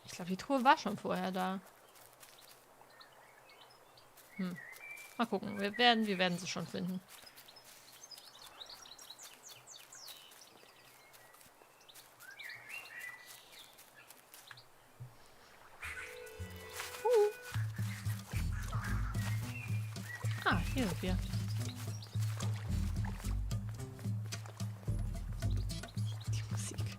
Ich glaube, die Truhe war schon vorher da. Mal gucken. Wir werden sie schon finden. Ah, hier sind wir. Die Musik.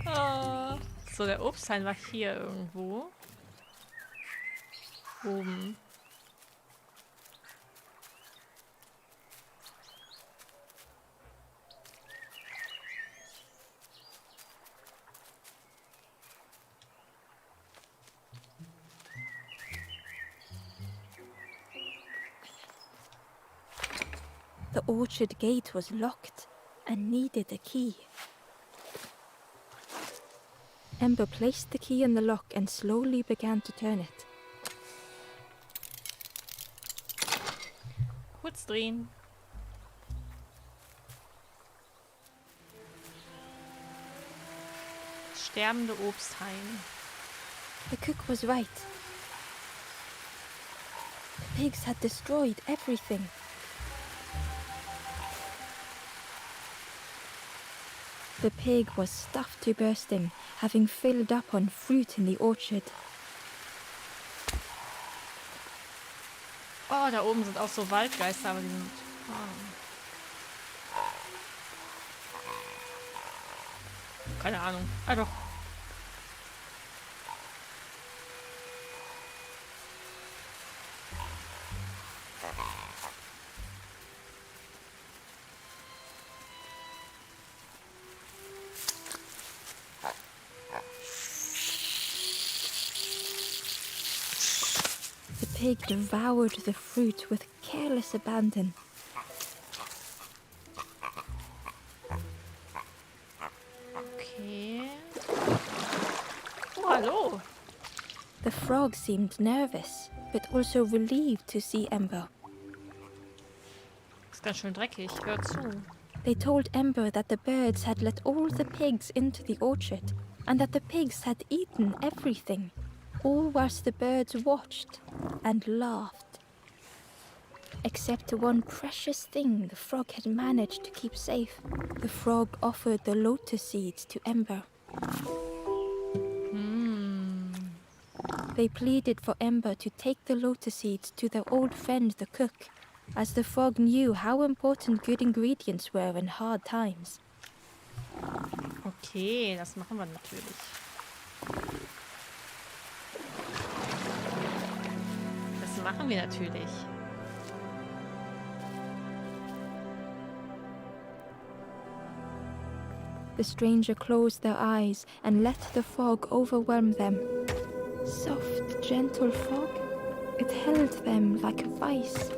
Ah. So, der Obsthain war hier irgendwo. Oben. The orchard gate was locked and needed a key. Ember placed the key in the lock and slowly began to turn it. Kurz drehen. Sterbende Obsthain. The cook was right. pigs had destroyed everything. The pig was stuffed to bursting, having filled up on fruit in the orchard. Oh, da oben sind auch so Waldgeister, aber die sind... Keine Ahnung. Ah, doch. The pig devoured the fruit with careless abandon. Okay. Oh, hallo. The frog seemed nervous, but also relieved to see Ember. Ist ganz schön dreckig. Hör zu. They told Ember that the birds had let all the pigs into the orchard, and that the pigs had eaten everything, all whilst the birds watched and laughed. Except one precious thing the frog had managed to keep safe. The frog offered the lotus seeds to Ember. They pleaded for Ember to take the lotus seeds to their old friend the cook, as the frog knew how important good ingredients were in hard times. Okay, das machen wir natürlich. Das machen wir natürlich. The stranger closed their eyes and let the fog overwhelm them. Soft, gentle fog, it held them like a vice.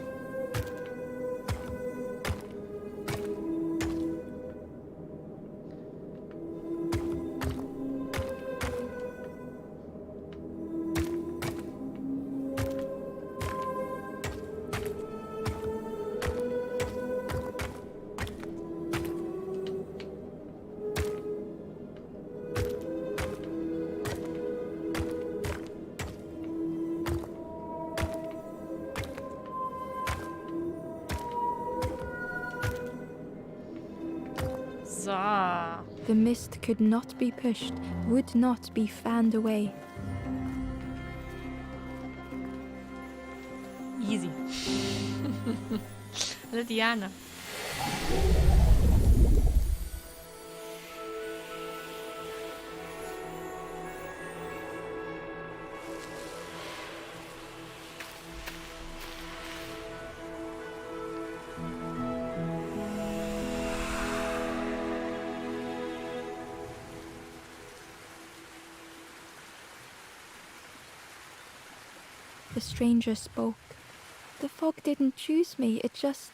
So. The mist could not be pushed, would not be fanned away. Easy. Hallo Diana. The stranger spoke. The fog didn't choose me, it just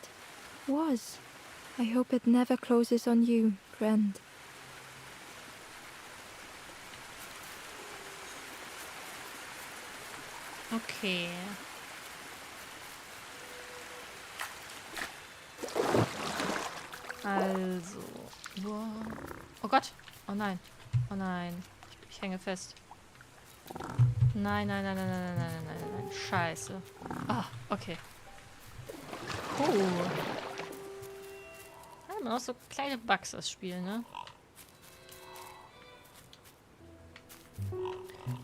was. I hope it never closes on you, friend. Okay. Also. Wow. Oh Gott. Oh nein. Oh nein. Ich hänge fest. Nein, nein, nein, nein, nein, nein, nein, nein, nein, nein. Scheiße. Ah, okay. Hat immer noch so kleine Bugs, das Spiel, ne?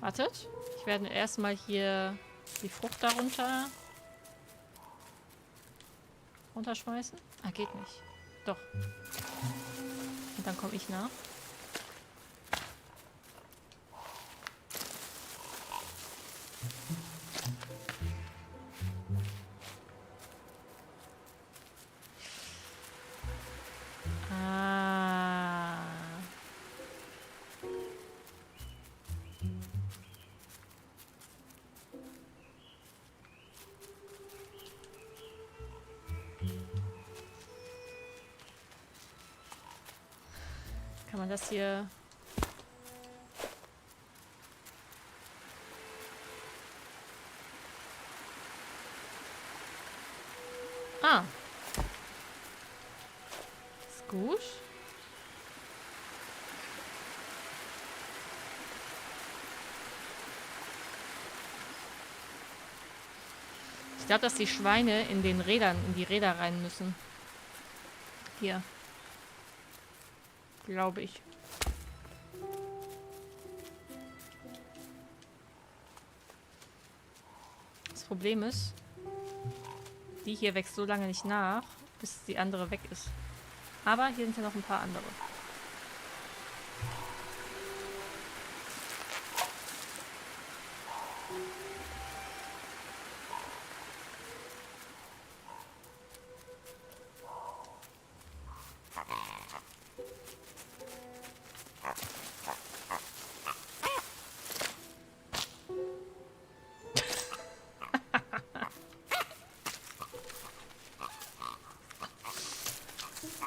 Wartet. Ich werde erstmal hier die Frucht darunter runterschmeißen. Ah, geht nicht. Doch. Und dann komme ich nach. Kann man das hier... Ah. Ist gut. Ich glaube, dass die Schweine in den Rädern, in die Räder rein müssen. Hier. Glaube ich. Das Problem ist, die hier wächst so lange nicht nach, bis die andere weg ist. Aber hier sind ja noch ein paar andere.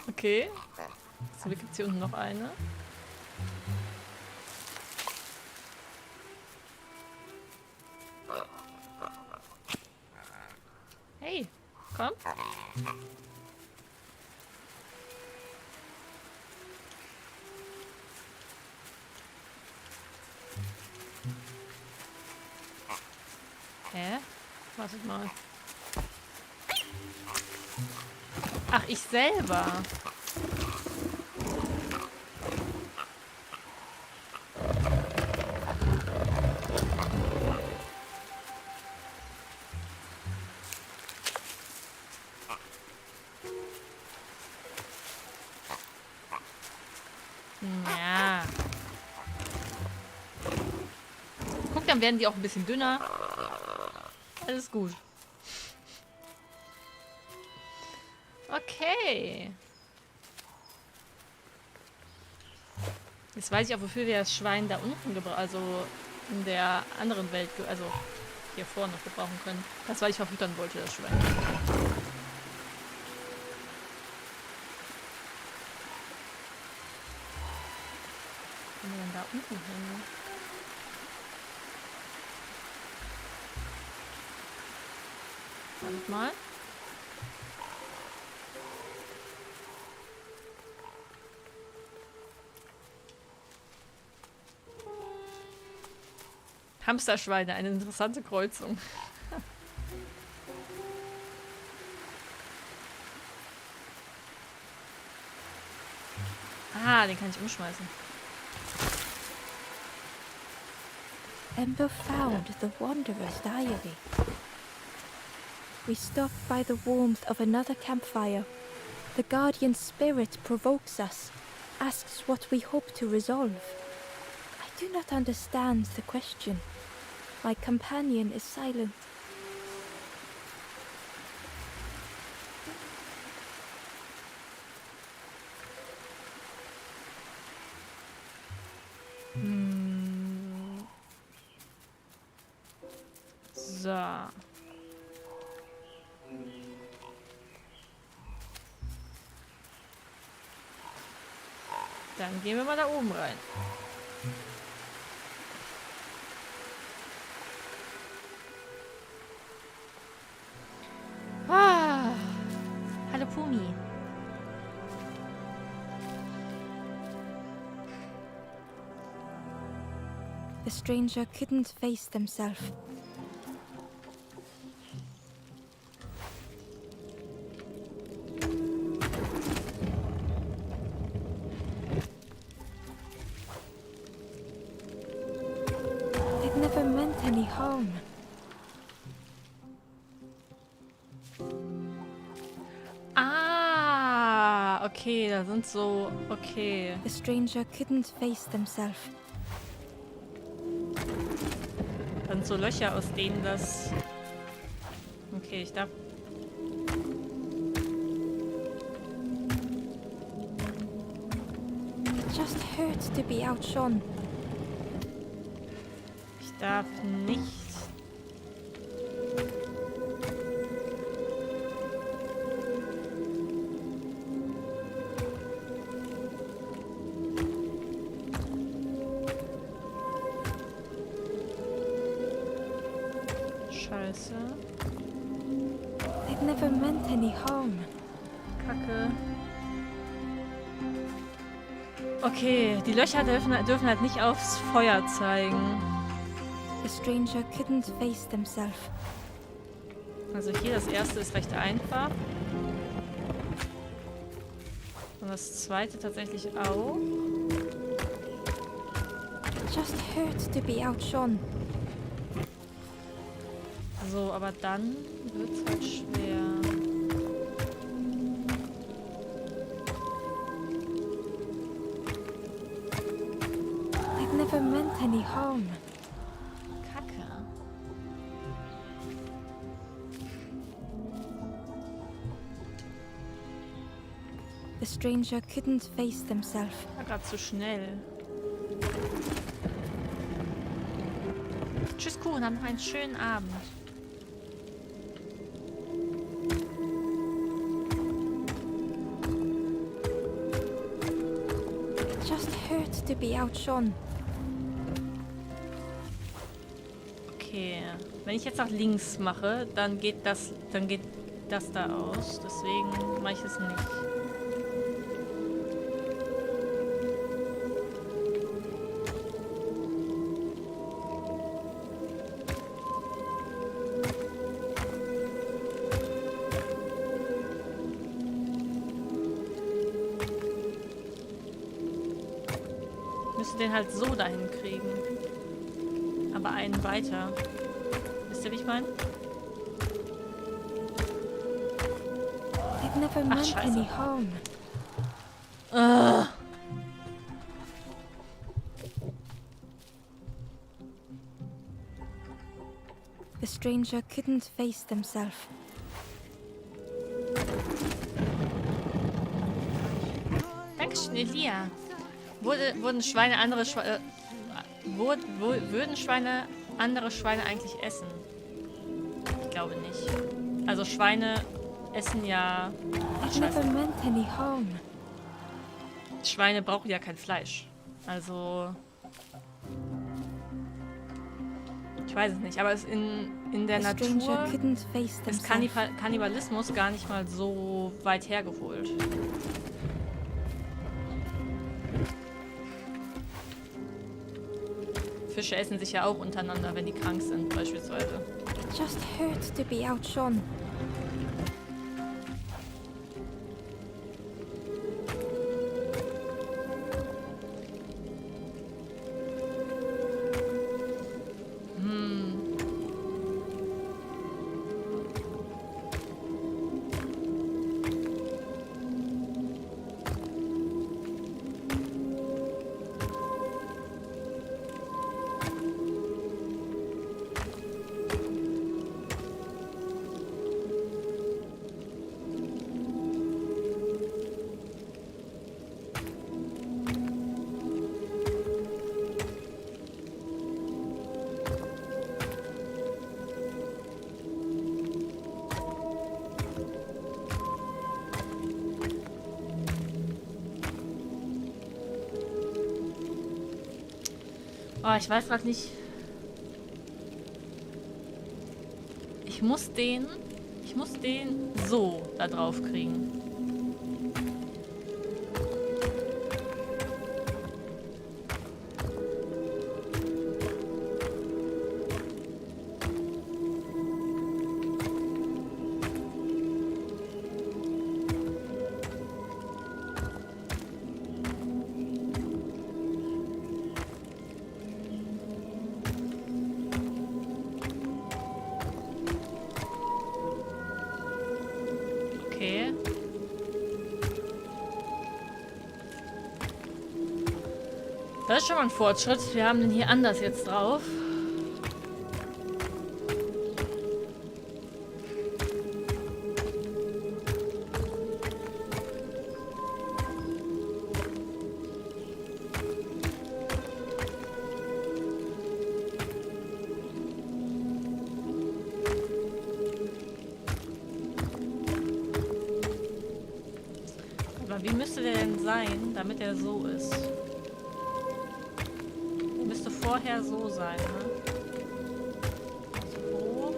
Okay. So, gibt es hier unten noch eine. Hey, komm. Hä? Wartet mal. Ach, ich selber. Ja. Guck, dann werden die auch ein bisschen dünner. Alles gut. Okay. Jetzt weiß ich auch, wofür wir das Schwein da unten also in der anderen Welt, also hier vorne noch gebrauchen können. Das, weil ich verfüttern wollte, das Schwein. Wo wir denn da unten hin? Wartet mal. Hamsterschweine, eine interessante Kreuzung. Ah, den kann ich umschmeißen. Ember found the Wanderer's diary. We stop by the warmth of another campfire. The guardian spirit provokes us, asks what we hope to resolve. I do not understand the question. My companion is silent. So. Dann gehen wir mal da oben rein. Ah. Hallo Pumi. The stranger couldn't face themselves. They'd never meant any harm. Ah, okay, da sind so, okay. The stranger couldn't face themselves. Da sind so Löcher, aus denen das... Okay, ich darf... It just hurts to be outshone. Ich darf nicht... Scheiße. They'd never meant any harm. Kacke. Okay, die Löcher dürfen halt nicht aufs Feuer zeigen. The stranger couldn't face themselves. Also hier das erste ist recht einfach. Und das zweite tatsächlich auch. Just hurt to be outshone. So, aber dann wird es halt schwer. I'd never meant any harm. Kacke. The stranger couldn't face themselves. War gerade zu schnell. Tschüss Kuchen, hab noch einen schönen Abend. Just hurt to be outshone. Okay, wenn ich jetzt nach links mache, dann geht das da aus. Deswegen mache ich es nicht. Müsste den halt so dahin kriegen. Aber einen weiter. Wisst ihr, wie ich meine? I'd never meant any harm. The stranger couldn't face themselves. Dankeschön, Elia. Würden Schweine andere eigentlich essen? Ich glaube nicht. Also Schweine essen ja... Ach, I'd never scheiße. meant any harm. Schweine brauchen ja kein Fleisch. Also... Ich weiß es nicht, aber es in der The Natur stranger couldn't face ist themselves. Kannibalismus gar nicht mal so weit hergeholt. Fische essen sich ja auch untereinander, wenn die krank sind, beispielsweise. Just hurt to be outshone. Oh, ich weiß gerade nicht. Ich muss den so da drauf kriegen. Okay. Das ist schon mal ein Fortschritt. Wir haben den hier anders jetzt drauf. Aber wie müsste der denn sein, damit er so ist? Der müsste vorher so sein, ne? So.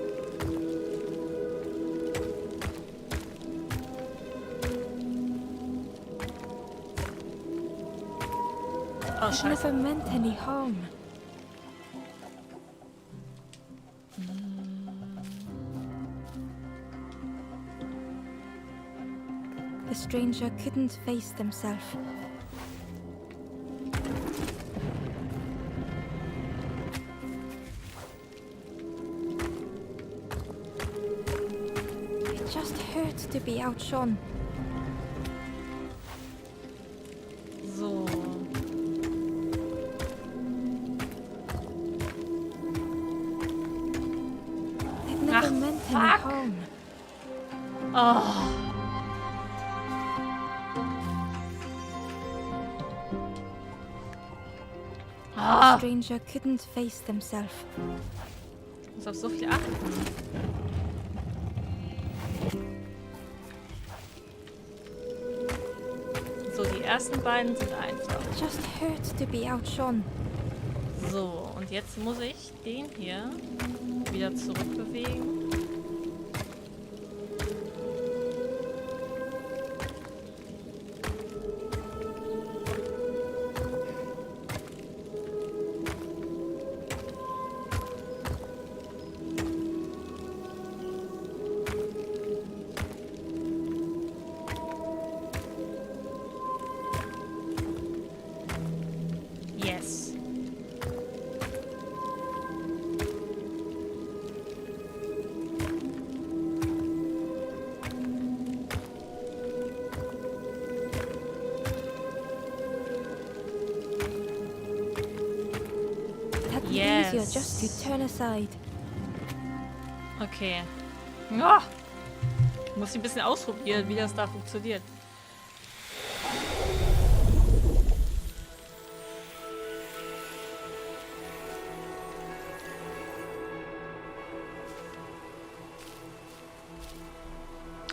Oh, I'd scheiße. never meant any harm. stranger couldn't face themselves. It just hurt to be outshone. So. It never meant any fuck. harm. Oh. The stranger couldn't face themselves. Ich muss auf so viel achten. So, die ersten beiden sind einfach. It just hurt to be outshone. So, und jetzt muss ich den hier wieder zurückbewegen. Yes. That'd be Yes. easier just to turn aside. Okay. Oh. Muss ich ein bisschen ausprobieren, wie das da funktioniert.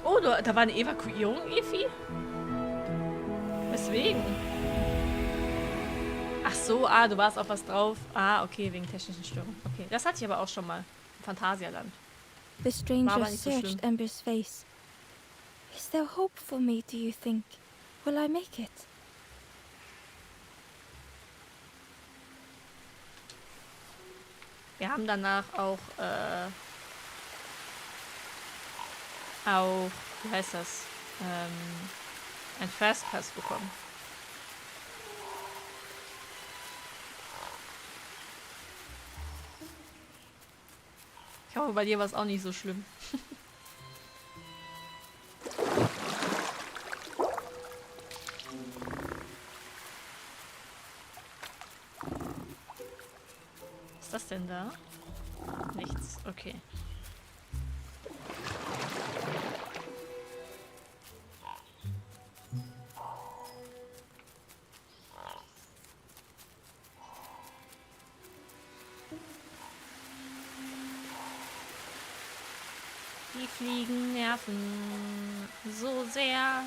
Oh, da war eine Evakuierung, Evi? Weswegen? Ach so, du warst auf was drauf. Ah, okay, wegen technischen Störungen. Okay, das hatte ich aber auch schon mal. Im Phantasialand. The stranger aber nicht so schlimm. searched Ember's face. Is there hope for me, do you think? Will I make it? Wir haben danach auch, wie heißt das? Ein Fastpass bekommen. Ich hoffe, bei dir war es auch nicht so schlimm. Was ist das denn da? Nichts, okay. Die Fliegen nerven so sehr.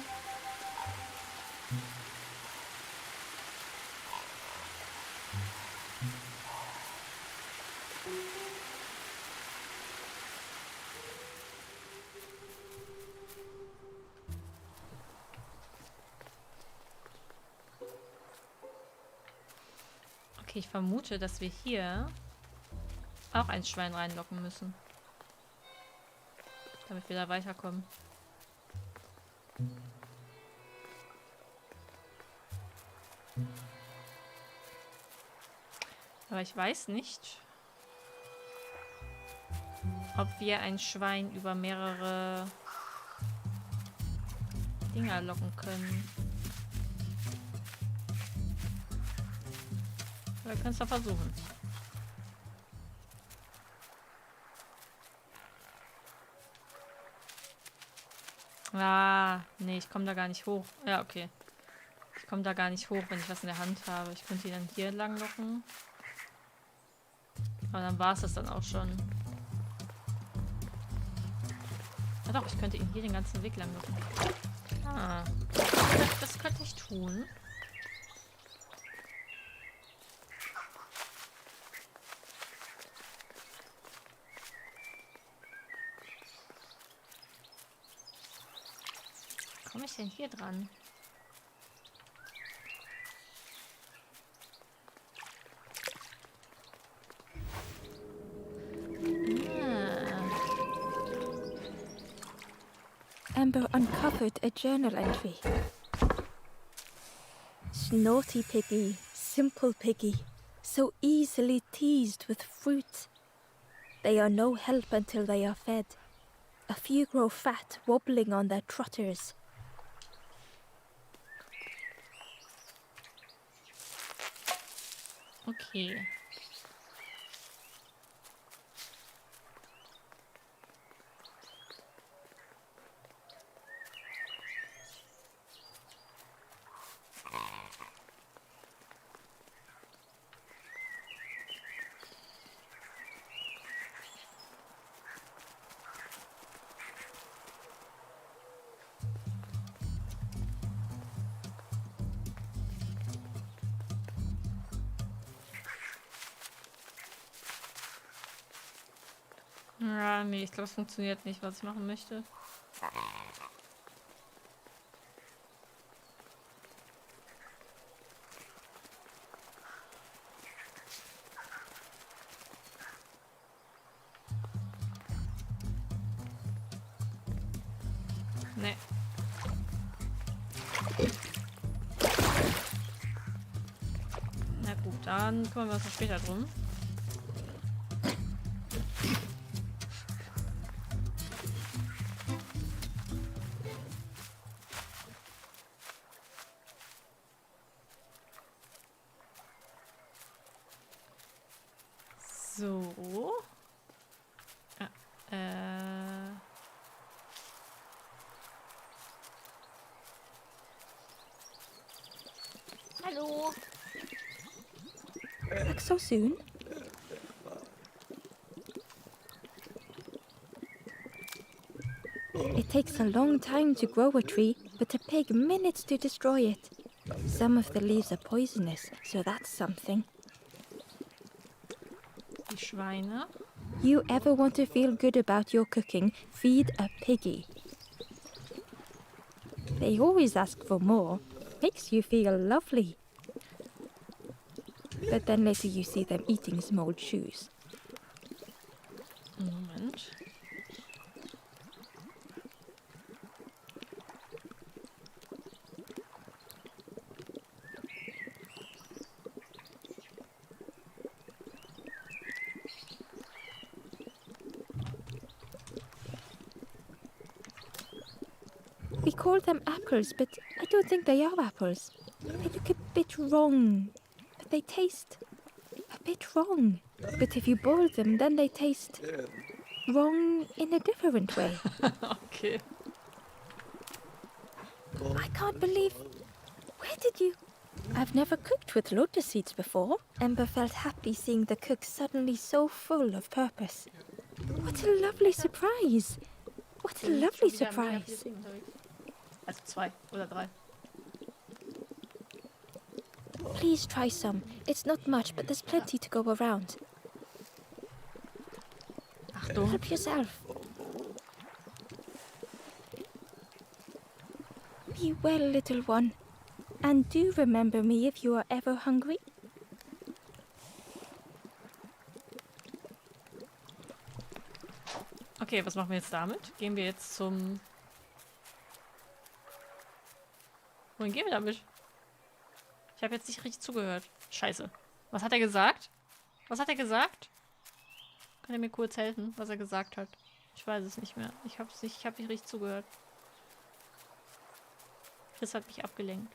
Okay, ich vermute, dass wir hier auch ein Schwein reinlocken müssen. Damit wir da weiterkommen. Aber ich weiß nicht, ob wir ein Schwein über mehrere Dinger locken können. Wir können es doch versuchen. Ah, nee, ich komme da gar nicht hoch. Ja, okay. Ich komme da gar nicht hoch, wenn ich was in der Hand habe. Ich könnte die dann hier lang locken. Aber dann war es das dann auch schon. Ah doch, ich könnte ihn hier den ganzen Weg lang locken. Ah, das könnte ich tun. Wie komme ich denn hier dran? Amber uncovered a journal entry. Naughty piggy, simple piggy, so easily teased with fruit. They are no help until they are fed. A few grow fat, wobbling on their trotters. Okay. Ja, nee, ich glaube, es funktioniert nicht, was ich machen möchte. Nee. Na gut, dann kümmern wir uns noch später drum. So. Hallo. Back so soon? It takes a long time to grow a tree, but a pig minutes to destroy it. Some of the leaves are poisonous, so that's something. Die Schweine. You ever want to feel good about your cooking, feed a piggy. They always ask for more. Makes you feel lovely. But then later you see them eating small shoes. Moment. We call them apples, but I don't think they are apples. They look a bit wrong, but they taste a bit wrong. But if you boil them, then they taste wrong in a different way. Okay. I can't believe... Where did you... I've never cooked with lotus seeds before. Ember felt happy seeing the cook suddenly so full of purpose. What a lovely surprise! What a lovely surprise! Also 2 oder 3. Please try some. It's not much, but there's plenty to go around. Achtung. Help yourself. Be well, little one. And do remember me if you are ever hungry. Okay, was machen wir jetzt damit? Gehen wir jetzt zum... Wohin gehen wir damit? Ich habe jetzt nicht richtig zugehört. Scheiße. Was hat er gesagt? Was hat er gesagt? Kann er mir kurz helfen, was er gesagt hat? Ich weiß es nicht mehr. Ich habe nicht richtig zugehört. Chris hat mich abgelenkt.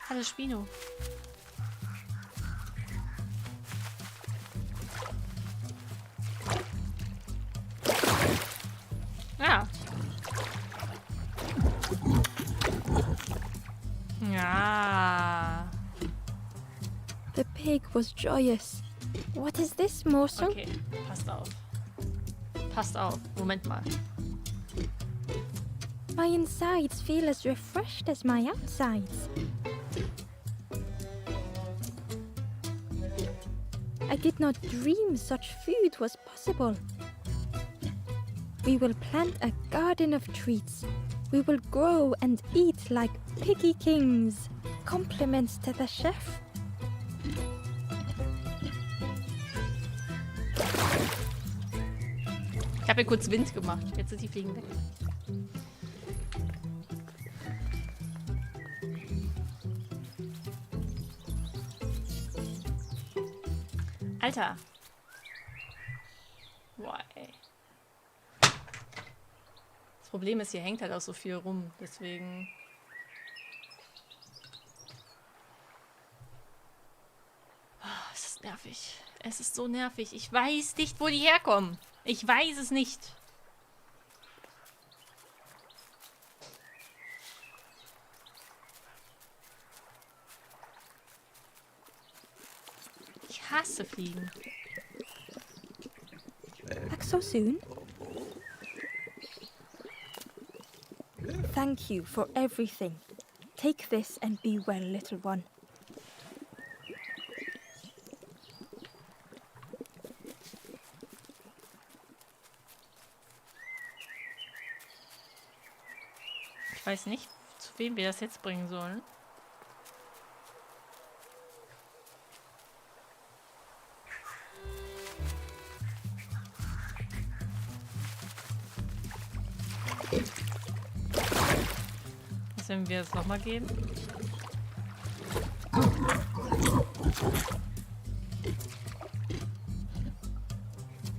Hallo Spino. Ja. Ja. The pig was joyous. What is this morsel? Okay, passt auf. Passt auf. Moment mal. My insides feel as refreshed as my outsides. I did not dream such food was possible. We will plant a garden of treats. We will grow and eat like piggy kings. Compliments to the chef. Ich habe hier kurz Wind gemacht. Jetzt sind die Fliegen weg. Alter. Boah, ey. Das Problem ist, hier hängt halt auch so viel rum. Deswegen... Oh, es ist nervig. Es ist so nervig. Ich weiß nicht, wo die herkommen. Ich weiß es nicht. Ich hasse Fliegen. Back so soon? Thank you for everything. Take this and be well, little one. Ich weiß nicht, zu wem wir das jetzt bringen sollen. Was werden wir jetzt nochmal geben?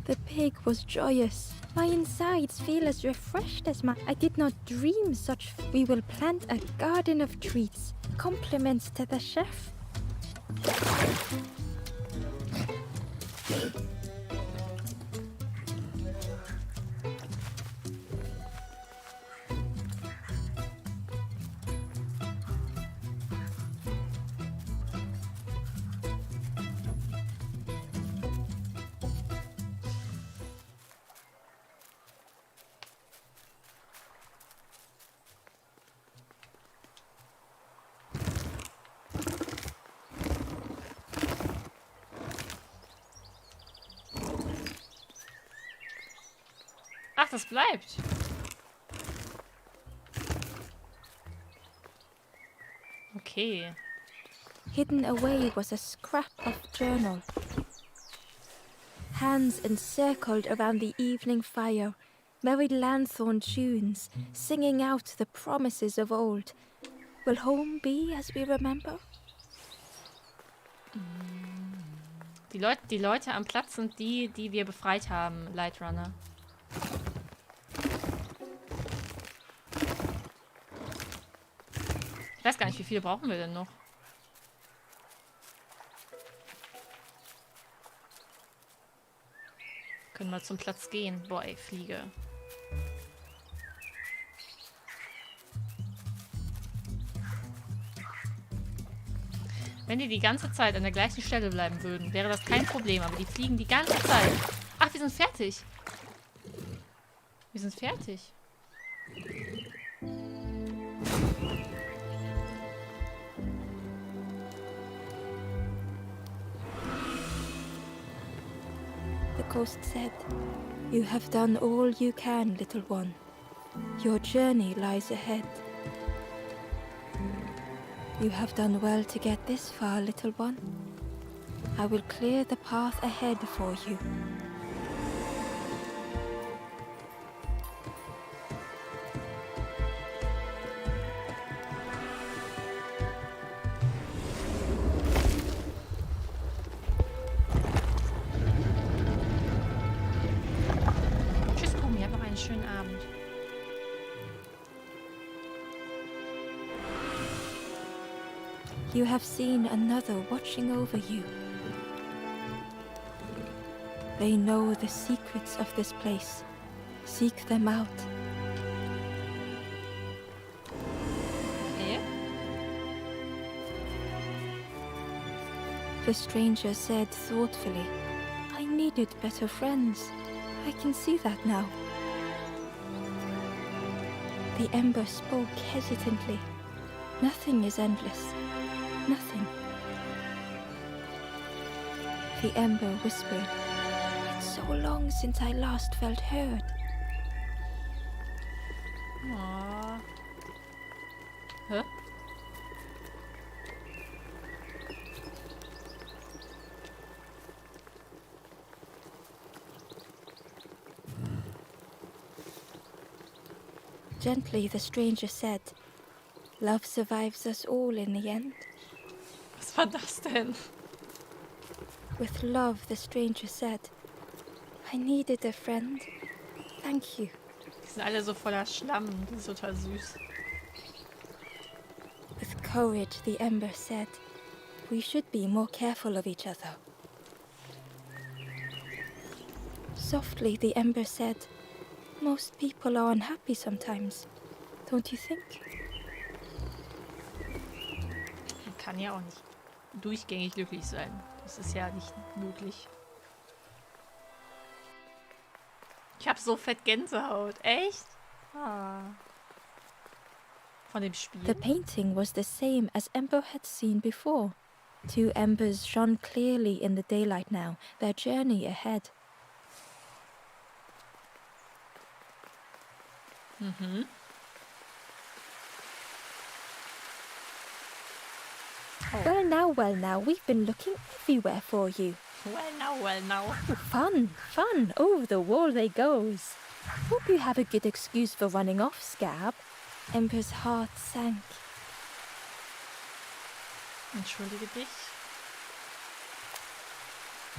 The pig was joyous. My insides feel as refreshed as my... I did not dream such... We will plant a garden of treats. Compliments to the chef. Ach, das bleibt. Okay. Hidden away was a scrap of journal. Hands encircled around the evening fire, merry lanthorn tunes, singing out the promises of old. Will home be as we remember? Die Leute am Platz sind die wir befreit haben, Lightrunner. Ich weiß gar nicht, wie viele brauchen wir denn noch? Können wir zum Platz gehen. Boah, ey, Fliege. Wenn die ganze Zeit an der gleichen Stelle bleiben würden, wäre das kein Problem. Aber die fliegen die ganze Zeit. Ach, wir sind fertig. Wir sind fertig. The ghost said, "You have done all you can, little one. Your journey lies ahead. You have done well to get this far, little one. I will clear the path ahead for you." Tschüss, Kumi, hab noch einen schönen Abend. You have seen another watching over you. They know the secrets of this place. Seek them out. Okay. The stranger said thoughtfully, "I needed better friends. I can see that now." The ember spoke hesitantly. Nothing is endless. Nothing. The ember whispered, "It's so long since I last felt heard." Aww. Hä? Gently, the stranger said, "Love survives us all in the end." Was war das denn? With love, the stranger said, "I needed a friend. Thank you." Die sind alle so voller Schlamm. Die ist total süß. With courage, the ember said, "We should be more careful of each other." Softly, the ember said, "Most people are unhappy sometimes, don't you think?" Man kann ja auch nicht durchgängig glücklich sein. Das ist ja nicht möglich. Ich hab so fett Gänsehaut. Echt? Ah. Von dem Spiel? The painting was the same as Ember had seen before. 2 embers shone clearly in the daylight now, their journey ahead. Mhm. Well now, we've been looking everywhere for you. Well now. Oh, fun, over the wall they goes. Hope you have a good excuse for running off, Scab. Ember's heart sank. Entschuldige dich.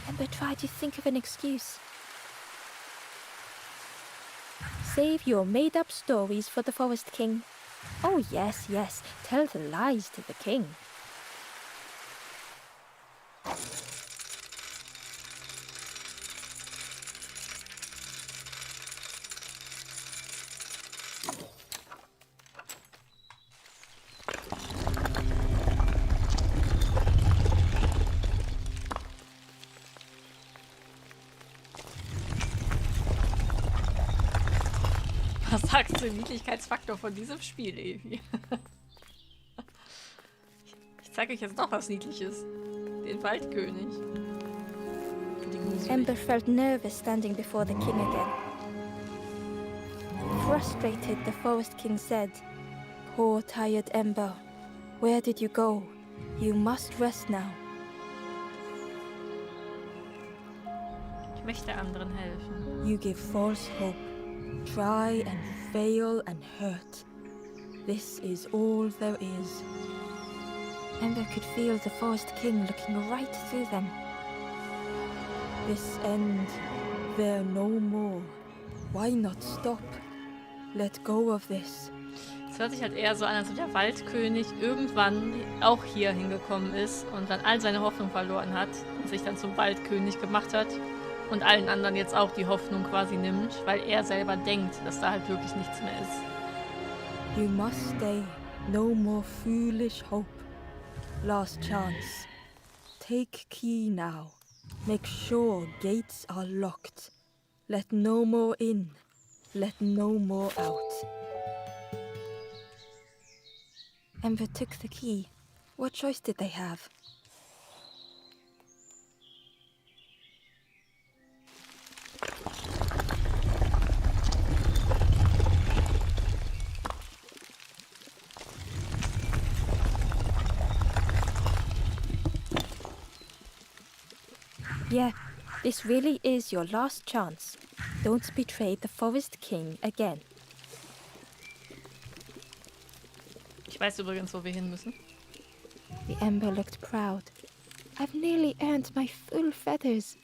Ember tried to think of an excuse. Save your made-up stories for the Forest King. Oh yes, tell the lies to the king. Was sagst du zum Niedlichkeitsfaktor von diesem Spiel, Evi? Ich zeige euch jetzt noch was Niedliches. Den Waldkönig. Ember felt nervous standing before the king again. Frustrated, the Forest King said, "Poor tired Ember, where did you go? You must rest now." Ich möchte anderen helfen. "You give false hope, try and fail and hurt. This is all there is." Ember could feel the Forest King looking right through them. "This end, there no more. Why not stop? Let go of this." Es hört sich halt eher so an, als ob der Waldkönig irgendwann auch hier hingekommen ist und dann all seine Hoffnung verloren hat und sich dann zum Waldkönig gemacht hat und allen anderen jetzt auch die Hoffnung quasi nimmt, weil er selber denkt, dass da halt wirklich nichts mehr ist. "You must stay. No more foolish hope. Last chance. Take key now. Make sure gates are locked. Let no more in. Let no more out." Ember took the key. What choice did they have? Yeah, this really is your last chance. Don't betray the Forest King again. Ich weiß übrigens, wo wir hin müssen. The Ember looked proud. "I've nearly earned my full feathers.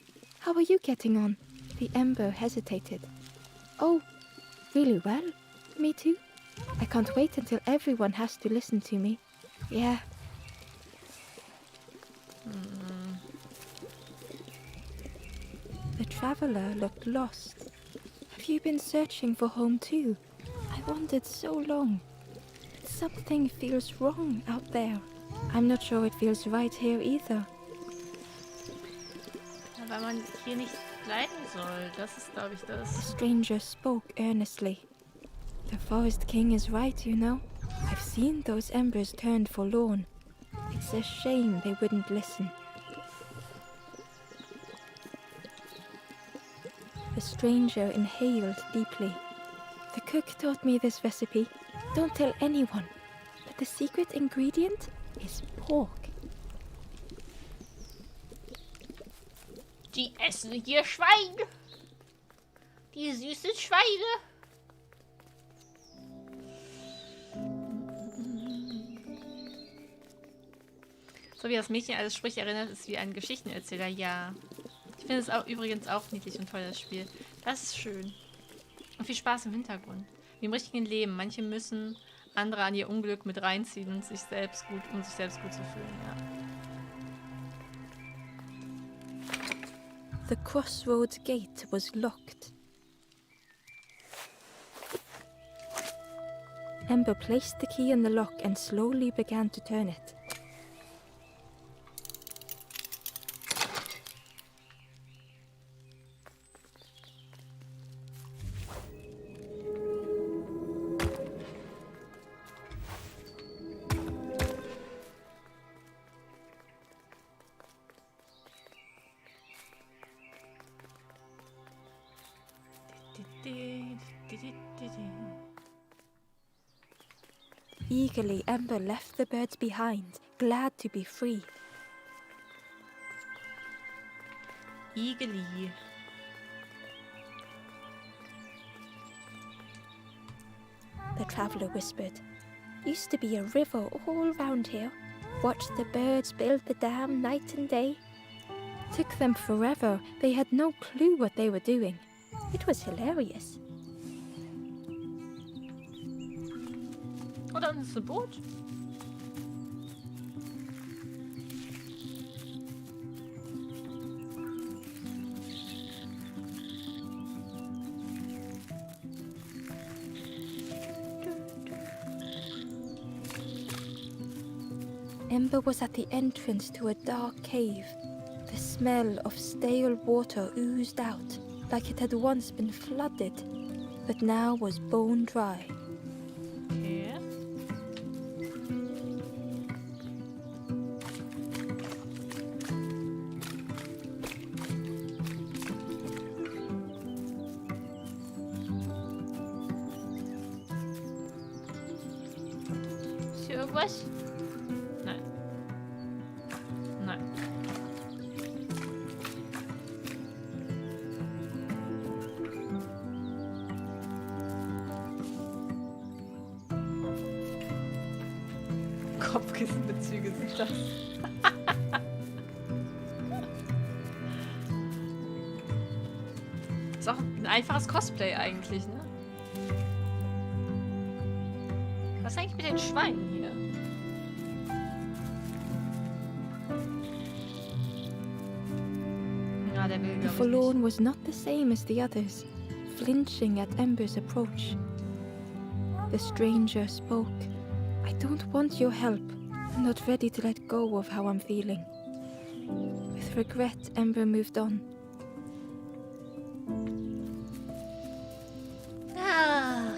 How are you getting on?" The Ember hesitated. "Oh, really well. Me too. I can't wait until everyone has to listen to me. Yeah." The traveler looked lost. "Have you been searching for home too? I wandered so long. Something feels wrong out there. I'm not sure it feels right here either." Ja, weil man hier nicht bleiben soll. Das ist, glaube ich, The das. stranger spoke earnestly. "The Forest King is right, you know. I've seen those embers turned forlorn. It's a shame they wouldn't listen." The stranger inhaled deeply. "The cook taught me this recipe. Don't tell anyone. But the secret ingredient is pork." Die essen hier Schwein. Die süßen Schweine. So wie das Mädchen alles spricht, erinnert es wie ein Geschichtenerzähler. Ja. Ich finde es auch übrigens auch niedlich und toll, das Spiel. Das ist schön. Und viel Spaß im Hintergrund. Wie im richtigen Leben. Manche müssen andere an ihr Unglück mit reinziehen und sich selbst gut, um sich selbst gut zu fühlen. Ja. The crossroads gate was locked. Ember placed the key in the lock and slowly began to turn it. Eagerly, Ember left the birds behind, glad to be free. Eagerly. The traveller whispered. Used to be a river all round here. Watched the birds build the dam night and day. Took them forever. They had no clue what they were doing. It was hilarious. Oh, da unten ist ein Boot. Ember was at the entrance to a dark cave. The smell of stale water oozed out, like it had once been flooded, but now was bone dry. Okay. Ist hier irgendwas? Nein. Nein. Kopfkissenbezüge sind das. Ist auch ein einfaches Cosplay eigentlich, ne? Was ist eigentlich mit den Schweinen hier? Ja, der will, The glaube ich, forlorn nicht. was not the same as the others, flinching at Ember's approach. The stranger spoke. I don't want your help. I'm not ready to let go of how I'm feeling. With regret, Ember moved on.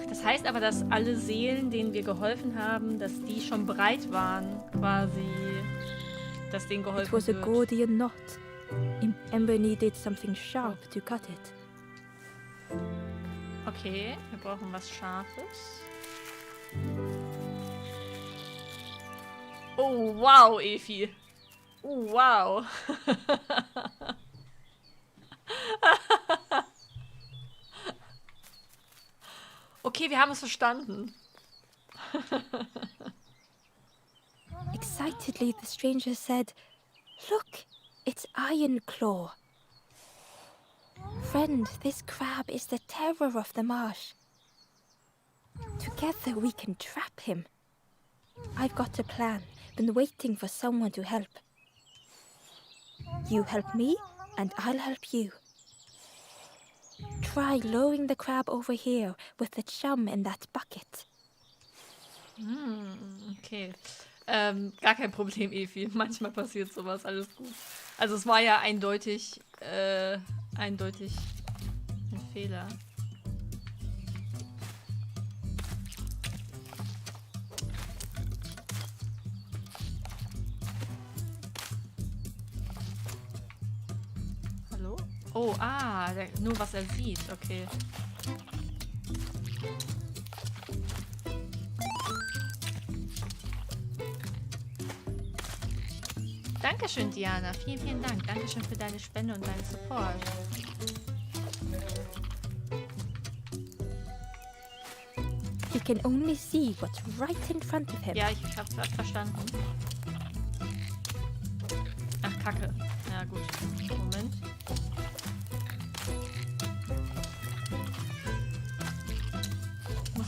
Das heißt aber, dass alle Seelen, denen wir geholfen haben, dass die schon bereit waren, quasi, dass denen It geholfen was a wird. Gordian knot. Ember needed something sharp to cut it. Okay, wir brauchen was Scharfes. Oh, wow, Efi. Oh, wow. Okay, wir haben es verstanden. Excitedly, the stranger said, Look, it's Iron Claw. Friend, this crab is the terror of the marsh. Together we can trap him. I've got a plan. Been waiting for someone to help. You help me, and I'll help you. Try lowering the crab over here with the chum in that bucket. Okay. Gar kein Problem, Efi. Manchmal passiert sowas, alles gut. Also es war ja eindeutig ein Fehler. Hallo? Oh, nur was er sieht, okay. Dankeschön, Diana. Vielen, vielen Dank. Dankeschön für deine Spende und deinen Support. He can only see what's right in front of him. Ja, ich hab's verstanden.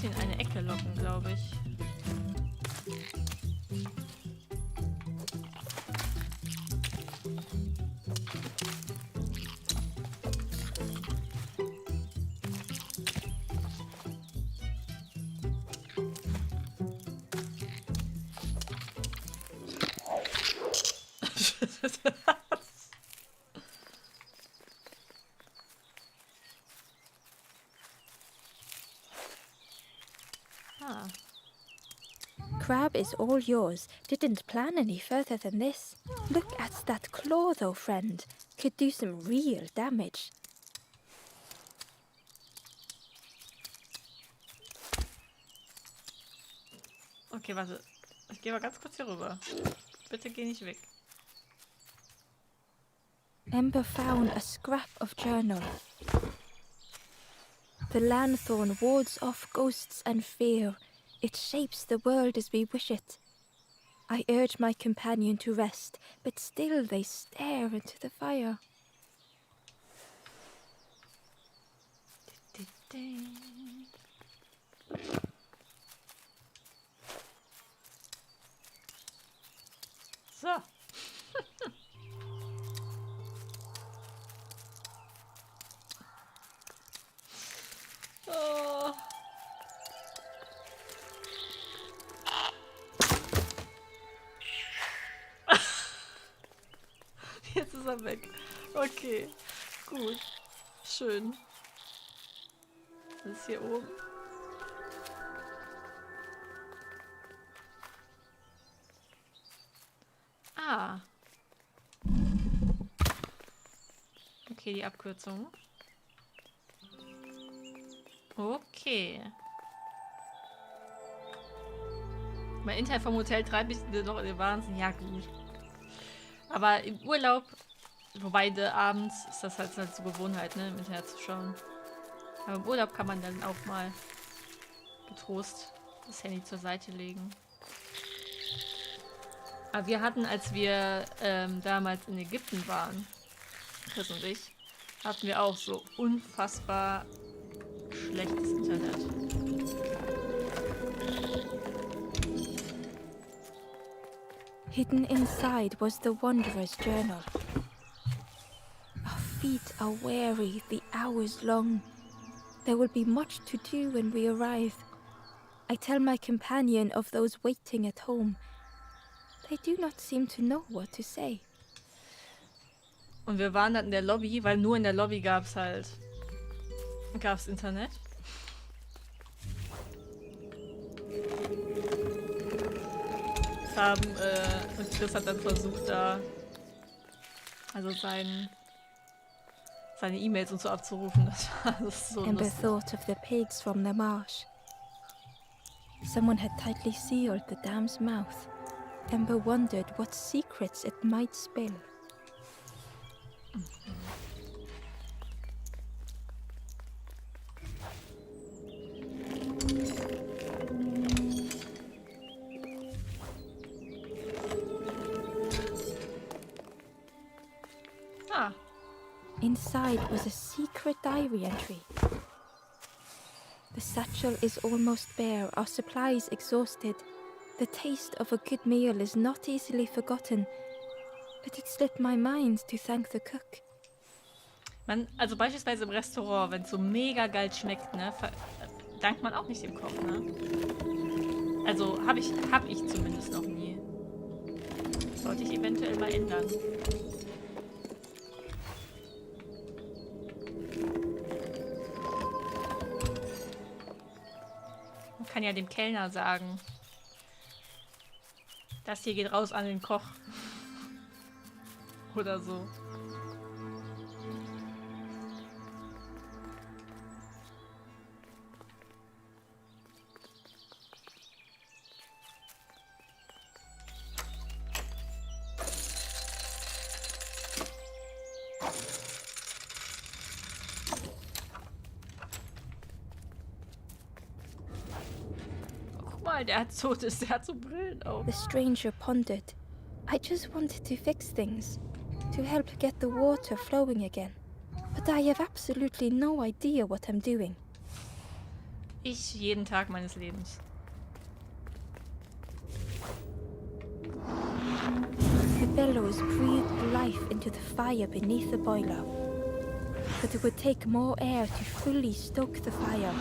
in eine Ecke locken, glaube ich. Ah. Crab is all yours. Didn't plan any further than this. Look at that claw though, friend. Could do some real damage. Okay, warte. Ich gehe mal ganz kurz hier rüber. Bitte geh nicht weg. Ember found a scrap of journal. The lanthorn wards off ghosts and fear. It shapes the world as we wish it. I urge my companion to rest, but still they stare into the fire. So. Oh. Jetzt ist er weg. Okay, gut. Schön. Was ist hier oben? Ah. Okay, die Abkürzung. Okay. Mein Internet vom Hotel treibt mich noch in den Wahnsinn. Ja, gut. Aber im Urlaub, wobei abends ist das halt so Gewohnheit, ne, im Internet zu schauen. Aber im Urlaub kann man dann auch mal getrost das Handy zur Seite legen. Aber wir hatten, als wir damals in Ägypten waren, Chris und ich, hatten wir auch so unfassbar schlechtes Internet. Hidden inside was the Wanderer's journal. Our feet are weary, the hours long. There will be much to do when we arrive. I tell my companion of those waiting at home. They do not seem to know what to say. Und wir waren dann in der Lobby, weil nur in der Lobby gab's Internet. Und Chris hat dann versucht, da seine E-Mails und so abzurufen. Das ist so Ember lustig. thought of the pigs from the marsh. Someone had tightly sealed the dam's mouth. Ember wondered what secrets it might spill. Ah, Inside was a secret diary entry. The satchel is almost bare, our supplies exhausted. The taste of a good meal is not easily forgotten, but it slipped my mind to thank the cook. also beispielsweise im Restaurant, wenn es so mega geil schmeckt, ne, dankt man auch nicht dem Koch, ne? Also hab ich zumindest noch nie. Sollte ich eventuell mal ändern. Man kann ja dem Kellner sagen, das hier geht raus an den Koch. Oder so. Der hat so Brillen auf. The stranger pondered. I just wanted to fix things, to help get the water flowing again. But I have absolutely no idea what I'm doing. Ich jeden Tag meines Lebens. The bellows breathed life into the fire beneath the boiler. But it would take more air to fully stoke the fire.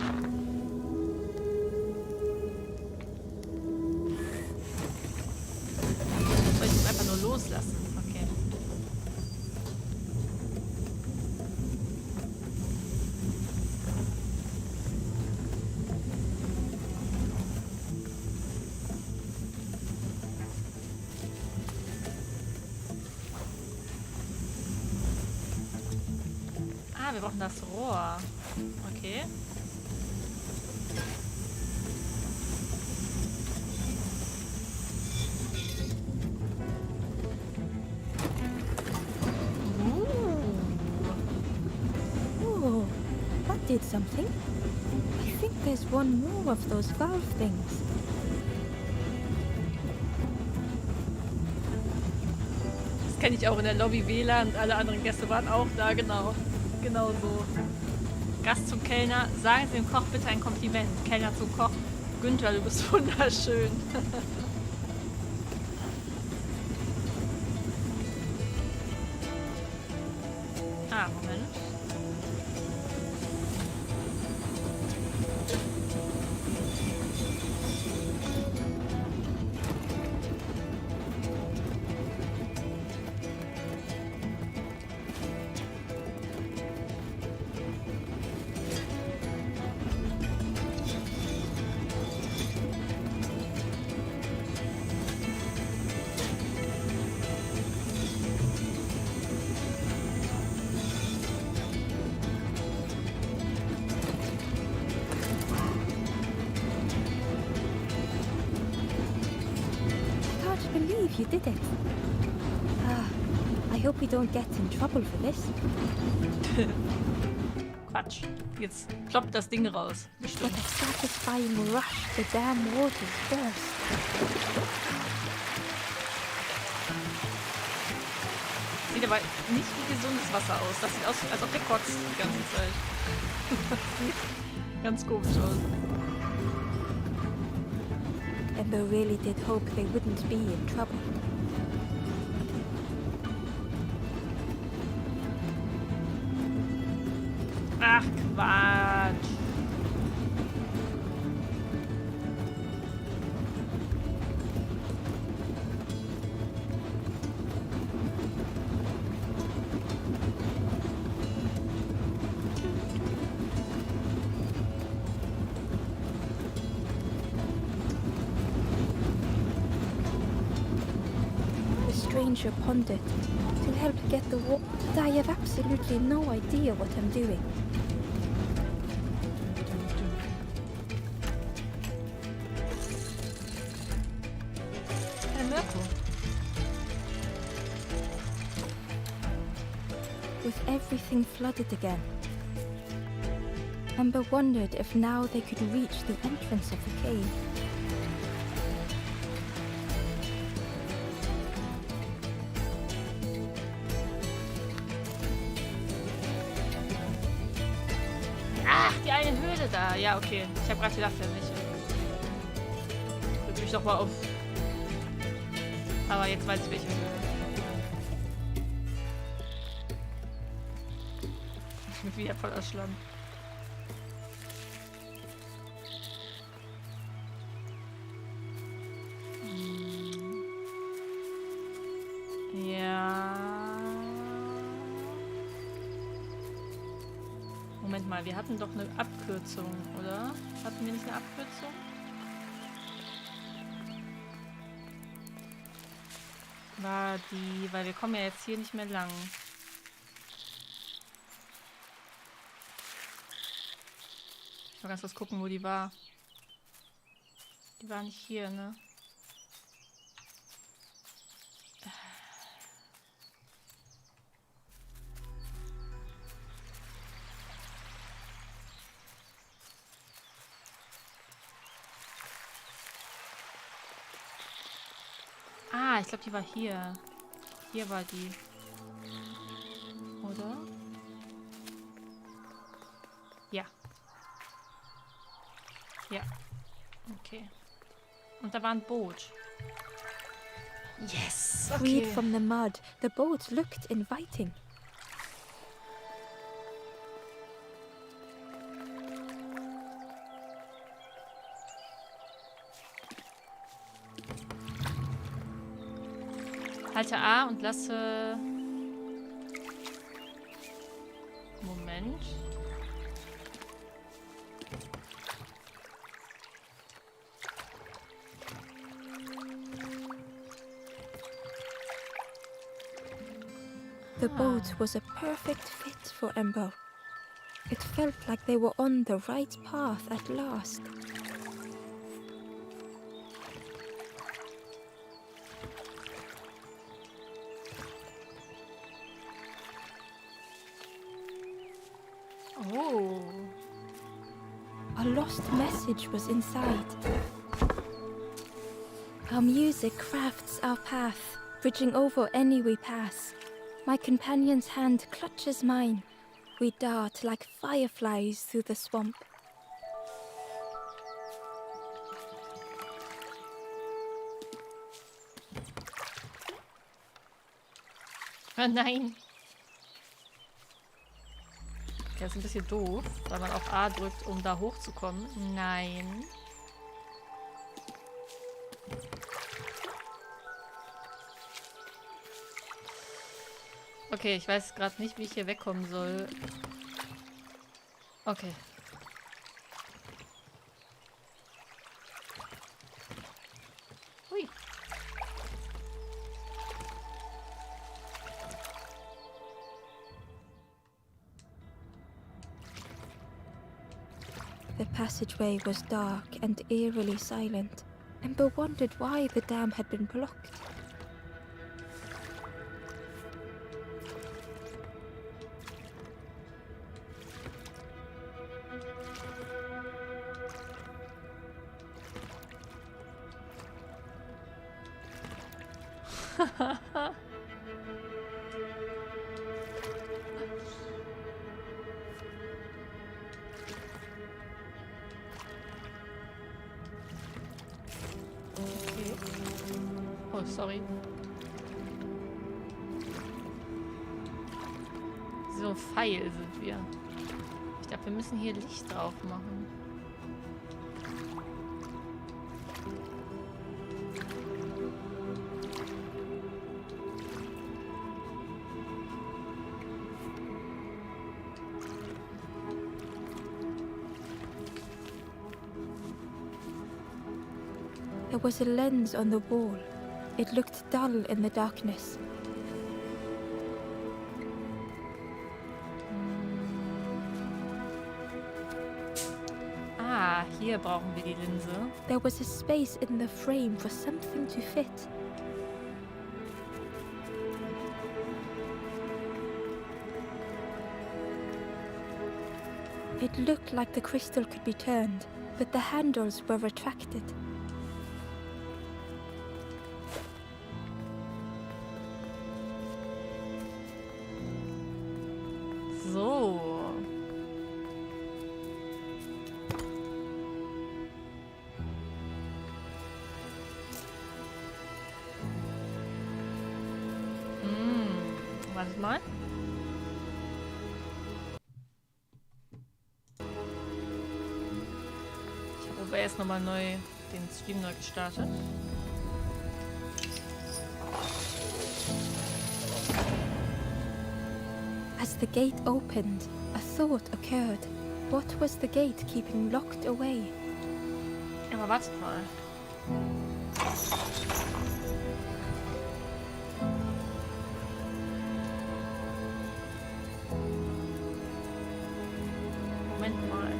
Soll ich das einfach nur loslassen? Okay. Ah, wir brauchen das Rohr. Okay. Oh, that did something. I think there's one more of those valve things. Das kenne ich auch in der Lobby WLAN und alle anderen Gäste waren auch da, genau. Genau so. Gast zum Kellner, sagen Sie dem Koch bitte ein Kompliment. Kellner zum Koch, Günther, du bist wunderschön. Ah, Moment. I can't believe you did it. Ah, I hope we don't get in trouble for this. Quatsch. Jetzt ploppt das Ding raus. What Bestimmt. a satisfying rush the damn waters burst. Sieht aber nicht wie gesundes Wasser aus. Das sieht aus, als ob der kotzt die ganze Zeit. Ganz komisch aus. Ember really did hope they wouldn't be in trouble. Ach, Quatsch. The stranger pondered to help get the water. But I have absolutely no idea what I'm doing. Herr Mirko. With everything flooded again, Ember wondered if now they could reach the entrance of the cave. Ach, die eine Höhle da. Ja, okay. Ich habe gerade gedacht, welche. Drück mich doch mal auf. Aber jetzt weiß ich, welche Höhle. Ich bin wieder voller Schlamm. Ja. Moment mal, wir hatten doch eine Abkürzung, oder? Hatten wir nicht eine Abkürzung? War die, weil wir kommen ja jetzt hier nicht mehr lang. Ich mal ganz kurz gucken, wo die war. Die war nicht hier, ne? Ah, ich glaube, die war hier. Hier war die. Oder? Ja. Ja. Okay. Und da war ein Boot. Yes! Freed Okay. from the mud, the boat looked inviting. Halte A und lasse... Moment. The boat was a perfect fit for Ember. It felt like they were on the right path at last. Oh. A lost message was inside. Our music crafts our path, bridging over any we pass. My companion's hand clutches mine. We dart like fireflies through the swamp. Oh nein. Okay, das ist ein bisschen doof, weil man auf A drückt, um da hochzukommen. Nein. Okay, ich weiß gerade nicht, wie ich hier wegkommen soll. Okay. Hui. The passageway was dark and eerily silent. Ember wondered why the dam had been blocked. Okay. Oh, sorry. So Pfeil sind wir. Ich glaube, wir müssen hier Licht drauf machen. There was a lens on the wall. It looked dull in the darkness. Ah, hier brauchen wir die Linse. There was a space in the frame for something to fit. It looked like the crystal could be turned, but the handles were retracted. So. Warte mal. Ich habe aber erst nochmal neu den Stream neu gestartet. As the gate opened, a thought occurred. What was the gate keeping locked away? Aber warte mal. Moment mal.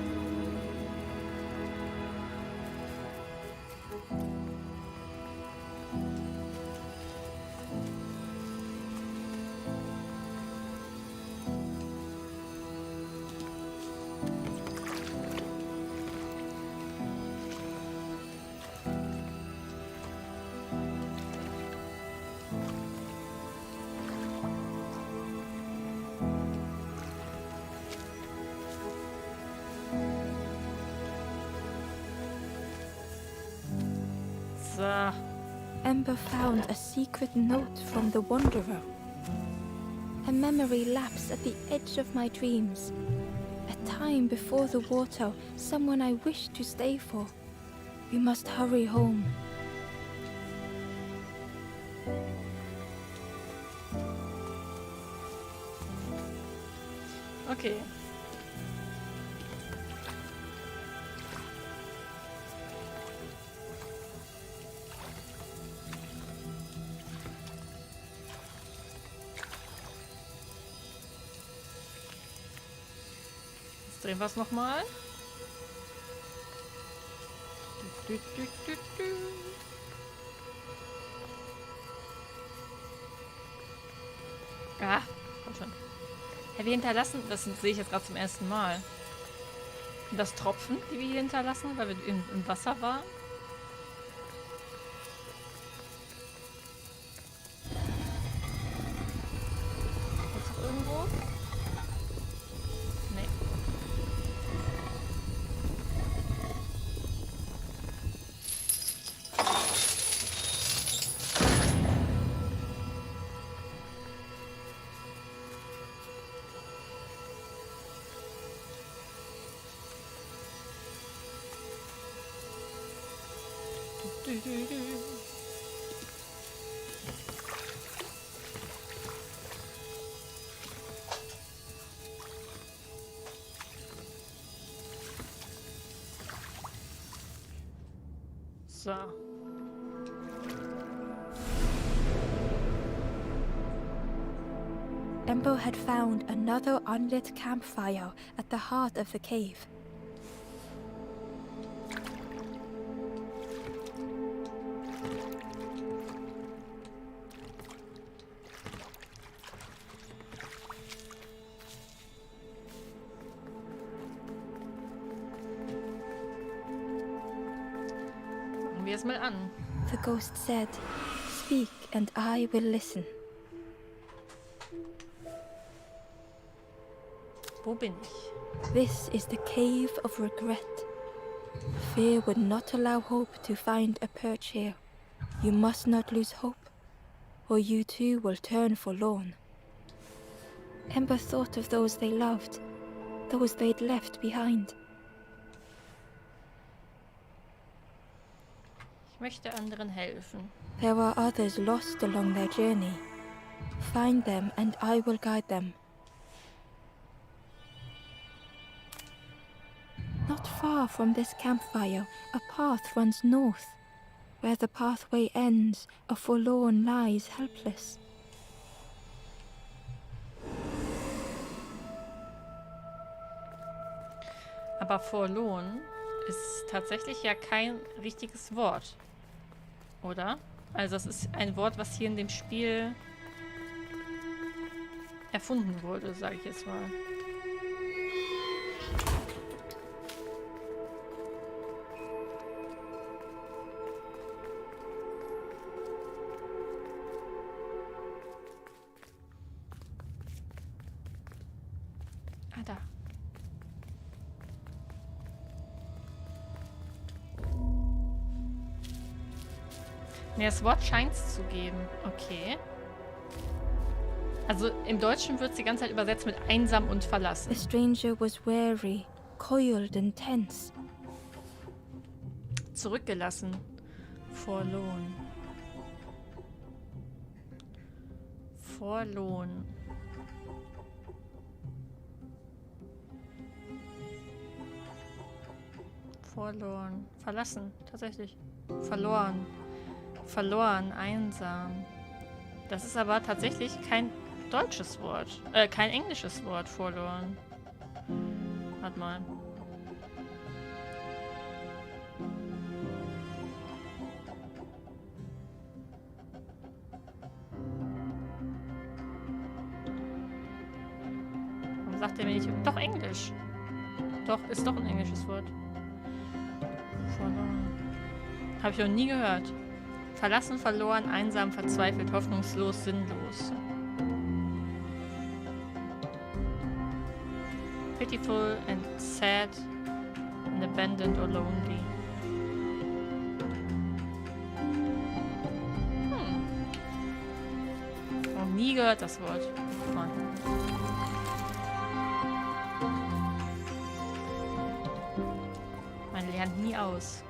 So. Ember found a secret note from the Wanderer. A memory lapse at the edge of my dreams. A time before the water, someone I wish to stay for. We must hurry home. Okay. Jetzt drehen wir es nochmal. Ah, komm schon. Ja, wir hinterlassen, das sehe ich jetzt gerade zum ersten Mal. Das Tropfen, die wir hier hinterlassen, weil wir im Wasser waren. Ist noch irgendwo? Nee. So. Ember had found another unlit campfire at the heart of the cave. Machen wir es mal an. The ghost said, "Speak and I will listen." Wo bin ich? This is the cave of regret. Fear would not allow hope to find a perch here. You must not lose hope, or you too will turn forlorn. Ember thought of those they loved, those they'd left behind. Ich möchte anderen helfen. There are others lost along their journey. Find them and I will guide them. Not far from this campfire, a path runs north. Where the pathway ends, a forlorn lies helpless. Aber forlorn ist tatsächlich ja kein richtiges Wort. Oder? Also es ist ein Wort, was hier in dem Spiel erfunden wurde, sage ich jetzt mal. Ah, da. Ne, das Wort scheint es zu geben. Okay. Also im Deutschen wird es die ganze Zeit übersetzt mit einsam und verlassen. The stranger was wary, coiled and tense. Zurückgelassen. Forlorn. Forlorn. Forlorn. Verlassen, tatsächlich. Verloren. Verloren, einsam. Das ist aber tatsächlich kein deutsches Wort. Kein englisches Wort, forlorn. Warte mal. Warum sagt er mir nicht? Doch, Englisch. Doch, ist doch ein englisches Wort. Verloren. Habe ich noch nie gehört. Verlassen, verloren, einsam, verzweifelt, hoffnungslos, sinnlos. Pitiful and sad and abandoned or lonely. nie gehört, das Wort. Mann. Man lernt nie aus.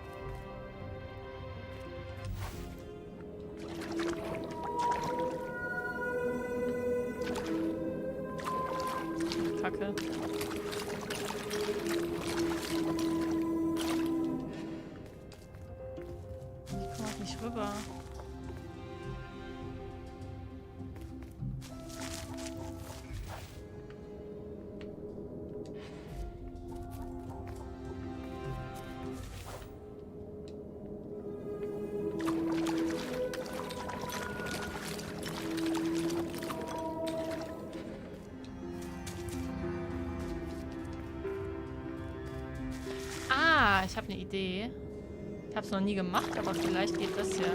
Kacke. Ich komme auch nicht rüber. Ich habe eine Idee. Ich habe es noch nie gemacht, aber vielleicht geht das ja.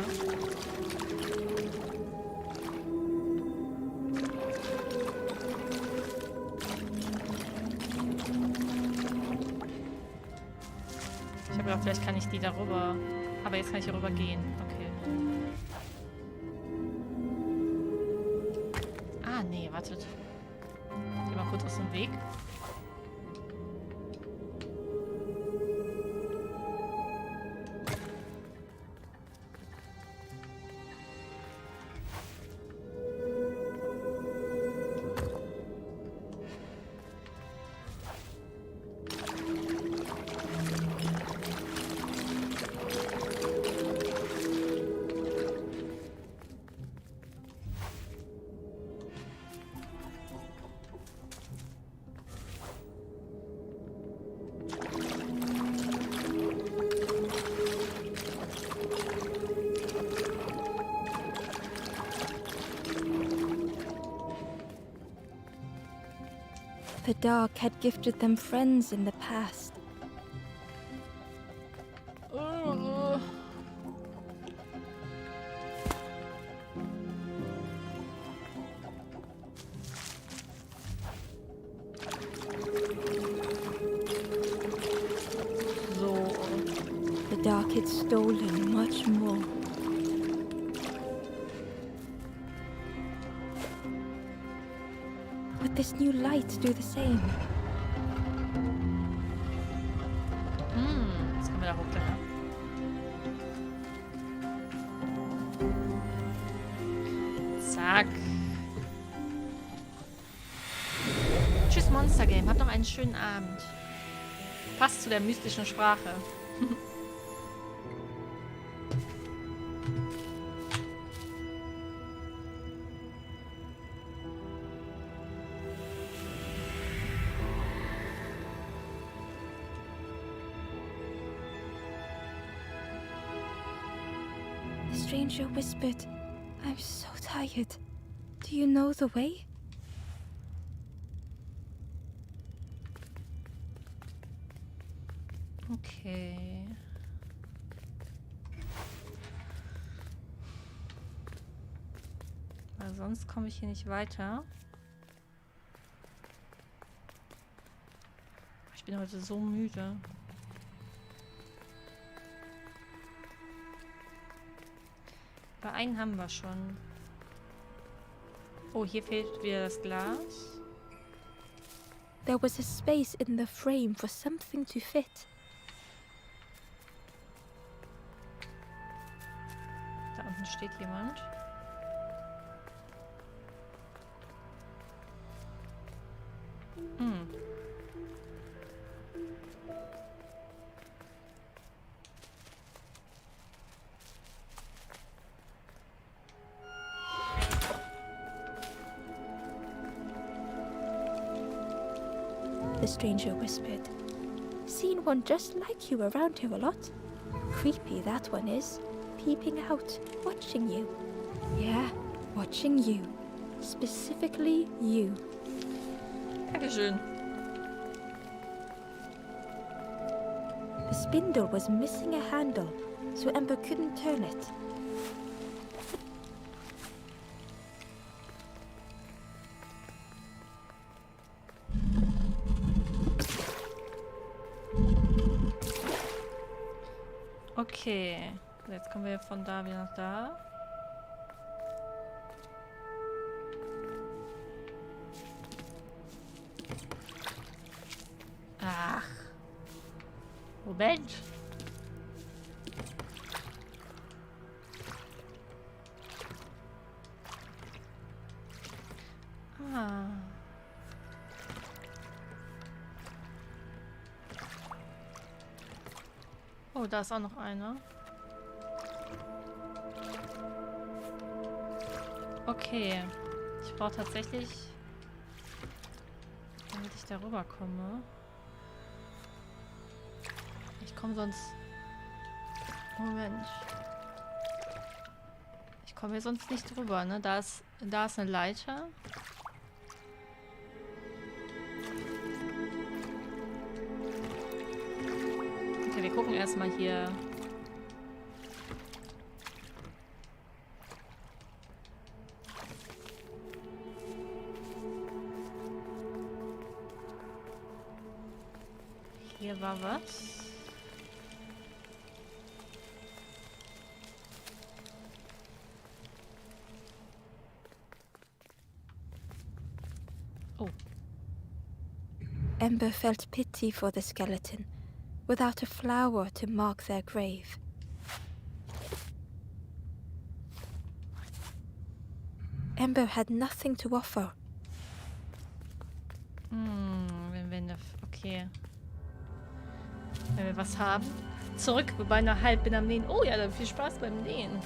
Ich habe gedacht, vielleicht kann ich die darüber. Aber jetzt kann ich hier rüber gehen. Okay. Ah, nee, wartet. Geh mal kurz aus dem Weg. The dark had gifted them friends in the past. So. The dark had stolen much more. Would this new light do the same? Jetzt können wir da hochklettern. Zack. Tschüss, Monster Game. Habt noch einen schönen Abend. Passt zu der mystischen Sprache. The stranger whispered, "I'm so tired. Do you know the way?" Okay. Weil sonst komme ich hier nicht weiter. Ich bin heute so müde. Bei einen haben wir schon. Oh, hier fehlt wieder das Glas. There was a space in the frame for something to fit. Da unten steht jemand. The stranger whispered. Seen one just like you around here a lot. Creepy that one is. Peeping out, watching you. Yeah, watching you. Specifically you. Dankeschön. The spindle was missing a handle, so Ember couldn't turn it. Okay, jetzt kommen wir von da wieder nach da. Moment. Ah. Oh, da ist auch noch eine. Okay. Ich brauche tatsächlich, damit ich darüber komme. Ich komme sonst... Moment. Ich komme hier sonst nicht drüber, ne? Da ist eine Leiter. Okay, wir gucken erstmal hier. Hier war was. Oh. Ember felt pity for the skeleton, without a flower to mark their grave. Ember had nothing to offer. Okay. Wenn wir was haben. Zurück, beinahe halb bin am Nähen. Oh ja, dann viel Spaß beim Nähen.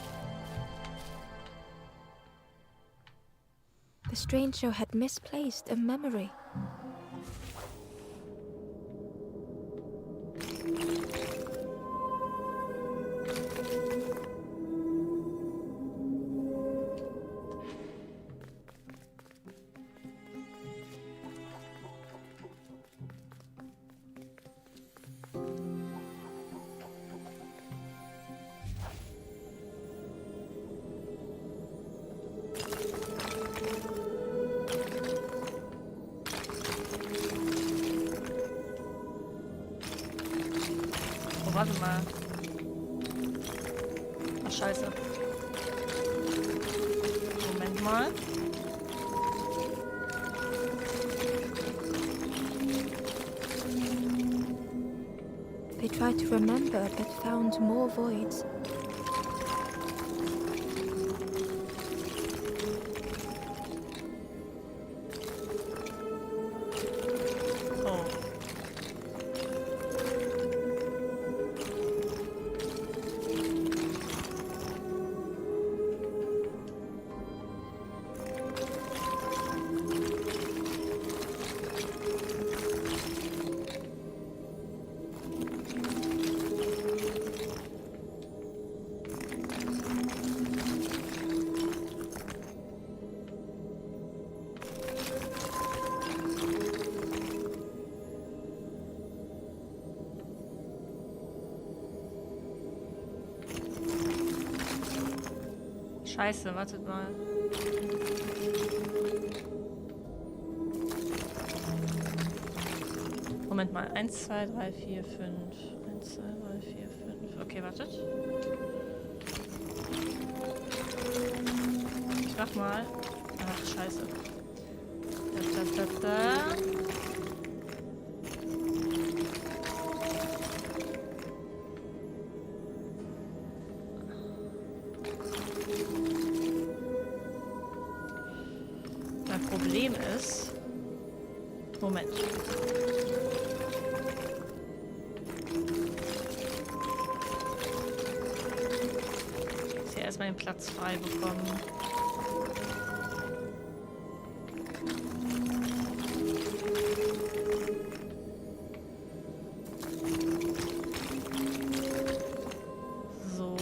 The stranger had misplaced a memory. Warte mal. Ach, scheiße. Moment mal. They tried to remember but found more voids. Scheiße, wartet mal. Moment mal. 1, 2, 3, 4, 5. 1, 2, 3, 4, 5. Okay, wartet. Ich mach mal. Ach, scheiße. Da. Problem ist... Moment. Ich muss hier erstmal den Platz frei bekommen. So.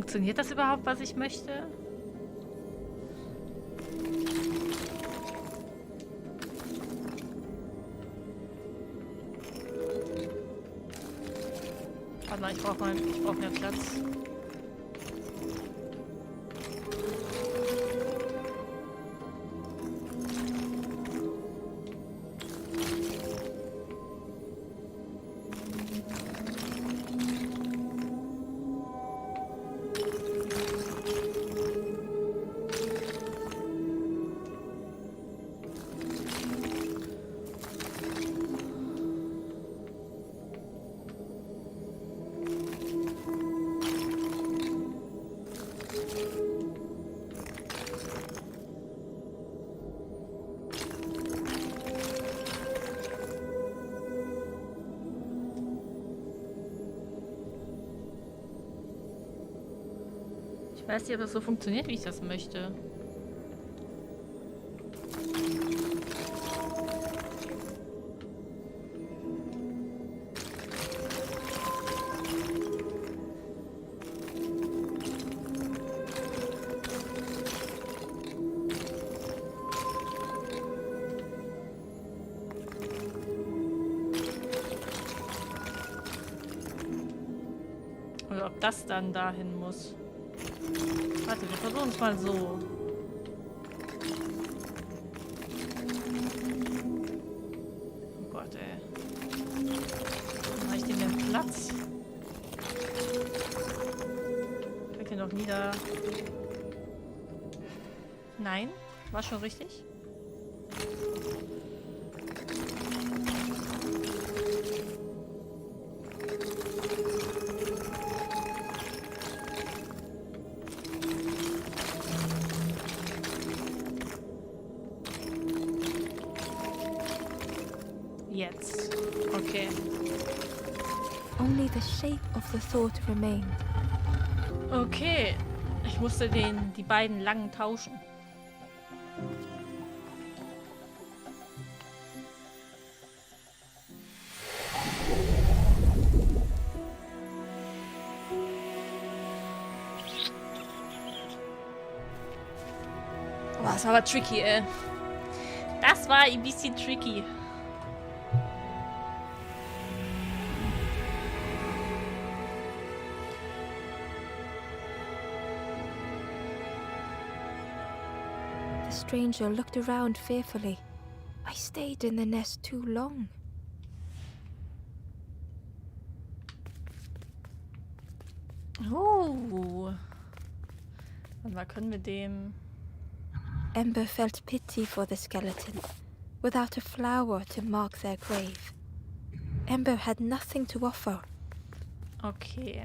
Funktioniert das überhaupt, was ich möchte? Warte mal, ich brauche mehr Platz. Ich weiß nicht, ob das so funktioniert, wie ich das möchte. Oder ob das dann dahin muss. Warte, wir versuchen es mal so. Oh Gott, ey. Dann mache ich den denn Platz? Fällt hier noch nieder. Nein? War schon richtig? Jetzt. Okay. Only the shape of the thought remained. Okay. Ich musste die beiden langen tauschen. Boah, das war aber tricky, ey. Das war ein bisschen tricky. The stranger looked around fearfully. I stayed in the nest too long. Oh. Warte mal, können wir dem... Ember felt pity for the skeleton, without a flower to mark their grave. Ember had nothing to offer. Okay.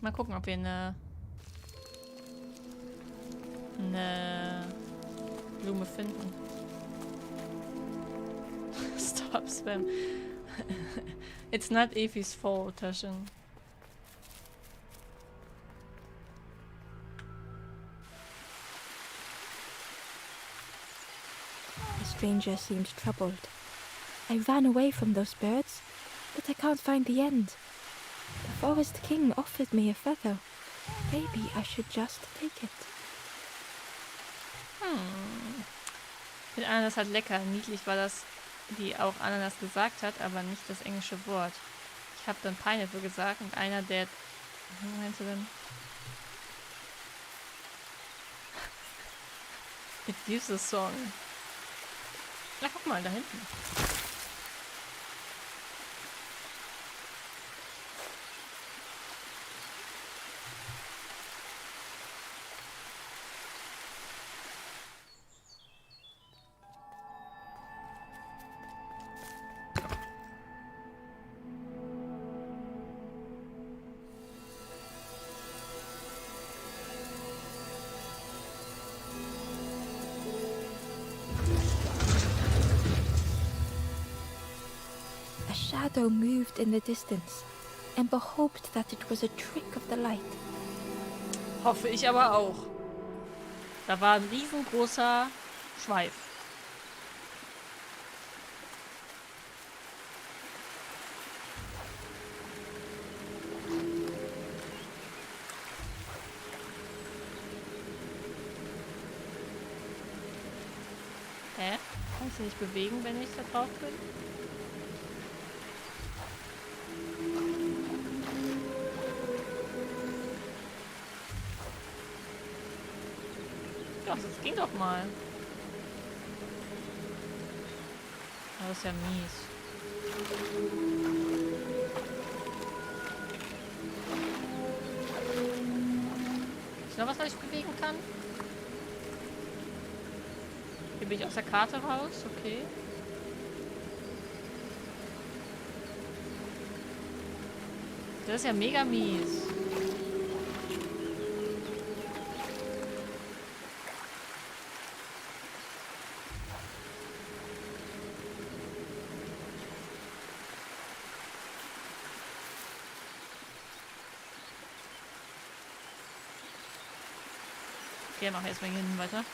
Mal gucken, ob wir eine Blume finden. Stop spam. It's not Evie's fault, Taschen. The stranger seemed troubled. I ran away from those birds, but I can't find the end. The forest king offered me a feather. Maybe I should just take it. Mit Ananas halt lecker. Niedlich war das, die auch Ananas gesagt hat, aber nicht das englische Wort. Ich habe dann Pineapple gesagt und einer, der... Was meinst du denn? It gives a song. Na, guck mal, da hinten. A shadow moved in the distance. Ember hoped that it was a trick of the light. Hoffe ich aber auch. Da war ein riesengroßer Schweif. sich nicht bewegen, wenn ich da drauf bin? Doch, das ging doch mal. Aber das ist ja mies. Ist noch was ich bewegen kann? Hier bin ich aus der Karte raus, okay. Das ist ja mega mies. Okay, machen wir erstmal hier hinten weiter.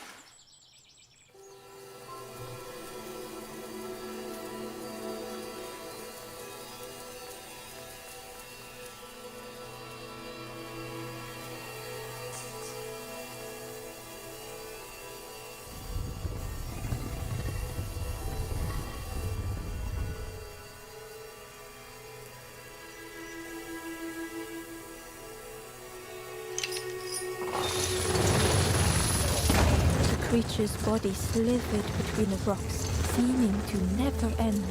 Creature's body slithered between the rocks, seeming to never end.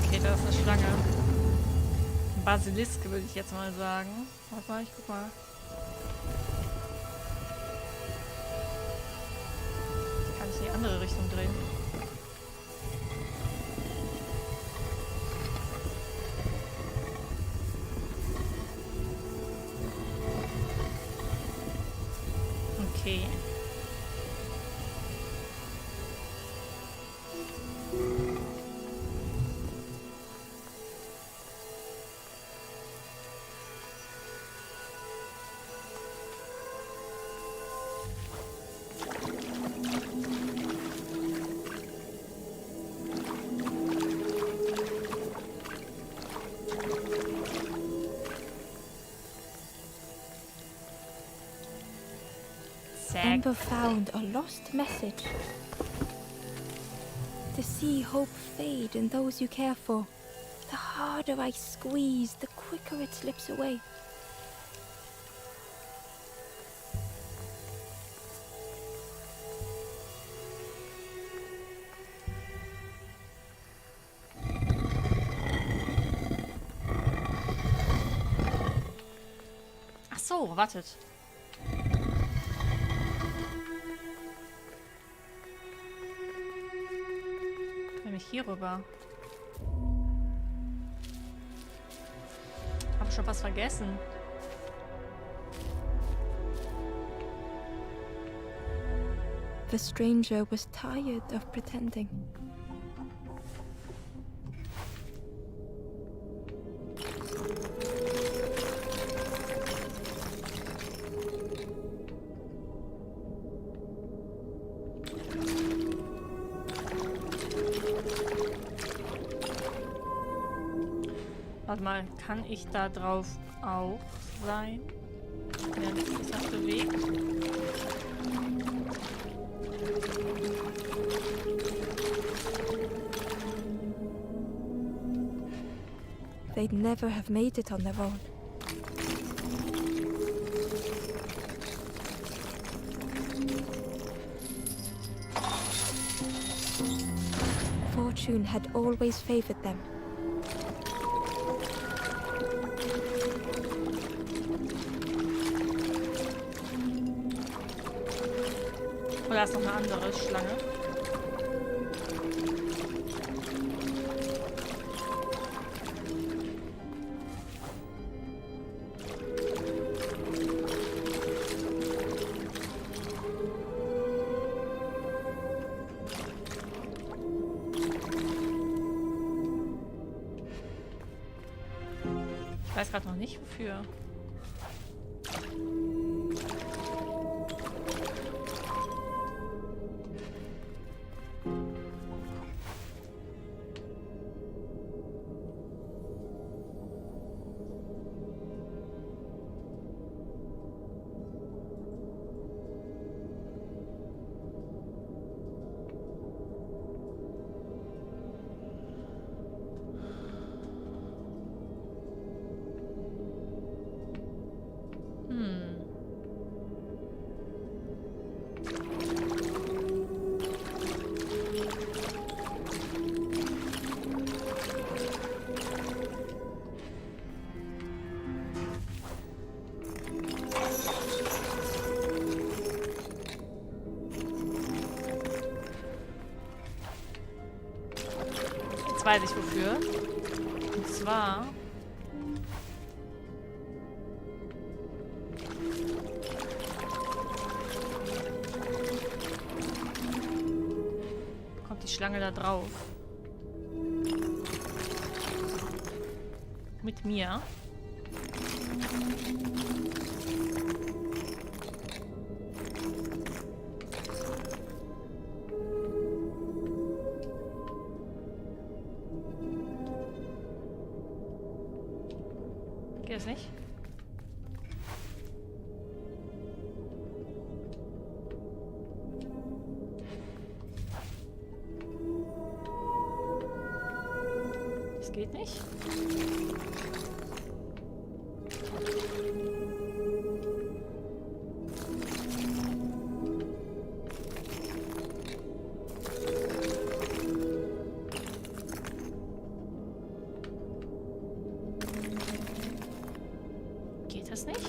Okay, da ist eine Schlange. Ein Basilisk, würde ich jetzt mal sagen. Warte mal, ich guck mal. Ich kann es in die andere Richtung drehen. Okay. Amber found a lost message. To see hope fade in those you care for, the harder I squeeze, the quicker it slips away. Ach so, wartet. Nämlich hier rüber. Hab schon was vergessen. The stranger was tired of pretending. Warte mal, kann ich da drauf auch sein? Ja, das ist das bewegt. They'd never have made it on their own. Fortune had always favored them. Oh, da ist noch eine andere Schlange. Ich weiß gerade noch nicht, wofür. Jetzt weiß ich wofür. Und zwar... kommt die Schlange da drauf. Mit mir. Geht das nicht? Das geht nicht. Geht das nicht?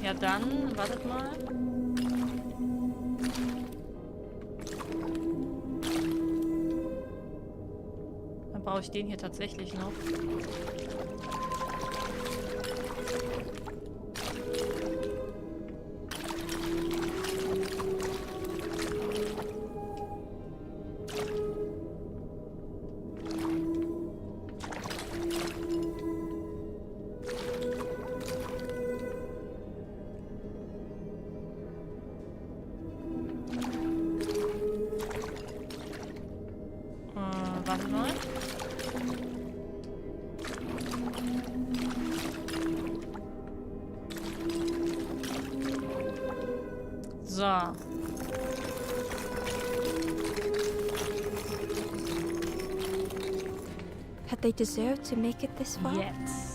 Ja, dann, wartet mal. Dann brauche ich den hier tatsächlich noch. Warte mal. So. Had they deserved to make it this far? Jetzt.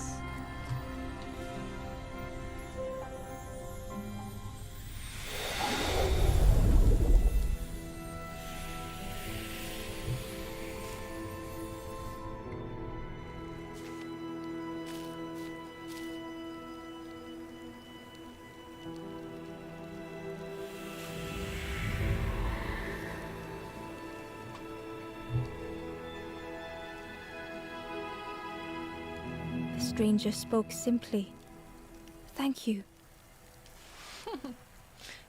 The stranger spoke simply. Thank you.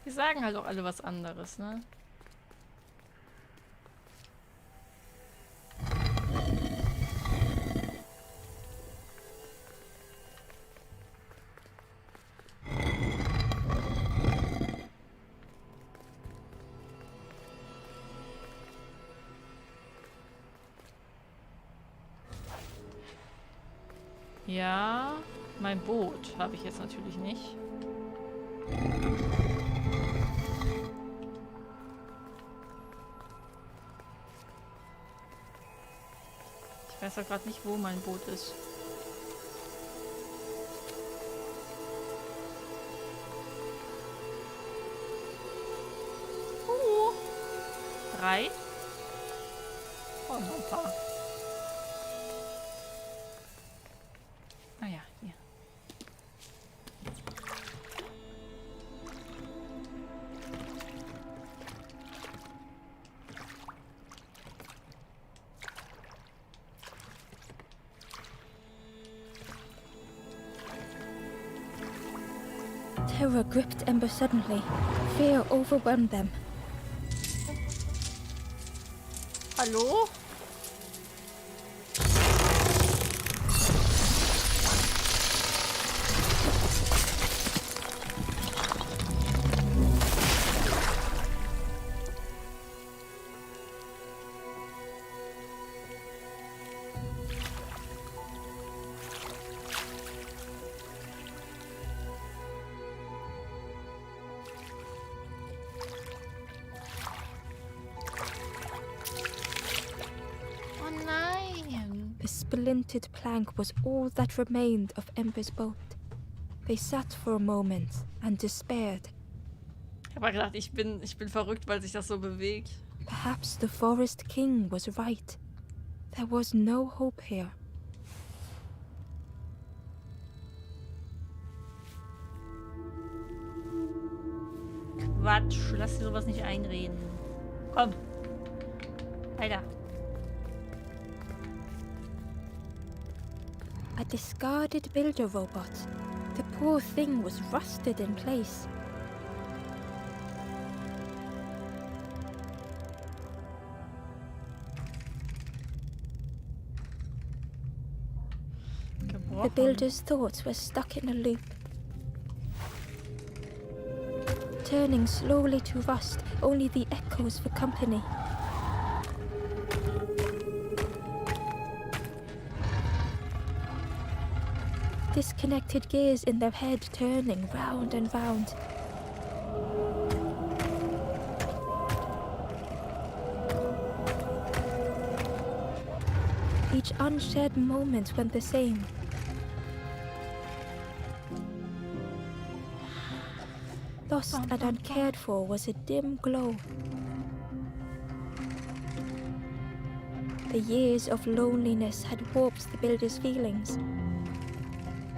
Die sagen halt auch alle was anderes, ne? Ja, mein Boot habe ich jetzt natürlich nicht. Ich weiß auch gerade nicht, wo mein Boot ist. Drei. Oh, noch ein paar. Ah ja, hier. Terror gripped Ember suddenly. Fear overwhelmed them. Hallo? splintered plank was all that remained of Ember's boat. They sat for a moment and despaired. Ich habe gedacht, ich bin verrückt, weil sich das so bewegt. Perhaps the Forest King was right. There was no hope here. Quatsch, lass dir sowas nicht einreden. Komm. Weiter. A discarded builder robot. The poor thing was rusted in place. The builder's thoughts were stuck in a loop. Turning slowly to rust, only the echoes for company. Disconnected gears in their head turning round and round. Each unshared moment went the same. Lost and uncared for was a dim glow. The years of loneliness had warped the builder's feelings.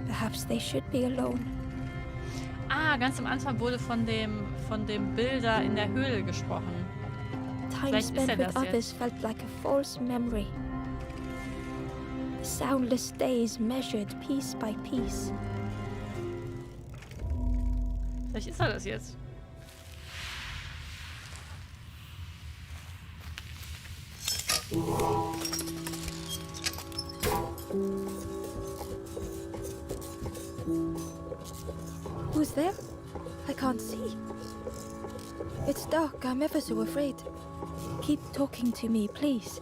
Perhaps they should be alone. Ah, ganz am Anfang wurde von dem Bilder in der Höhle gesprochen. Time spent with others felt like a false memory. Soundless days measured piece by piece. Vielleicht ist er das jetzt. Who's there? I can't see. It's dark, I'm ever so afraid. Keep talking to me, please.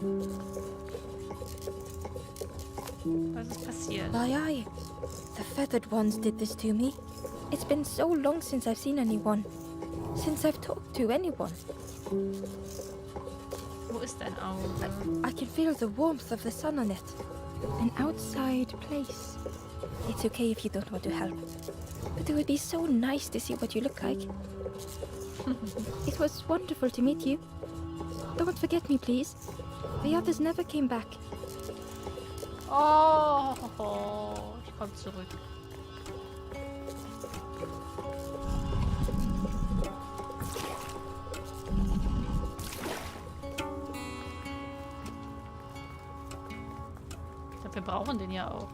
Was ist passiert? Aye. The feathered ones did this to me. It's been so long since I've seen anyone. Since I've talked to anyone. Wo ist dein Auge? I can feel the warmth of the sun on it. An outside place. It's okay if you don't want to help. But it would be so nice to see what you look like. It was wonderful to meet you. Don't forget me, please. The others never came back. Oh, ich komm zurück. Ich glaube, wir brauchen den ja auch.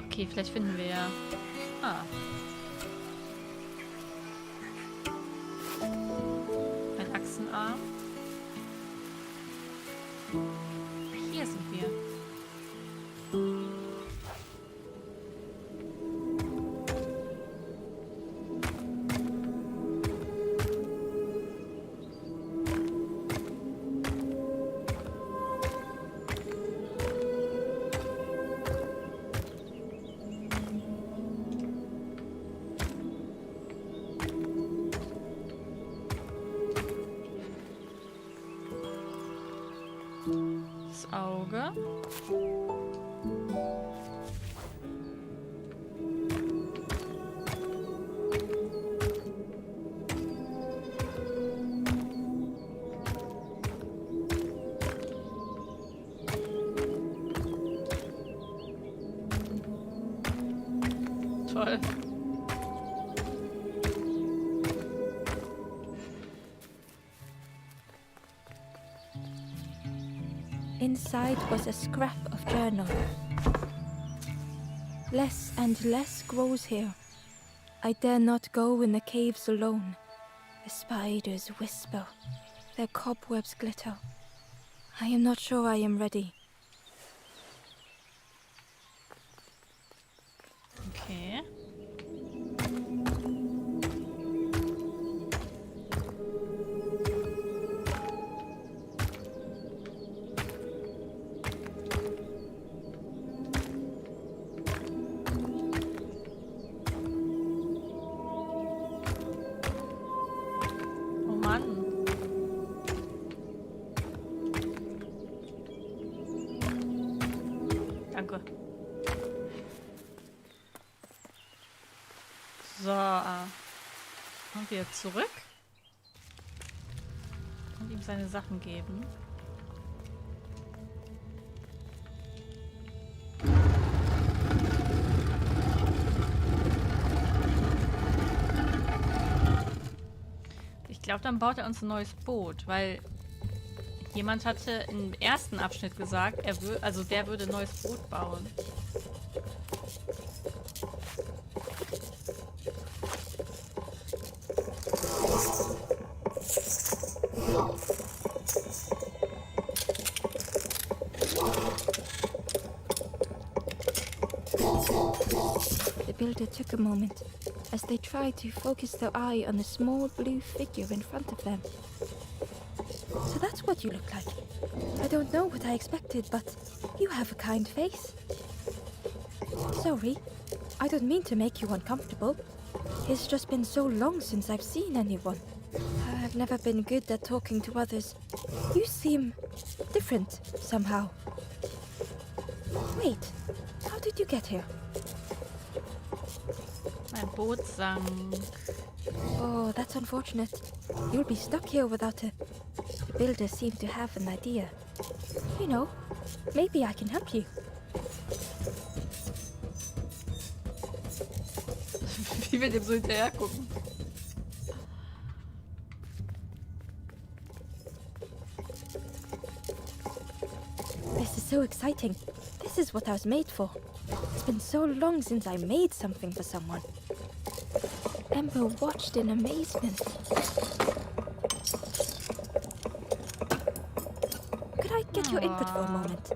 Okay, vielleicht finden wir ja... Ah. Ein Achsenarm. Hier sind wir. Das Auge. Toll. Inside was a scrap of journal. Less and less grows here. I dare not go in the caves alone. The spiders whisper. Their cobwebs glitter. I am not sure I am ready. Danke. So. Und wieder zurück. Und ihm seine Sachen geben. Ich glaube, dann baut er uns ein neues Boot, weil jemand hatte im ersten Abschnitt gesagt, der würde ein neues Boot bauen. The builder took a moment as they tried to focus their eye on the small blue figure in front of them. So that's what you look like. I don't know what I expected, but you have a kind face. Sorry, I don't mean to make you uncomfortable. It's just been so long since I've seen anyone. I've never been good at talking to others. You seem different somehow. Wait, how did you get here? Mein Boot sank. Oh, that's unfortunate. You'll be stuck here without a... The builder seemed to have an idea. You know, maybe I can help you. Wie wir dem so hinterher gucken. This is so exciting. This is what I was made for. It's been so long since I made something for someone. Ember watched in amazement. Could I get your input for a moment?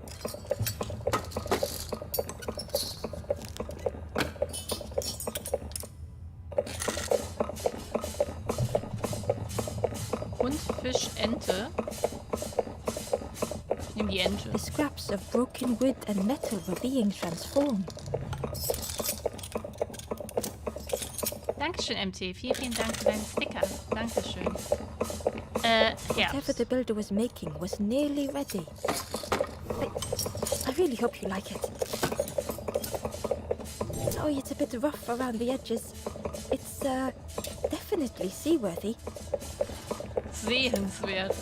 Hund, Fisch, Ente. Nimm die Ente. The scraps of broken wood and metal were being transformed. Dankeschön, MT. Vielen, vielen Dank für deinen Sticker. Dankeschön. Whatever Herbst. the builder was making was nearly ready. I really hope you like it. Oh, it's a bit rough around the edges. It's, definitely seaworthy. Sehenswert.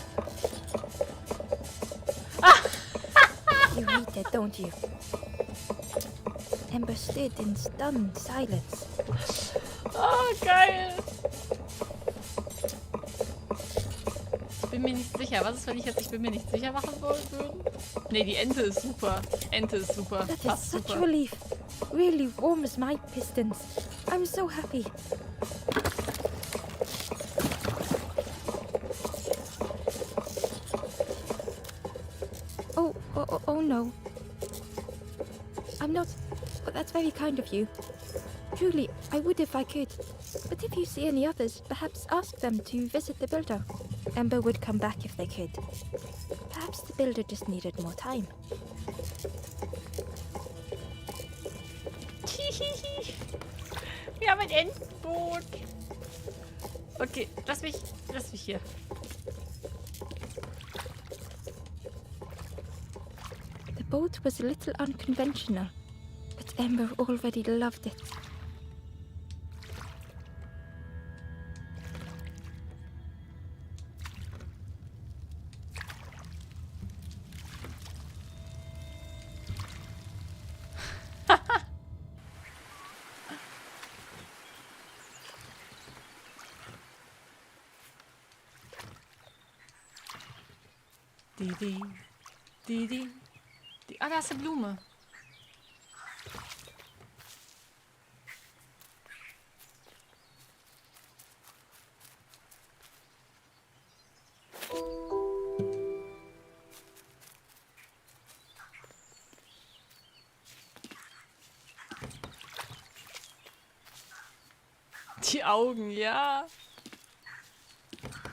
You read it, don't you? Ember stood in stunned silence. Oh, geil. Ich bin mir nicht sicher. Was ist, wenn ich jetzt ich bin mir nicht sicher machen würde? Nee, die Ente ist super. Ente ist super. That is Passt such super. relief. Really warms my pistons. I'm so happy. Oh no. I'm not... But that's very kind of you. Truly, I would if I could. But if you see any others, perhaps ask them to visit the builder. Ember would come back if they could. Perhaps the builder just needed more time. Wir haben ein Entenboot. Okay, lass mich hier. The boat was a little unconventional, but Ember already loved it. Die. Ah, da ist eine Blume. Die Augen, ja.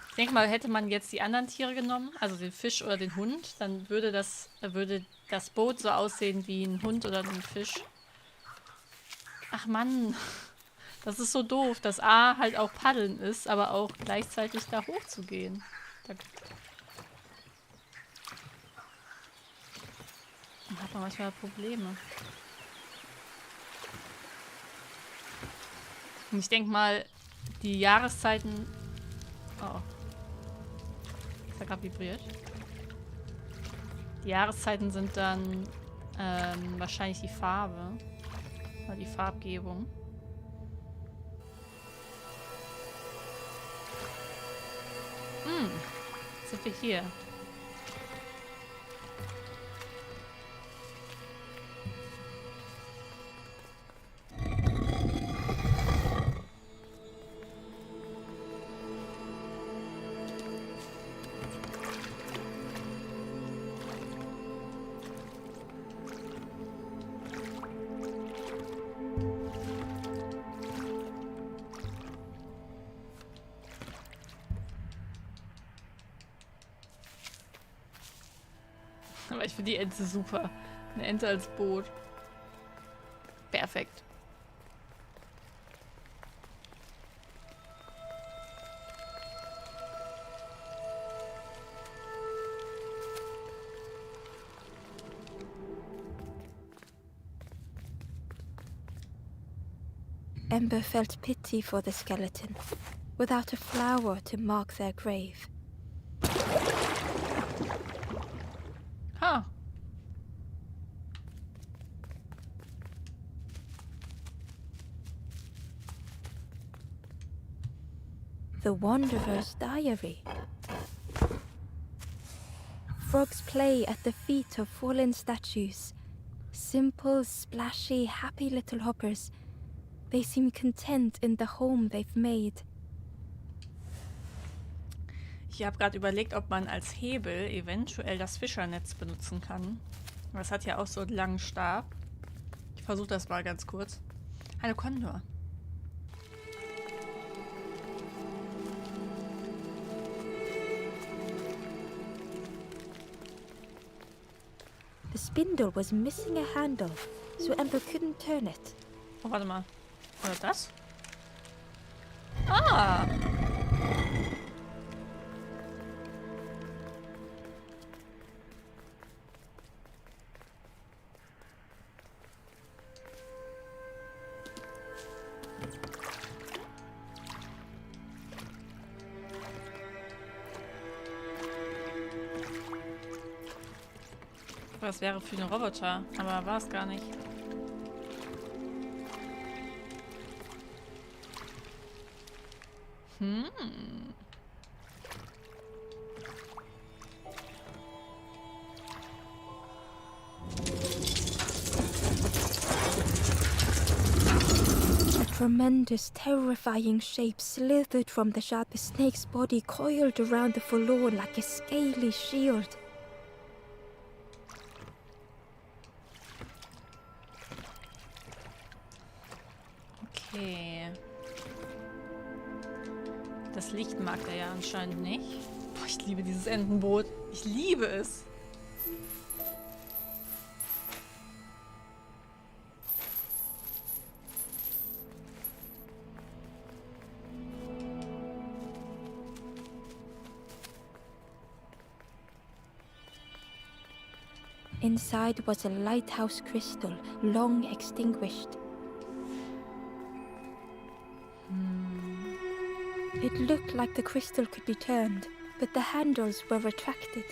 Ich denke mal, hätte man jetzt die anderen Tiere genommen, also den Fisch oder den Hund, dann würde das Boot so aussehen wie ein Hund oder ein Fisch. Ach Mann, das ist so doof, dass A halt auch paddeln ist, aber auch gleichzeitig da hoch zu gehen. Aber manchmal Probleme. Und ich denke mal, die Jahreszeiten... Oh. Das hat gerade vibriert. Die Jahreszeiten sind dann wahrscheinlich die Farbe. Oder die Farbgebung. Sind wir hier? Aber ich finde die Ente super. Eine Ente als Boot. Perfekt. Ember felt pity for the skeleton, without a flower to mark their grave. Ha. The Wanderer's Diary. Frogs play at the feet of fallen statues. Simple, splashy, happy little hoppers. They seem content in the home they've made. Ich habe gerade überlegt, ob man als Hebel eventuell das Fischernetz benutzen kann. Das hat ja auch so einen langen Stab. Ich versuche das mal ganz kurz. Eine Kondor. The spindle was missing a handle, so Ember couldn't turn it. Oh, warte mal. Oder das? Ah! Das wäre für einen Roboter, aber war es gar nicht. A tremendous, terrifying shape slithered from the shadow. The snake's body coiled around the forlorn like a scaly shield. Okay. Das Licht mag er ja anscheinend nicht. Boah, ich liebe dieses Entenboot. Ich liebe es. Inside was a lighthouse crystal, long extinguished. It looked like the crystal could be turned, but the handles were retracted.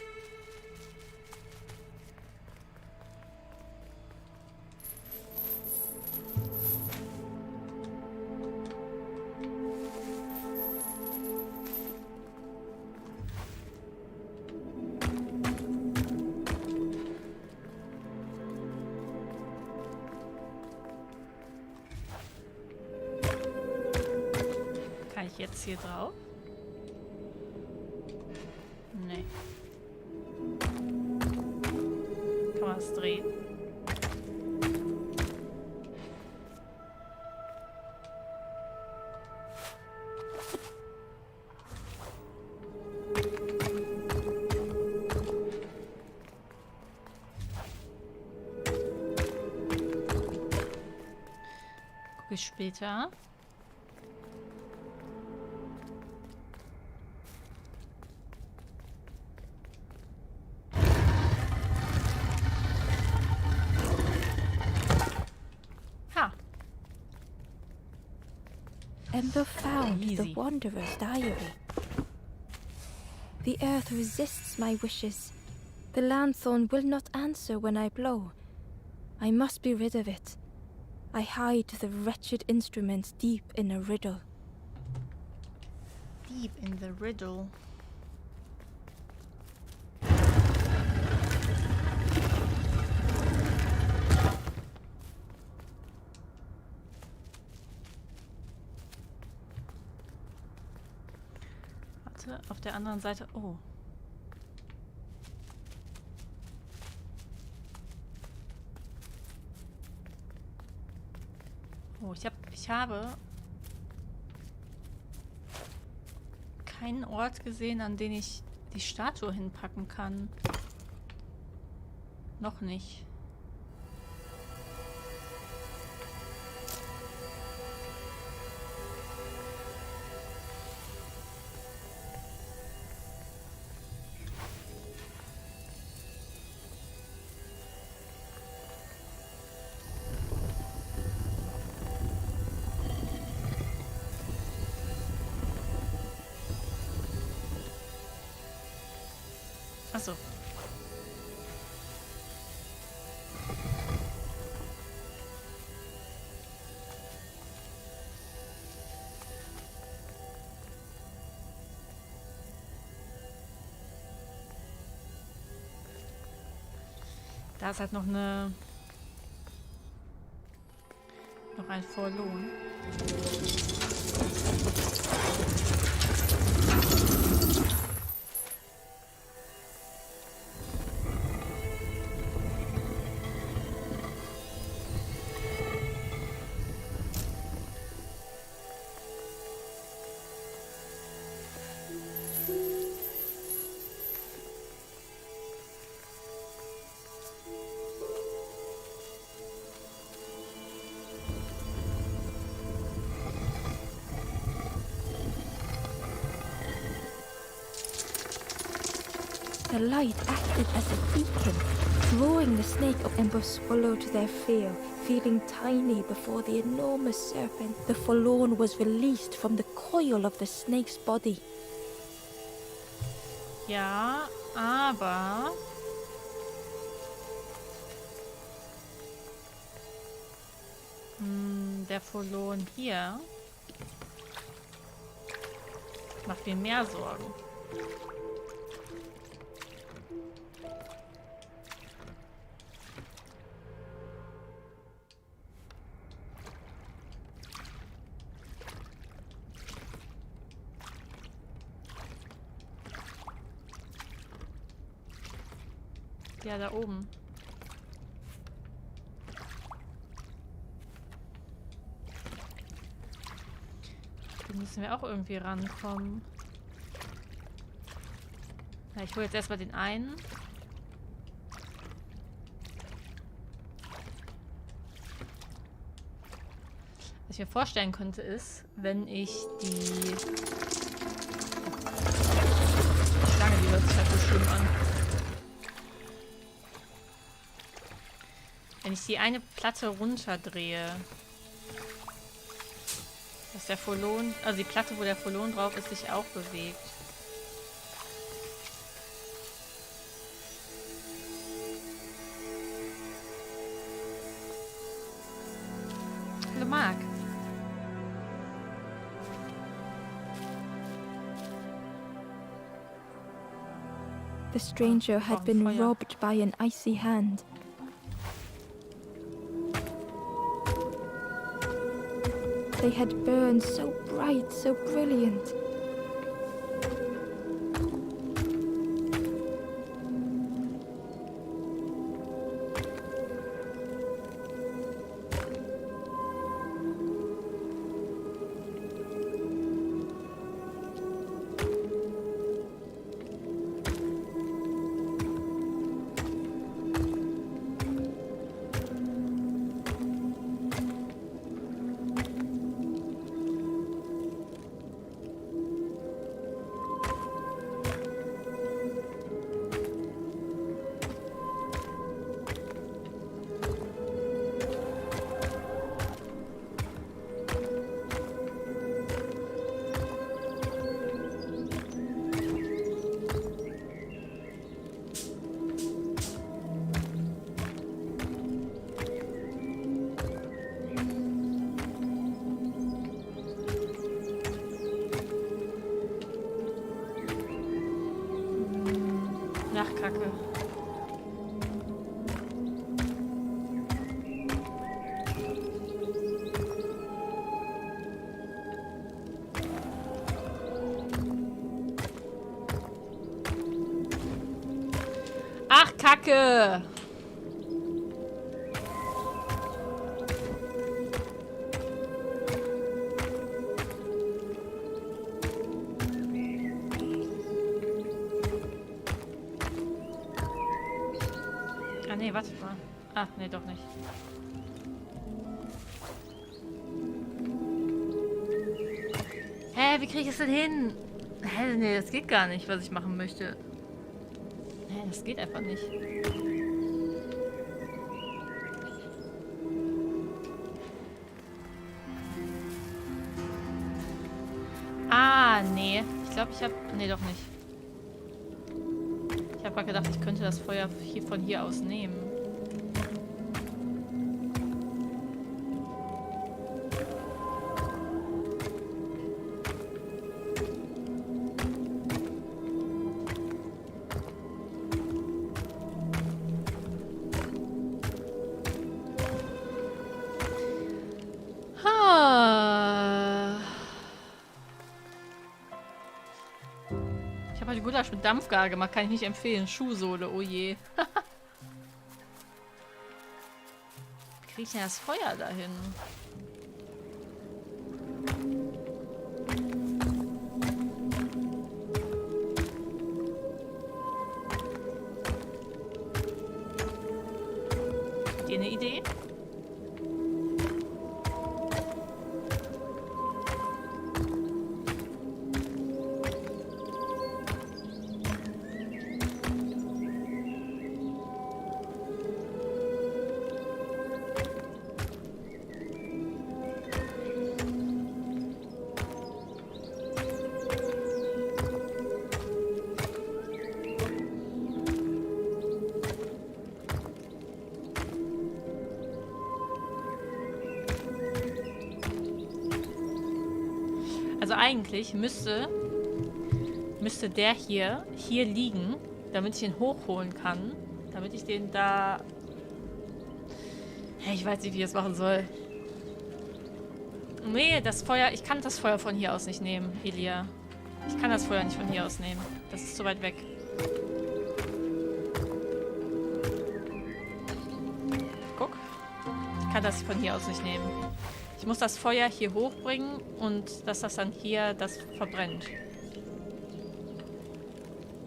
Kann ich jetzt hier drauf? Nee. Kann man es drehen? Gucke ich später. Ember found the Easy. Wanderer's diary. The earth resists my wishes. The lanthorn will not answer when I blow. I must be rid of it. I hide the wretched instrument deep in a riddle. Deep in the riddle. Warte, auf der anderen Seite. Oh. Oh, ich habe keinen Ort gesehen, an den ich die Statue hinpacken kann. Noch nicht. Achso. Da ist halt noch ein Verlohn. The light acted as a beacon, drawing the snake up. Ember swallowed their fear, feeling tiny before the enormous serpent. The forlorn was released from the coil of the snake's body. Ja, aber... der Verlohn hier macht mir mehr Sorgen. Ja, da oben. Da müssen wir auch irgendwie rankommen. Na, ich hole jetzt erstmal den einen. Was ich mir vorstellen könnte, ist, wenn ich die Schlange, die hört sich halt so schlimm an. Wenn ich die eine Platte runterdrehe, dass der Verlohn, also die Platte, wo der Verlohn drauf ist, sich auch bewegt. Hallo Marc. The stranger had been robbed by an icy hand. They had burned so bright, so brilliant. Kacke. Ach, Kacke! Ah, nee, warte mal. Ah, nee, doch nicht. Hä, wie kriege ich das denn hin? Hä, nee, das geht gar nicht, was ich machen möchte. Hä, das geht einfach nicht. Ah, nee. Ich glaube, ich habe... Nee, doch nicht. Ich habe gerade gedacht, ich könnte das Feuer hier von hier aus nehmen. Ich habe heute Gulasch mit Dampfgar gemacht, kann ich nicht empfehlen. Schuhsohle, oh je. Wie kriege ich denn das Feuer dahin? Habt ihr eine Idee? Also eigentlich müsste der hier liegen, damit ich ihn hochholen kann. Damit ich den da... Ich weiß nicht, wie ich das machen soll. Nee, das Feuer... Ich kann das Feuer von hier aus nicht nehmen, Elia. Ich kann das Feuer nicht von hier aus nehmen. Das ist zu weit weg. Guck. Ich kann das von hier aus nicht nehmen. Ich muss das Feuer hier hochbringen und dass das dann hier das verbrennt.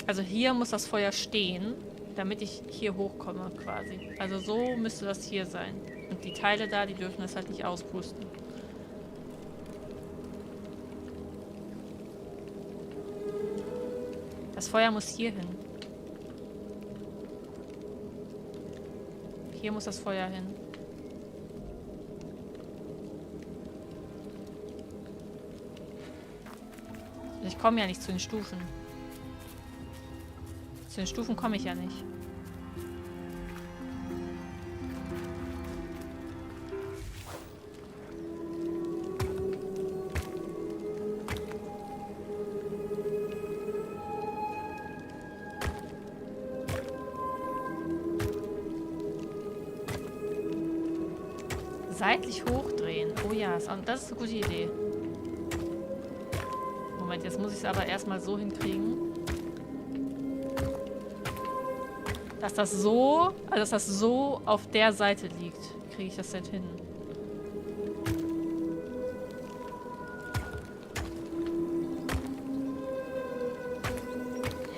Also hier muss das Feuer stehen, damit ich hier hochkomme quasi. Also so müsste das hier sein. Und die Teile da, die dürfen das halt nicht auspusten. Das Feuer muss hier hin. Hier muss das Feuer hin. Ich komme ja nicht zu den Stufen. Zu den Stufen komme ich ja nicht. Seitlich hochdrehen. Oh ja, das ist eine gute Idee. Moment, jetzt muss ich es aber erstmal so hinkriegen, dass das so auf der Seite liegt. Wie kriege ich das denn hin?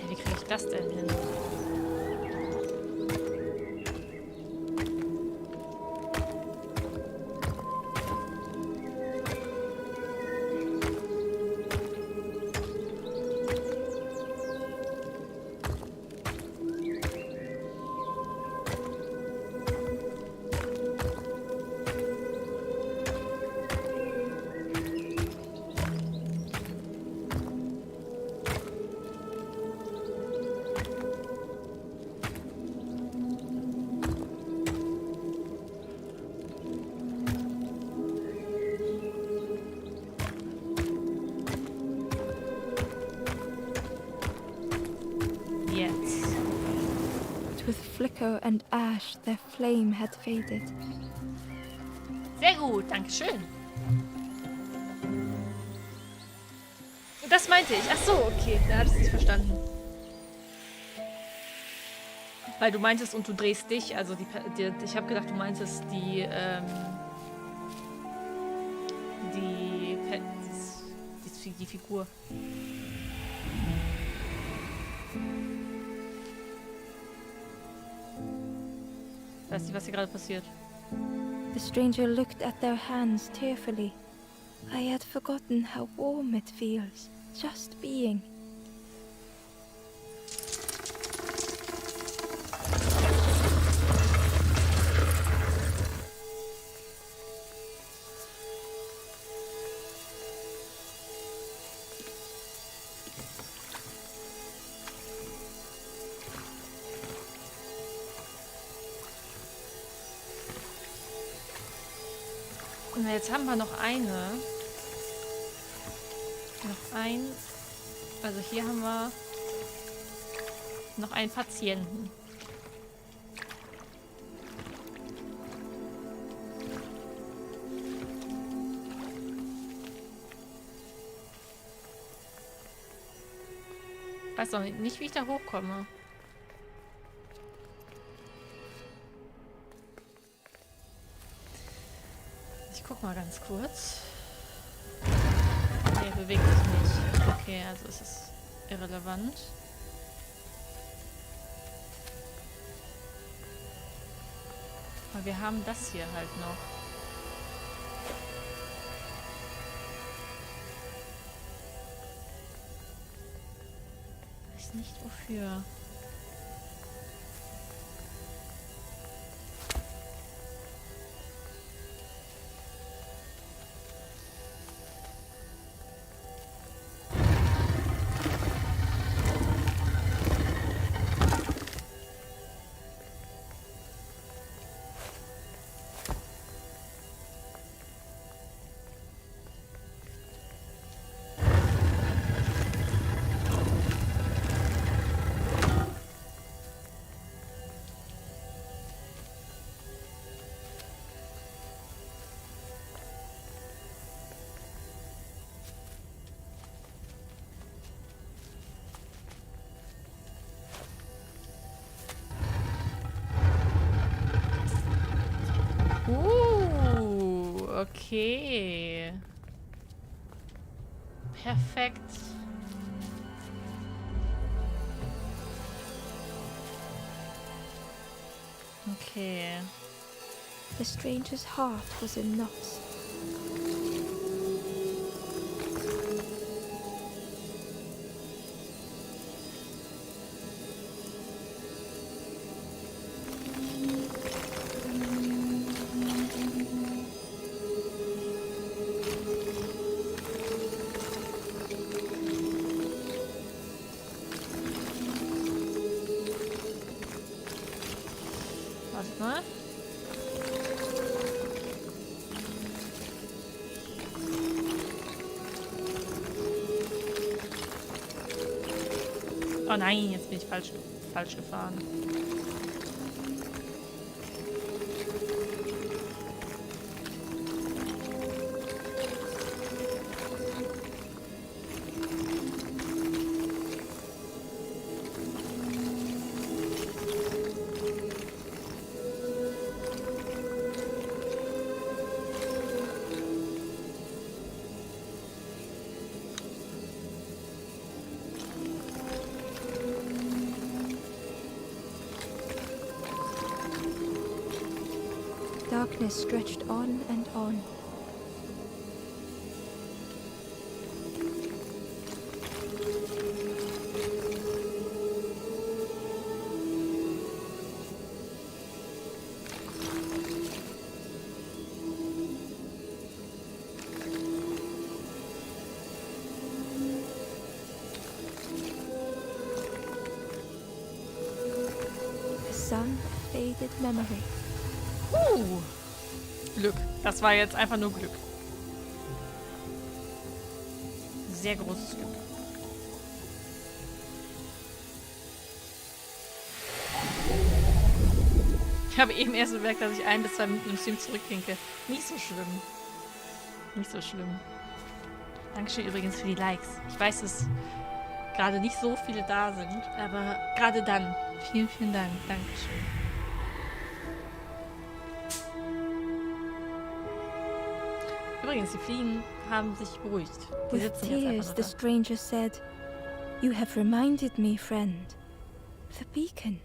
Wie kriege ich das denn hin? with flicker and ash their flame had faded. Sehr gut, dankeschön. Das meinte ich. Ach so, okay, da hattest du es verstanden. Weil du meintest und du drehst dich, also ich habe gedacht, du meintest die Figur. Ich weiß nicht, was hier gerade passiert. The stranger looked at their hands tearfully. I had forgotten how warm it feels, just being. Und jetzt haben wir noch eine. Also hier haben wir noch einen Patienten. Ich weiß noch nicht, wie ich da hochkomme. Ich guck mal ganz kurz. Nee, bewegt sich nicht. Okay, also es ist irrelevant. Aber wir haben das hier halt noch. Ich weiß nicht wofür. Okay. Perfekt. Okay. The stranger's heart was in knots. Warte mal. Oh nein, jetzt bin ich falsch gefahren. Darkness stretched on and on. The sun faded memory. Glück. Das war jetzt einfach nur Glück. Sehr großes Glück. Ich habe eben erst bemerkt, dass ich 1 bis 2 Minuten im Stream zurückhinke. Nicht so schlimm. Nicht so schlimm. Dankeschön übrigens für die Likes. Ich weiß, dass gerade nicht so viele da sind, aber gerade dann. Vielen, vielen Dank. Dankeschön. Übrigens, die Fliegen haben sich beruhigt. Die With sitzen jetzt tears, einfach the da. stranger said, "You have reminded me, friend. The beacon."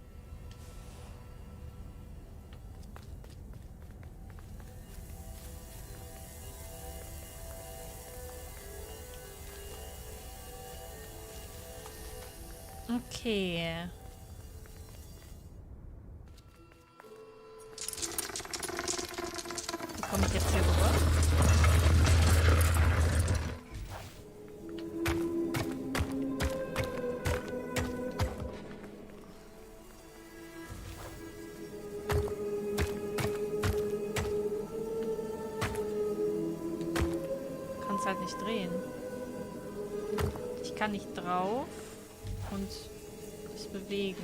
Okay. Wie komme ich jetzt hier rüber? Kannst halt nicht drehen. Ich kann nicht drauf und es bewegen.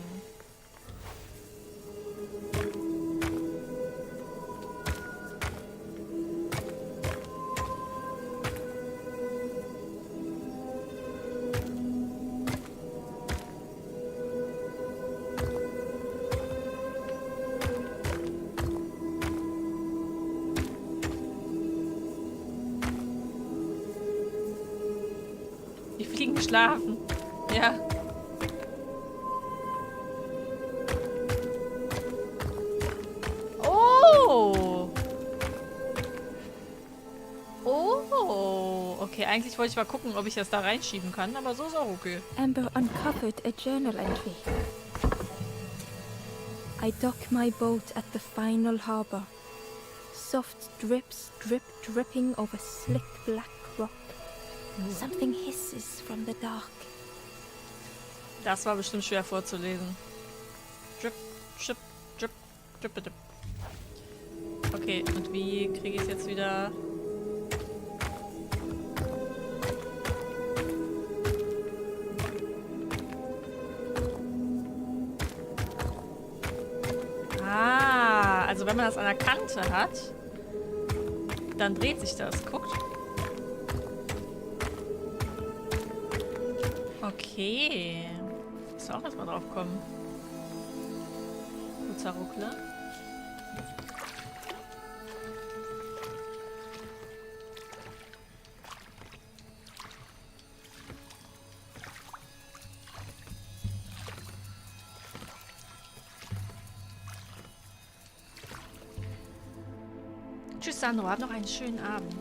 Die Fliegen schlafen. Ja. Oh! Oh! Okay, eigentlich wollte ich mal gucken, ob ich das da reinschieben kann, aber so ist auch okay. Amber uncovered a journal entry. I dock my boat at the final harbor. Soft drips drip dripping over slick black rock. Something hisses from the dark. Das war bestimmt schwer vorzulesen. Drip, drip, drip, drip, drip. Okay, und wie kriege ich es jetzt wieder? Ah, also wenn man das an der Kante hat, dann dreht sich das. Guckt. Okay. Muss auch erstmal drauf kommen. Kurzer Ruckler. Tschüss, Sandro. Hab noch einen schönen Abend.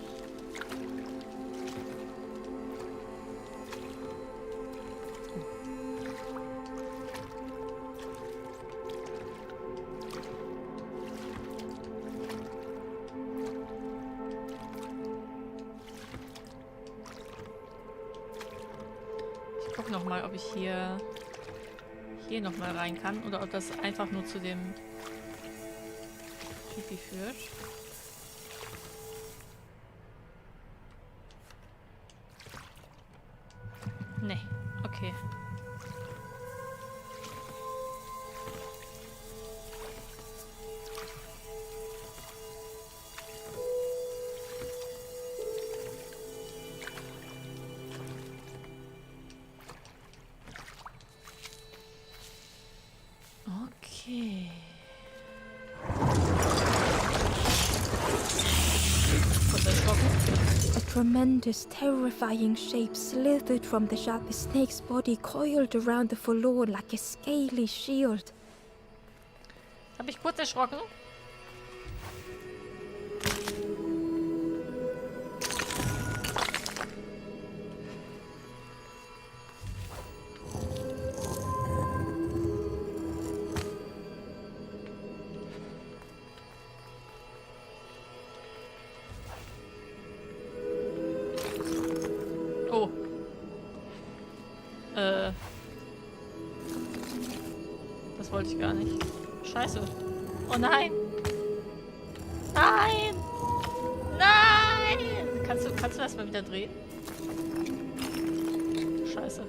Ich gucke noch mal, ob ich hier noch mal rein kann oder ob das einfach nur zu dem Typi führt. Nee, okay. Okay. Kurz erschrocken. A tremendous, terrifying shape slithered from the shadow. The snake's body coiled around the forlorn like a scaly shield. Hab ich kurz erschrocken? Oh. Das wollte ich gar nicht. Scheiße. Oh nein! Nein! Nein! Kannst du das mal wieder drehen? Scheiße.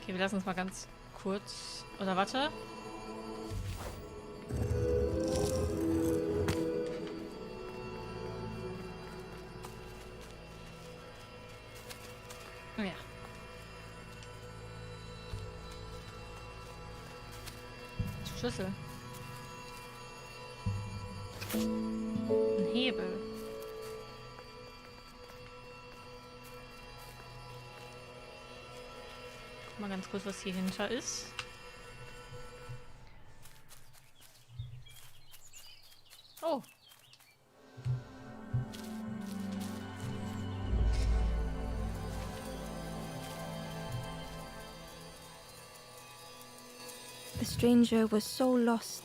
Okay, wir lassen uns mal ganz kurz... Oder warte. Oh ja. Schlüssel. Ein Hebel. Guck mal ganz kurz, was hier hinter ist. Oh. The stranger was so lost.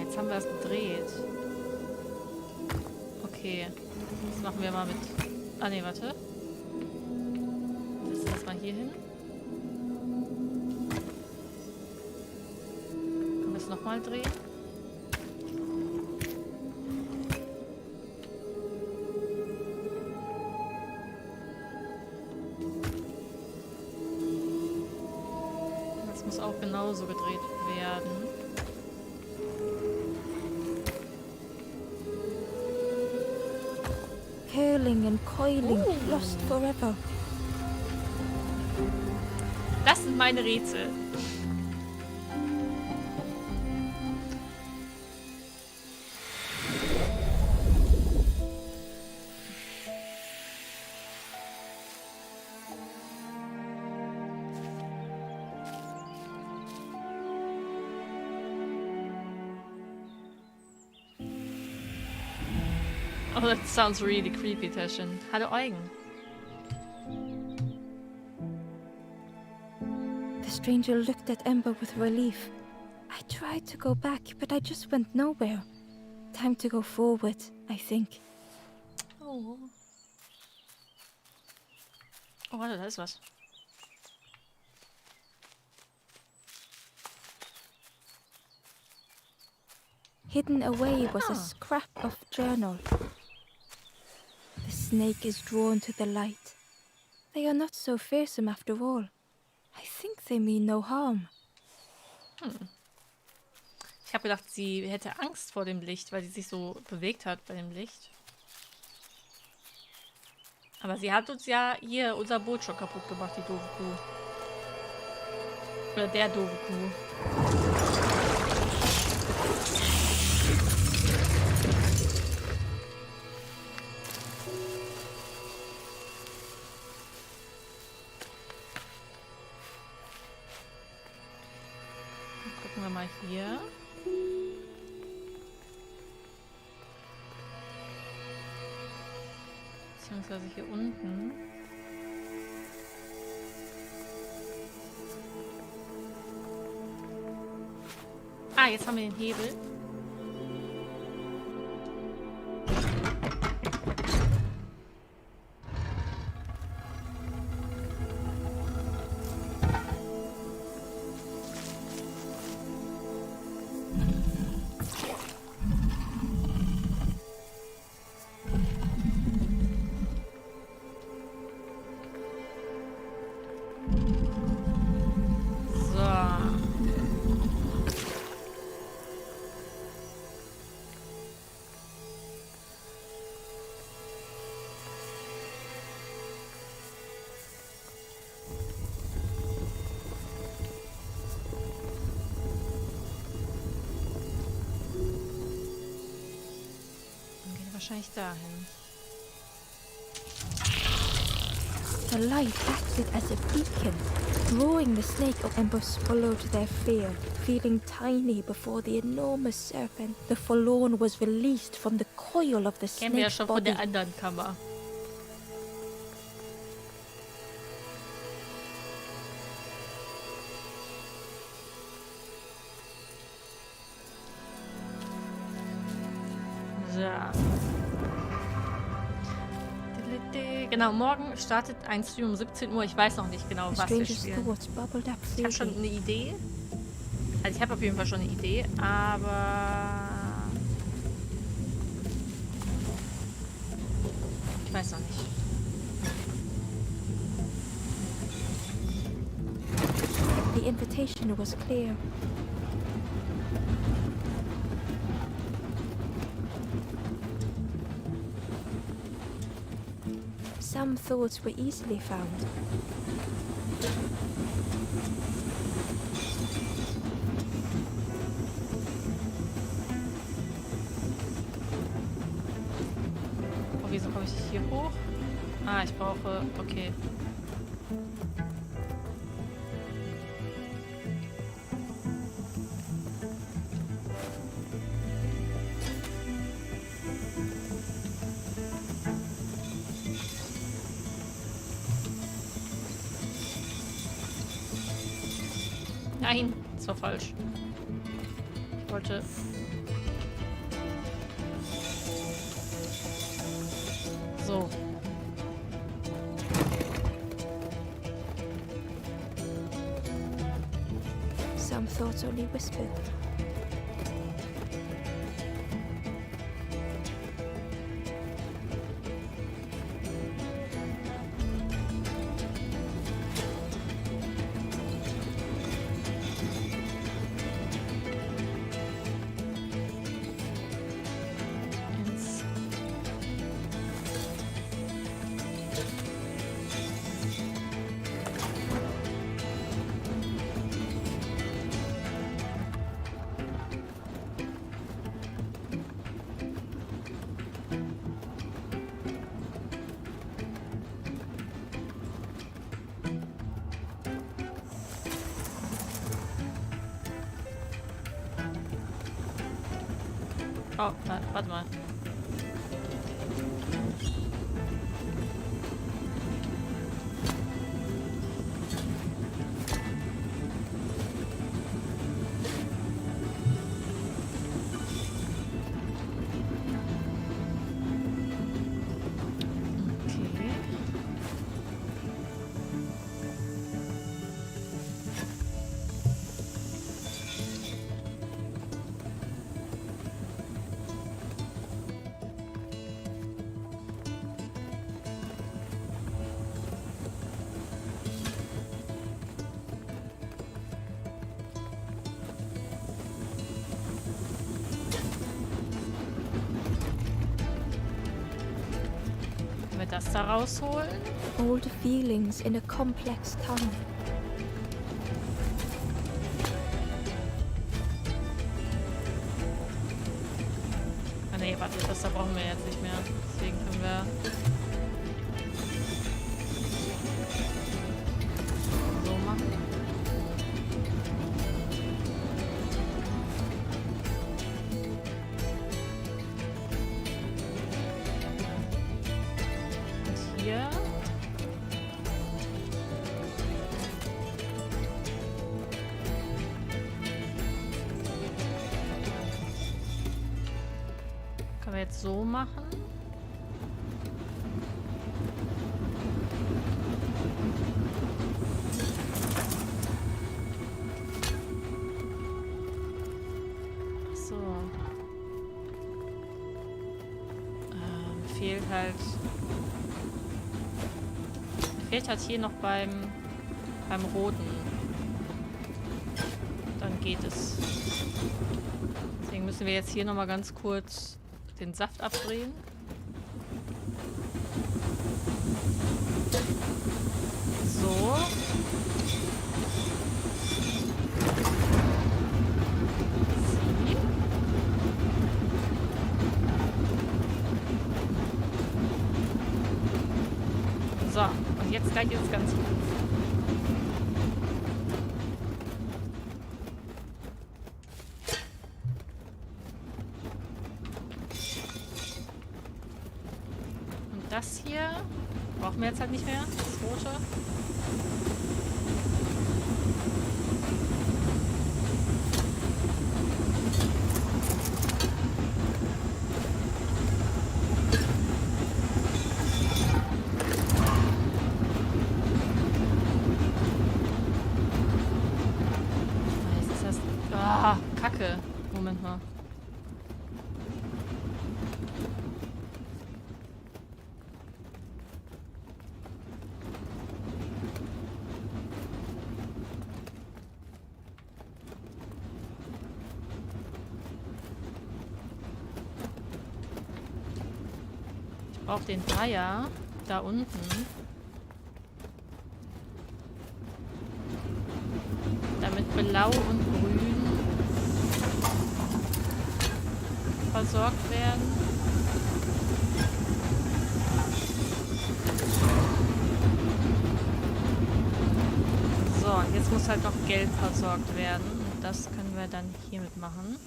Jetzt haben wir es gedreht. Okay. Das machen wir mal mit... Ah, ne, warte. Das ist mal hier hin. Können wir es nochmal drehen? Das muss auch genauso gedreht werden. Curling and coiling, lost forever. Das sind meine Rätsel. Oh, that sounds really creepy, Taschen. Hallo Eugen. The stranger looked at Ember with relief. I tried to go back, but I just went nowhere. Time to go forward, I think. Oh. Oh, warte, da ist was. Hidden away was a scrap of journal. The snake is drawn to the light. They are not so fearsome after all. I think they mean no harm. Ich habe gedacht, sie hätte Angst vor dem Licht, weil sie sich so bewegt hat bei dem Licht. Aber sie hat uns ja hier unser Boot schon kaputt gemacht, die doofe Kuh. Oder der doofe Kuh. Gucken wir mal hier. Beziehungsweise hier unten. Ah, jetzt haben wir den Hebel. Wahrscheinlich dahin. The light acted as a beacon, drawing the snake up. Ember swallowed their fear, feeling tiny before the enormous serpent. The forlorn was released from the coil of the Kennen wir ja snake's schon von body. der anderen Kammer. So. genau. Morgen startet ein Stream um 17 Uhr. Ich weiß noch nicht genau, was wir spielen. Ich habe schon eine Idee. Also ich habe auf jeden Fall schon eine Idee, aber ich weiß noch nicht. The invitation was clear. Some thoughts were easily found. Oh, wieso komme ich hier hoch? Ah, ich brauche... Okay. Nein, das war falsch. Ich wollte... So. Some thoughts only whispered. Oh, warte mal. Das da rausholen. Old feelings in a complex tongue. Ah nee, warte, das da brauchen wir jetzt nicht mehr. Deswegen können wir so machen. Hier. Können wir jetzt so machen. Ach so. Fehlt halt hier noch beim roten. Dann geht es. Deswegen müssen wir jetzt hier noch mal ganz kurz den Saft abdrehen. So. So, und jetzt gleich ist es ganz gut. Und das hier brauchen wir jetzt halt nicht mehr, das rote. Ah, Kacke. Moment mal. Ich brauche den Dreier da unten. Damit Blau und Grün versorgt werden. So, und jetzt muss halt noch Gelb versorgt werden. Und das können wir dann hiermit machen.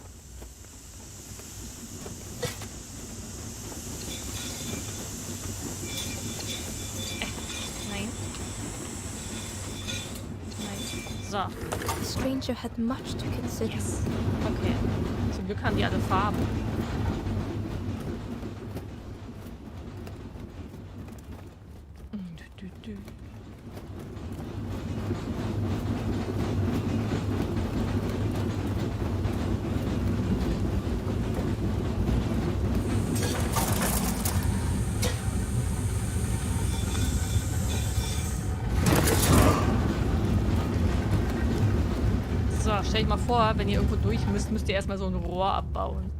Nein. Nein. So. The stranger had much to consider. Yes. Okay. Zum Glück haben die alle Farben. So, stell dich mal vor, wenn ihr irgendwo durch müsst, müsst ihr erstmal so ein Rohr abbauen.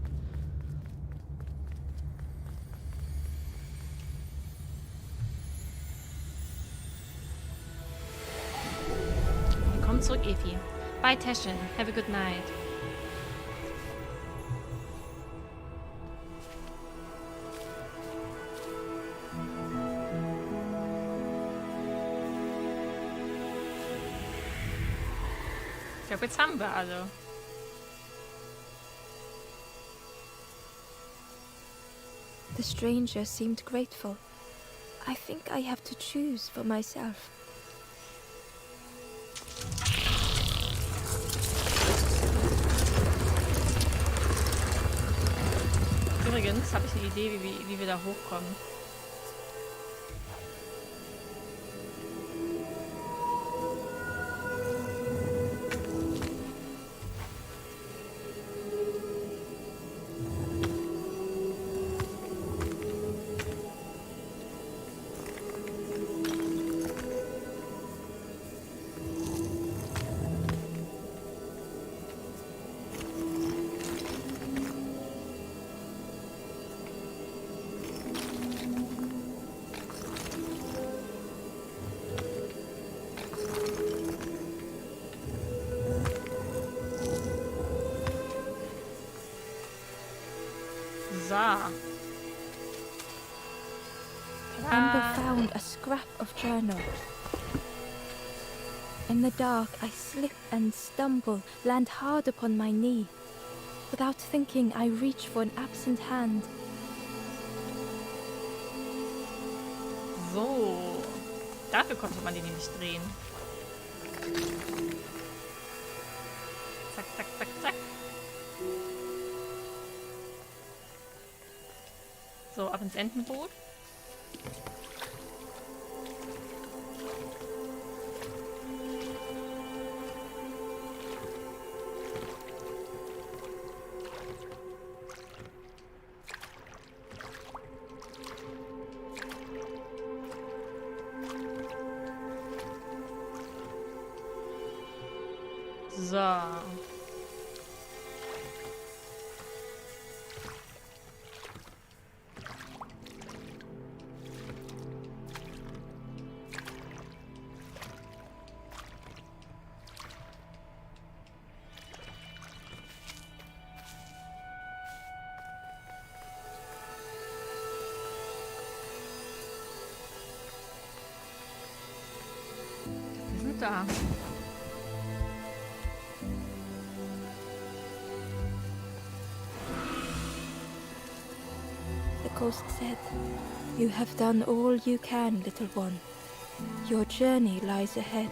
Komm zurück, Efi. Bye, Täschchen. Have a good night. Ich glaube, jetzt haben wir alle. The stranger seemed grateful. I think I have to choose for myself. Übrigens habe ich eine Idee, wie wir da hochkommen. Amber found a scrap of journal. In the dark, I slip and stumble, land hard upon my knee. Without thinking, I reach for an absent hand. So. Dafür konnte man den nämlich drehen. Zack, zack, zack, zack. So, ab ins Entenboot. So. Wir sind da. The ghost said, "You have done all you can, little one. Your journey lies ahead.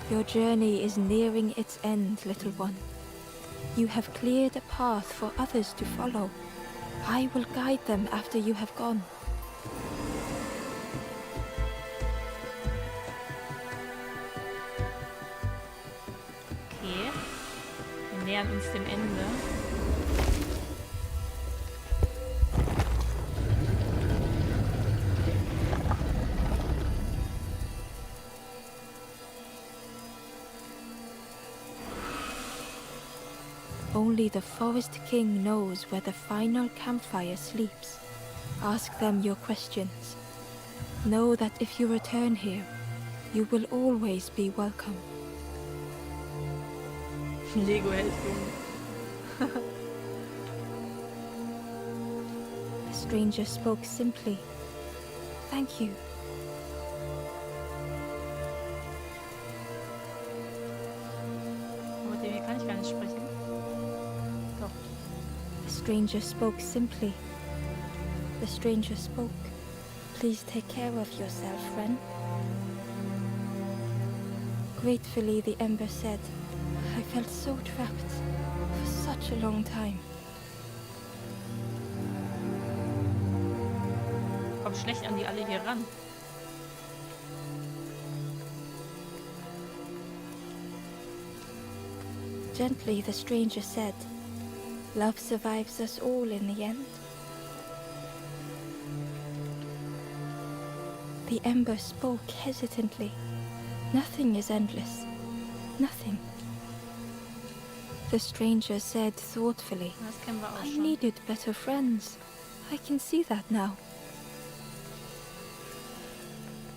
Your journey is nearing its end, little one. You have cleared a path for others to follow. I will guide them after you have gone." nähern uns dem Ende. Only the Forest King knows where the final campfire sleeps. Ask them your questions. Know that if you return here, you will always be welcome. Lego-Helden. The stranger spoke simply. Thank you. Aber mit dem hier kann ich gar nicht sprechen. Doch. The stranger spoke simply. The stranger spoke. Please take care of yourself, friend. Gratefully, the ember said, I felt so trapped for such a long time. Komm schlecht an die alle hier ran. Gently, the stranger said, love survives us all in the end. The ember spoke hesitantly. Nothing is endless. Nothing. The stranger said thoughtfully, Das kennen wir auch I schon. needed better friends. I can see that now.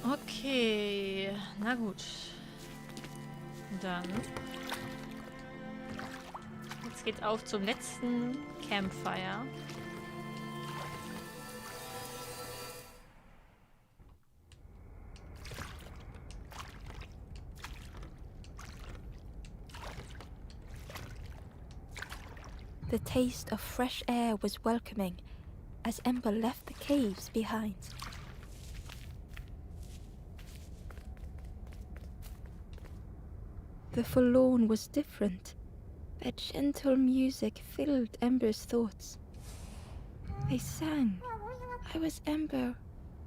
Okay, na gut. Dann. Jetzt geht's auf zum letzten Campfire. The taste of fresh air was welcoming as Ember left the caves behind. The forlorn was different. Their gentle music filled Ember's thoughts. They sang. I was Ember.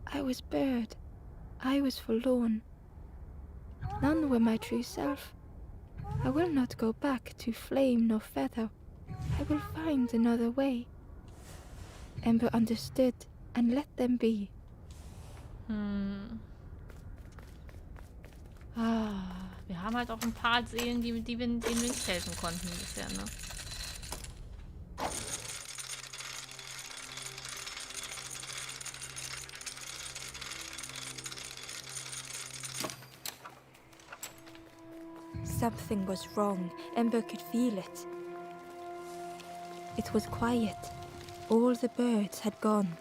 I was bird. I was forlorn. None were my true self. I will not go back to flame nor feather. I will find another way. Ember understood and let them be. Wir haben halt auch ein paar Seelen, denen wir nicht helfen konnten bisher, ne? Something was wrong. Ember could feel it. It was quiet. All the birds had gone.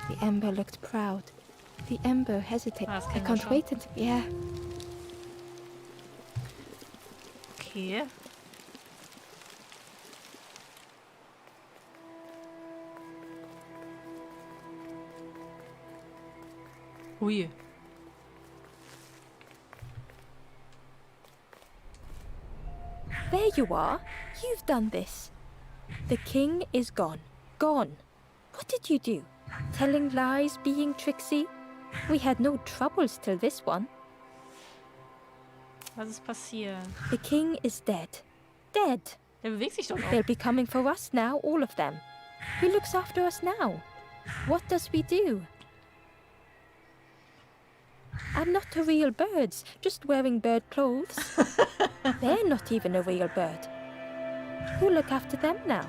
The Ember looked proud. The Ember hesitated. Das I kennen wir can't schon. wait until... Yeah. Okay. Ui. There you are. You've done this. The king is gone. Gone. What did you do? Telling lies, being tricksy? We had no troubles till this one. Was ist passiert? The king is dead. Dead. Der bewegt sich doch noch. They'll be coming for us now, all of them. Who looks after us now? What does we do? I'm not a real bird, just wearing bird clothes. They're not even a real bird. Who look after them now?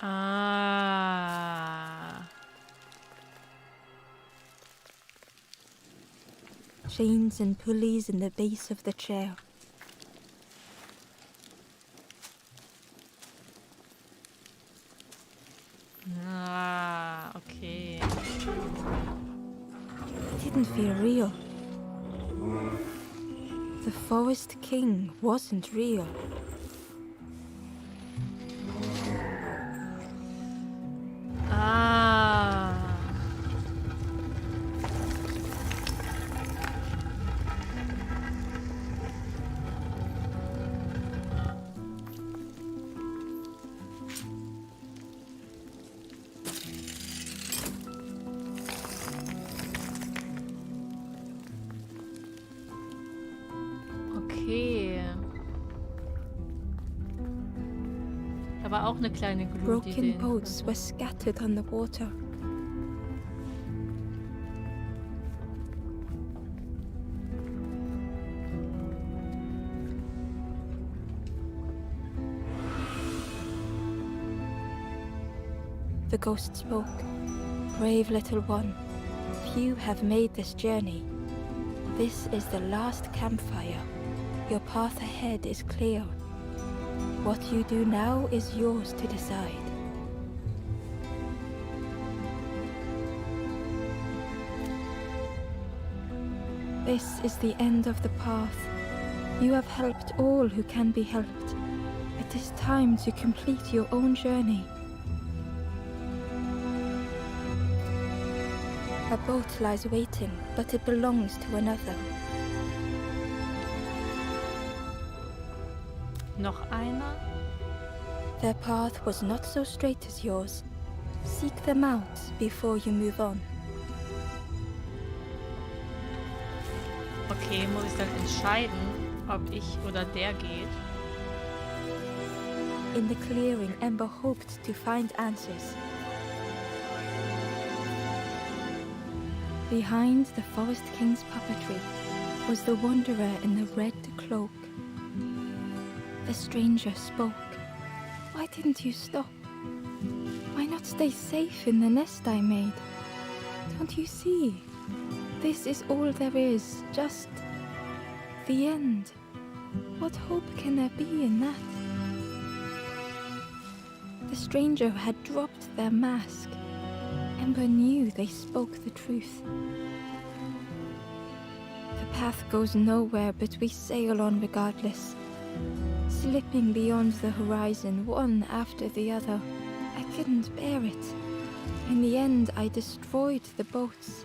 Ah. Chains and pulleys in the base of the chair. Ah, okay. It didn't feel real. The Forest King wasn't real. auch eine kleine Glut, die Broken den boats were scattered on the water. The ghost spoke. Brave little one, few have made this journey. This is the last campfire. Your path ahead is clear. What you do now is yours to decide. This is the end of the path. You have helped all who can be helped. It is time to complete your own journey. A boat lies waiting, but it belongs to another. Noch einer? Their path was not so straight as yours. Seek them out before you move on. Okay, muss ich dann entscheiden, ob ich oder der geht? In the clearing, Ember hoped to find answers. Behind the Forest King's puppetry was the wanderer in the red cloak. The stranger spoke. Why didn't you stop? Why not stay safe in the nest I made? Don't you see? This is all there is, just the end. What hope can there be in that? The stranger had dropped their mask. Ember knew they spoke the truth. The path goes nowhere, but we sail on regardless. Slipping beyond the horizon, one after the other. I couldn't bear it. In the end, I destroyed the boats.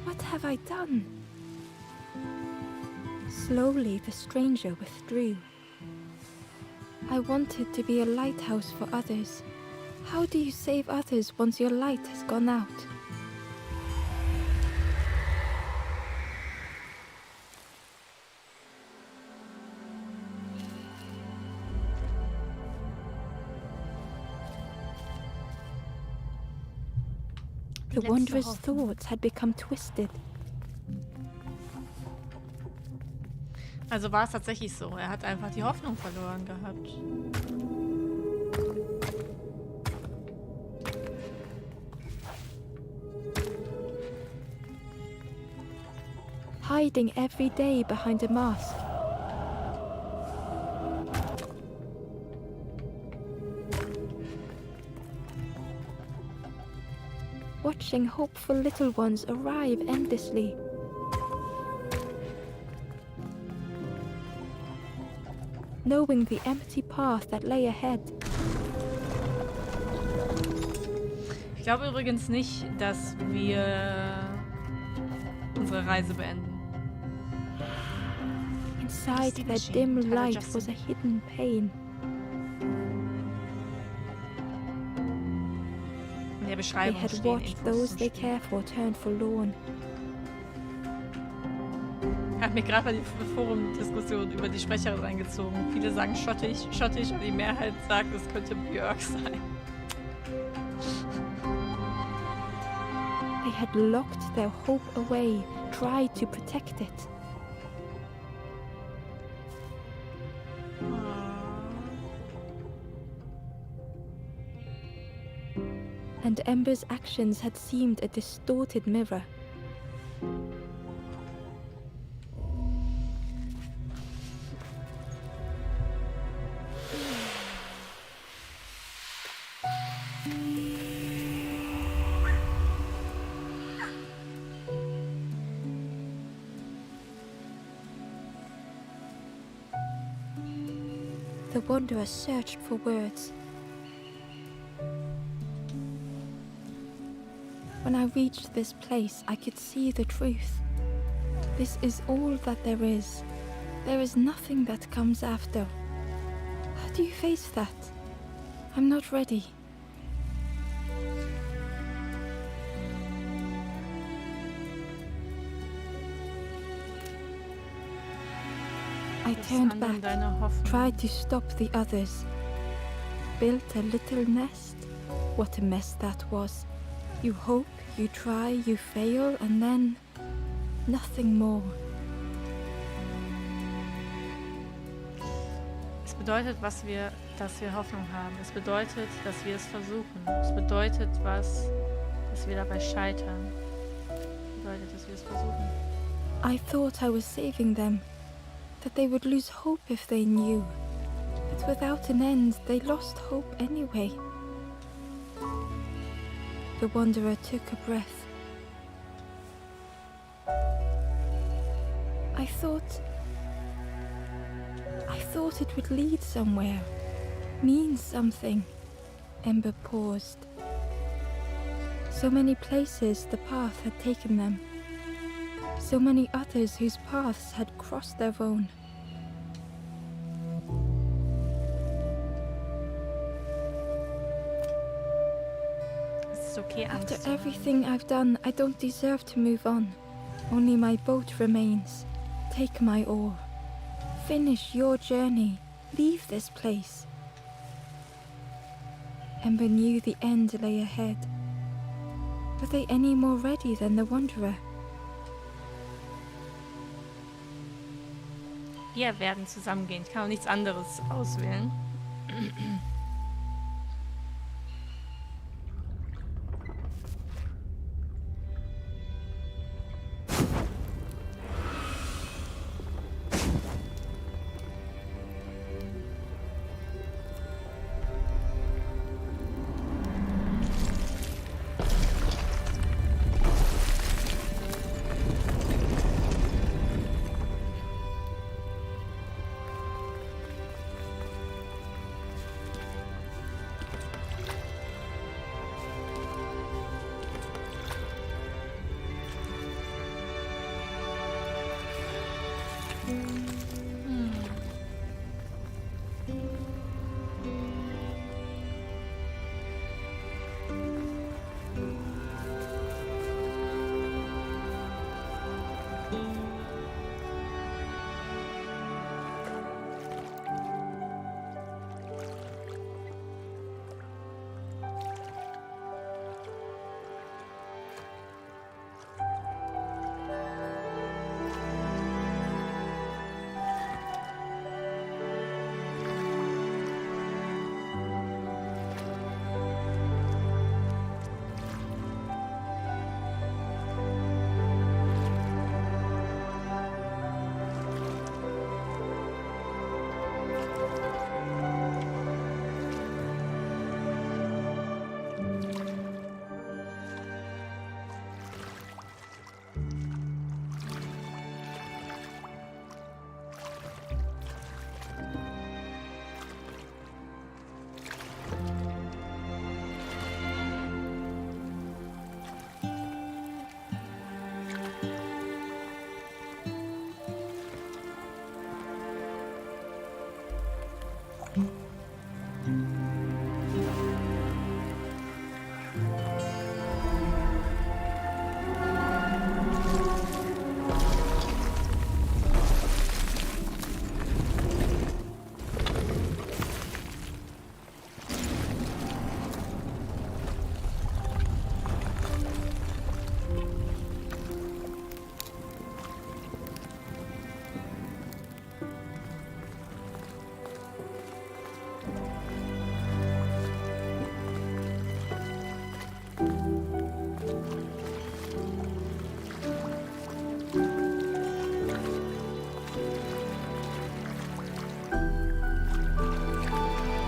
What have I done? Slowly, the stranger withdrew. I wanted to be a lighthouse for others. How do you save others once your light has gone out? The wanderer's thoughts had become twisted. Also war es tatsächlich so. Er hat einfach die Hoffnung verloren gehabt. Hiding every day behind a mask. Watching hopeful little ones arrive endlessly. Knowing the empty path that lay ahead. Ich glaube übrigens nicht, dass wir unsere Reise beenden. Inside their dim light was a hidden pain. In der They Beschreibung had stehen watched Infos those zum they Spiel. care for turn forlorn. Ich habe mir gerade mal die Forum-Diskussion über die Sprecherin reingezogen. Viele sagen schottisch und die Mehrheit sagt, es könnte Björk sein. They had locked their hope away, tried to protect it. And Ember's actions had seemed a distorted mirror. The wanderer searched for words. When I reached this place, I could see the truth. This is all that there is. There is nothing that comes after. How do you face that? I'm not ready. I I des turned anderen back, deine Hoffnung. tried to stop the others. Built a little nest. What a mess that was. You hope, you try, you fail, and then nothing more. Es bedeutet, dass wir Hoffnung haben. Es bedeutet, dass wir es versuchen. Es bedeutet dass wir dabei scheitern. Es bedeutet, dass wir es versuchen. I thought I was saving them, that they would lose hope if they knew. But without an end, they lost hope anyway. The wanderer took a breath. I thought it would lead somewhere, mean something. Ember paused. So many places the path had taken them. So many others whose paths had crossed their own. Es ist okay, Angst After zu haben. everything I've done, I don't deserve to move on. Only my boat remains. Take my oar. Finish your journey. Leave this place. Ember knew the end lay ahead. Were they any more ready than the wanderer? Wir werden zusammengehen. Ich kann auch nichts anderes auswählen.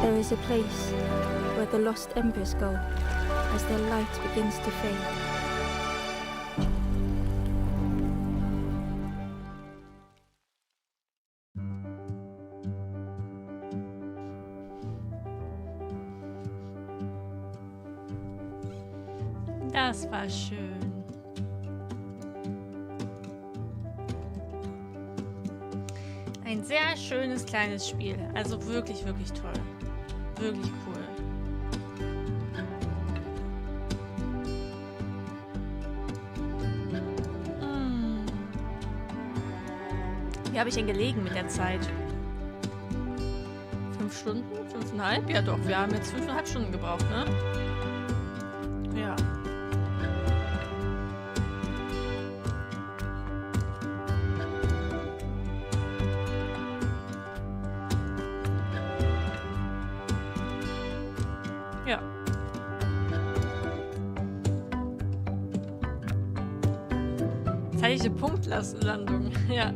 There is a place where the lost embers go as their light begins to fade. Das war schön. Ein sehr schönes kleines Spiel. Also wirklich, wirklich toll. Wirklich cool. Wie habe ich denn gelegen mit der Zeit? 5 Stunden? 5,5? Ja doch, wir haben jetzt 5,5 Stunden gebraucht, ne? Ja. Ja. Jetzt hatte ich eine Punktlandung. Ja.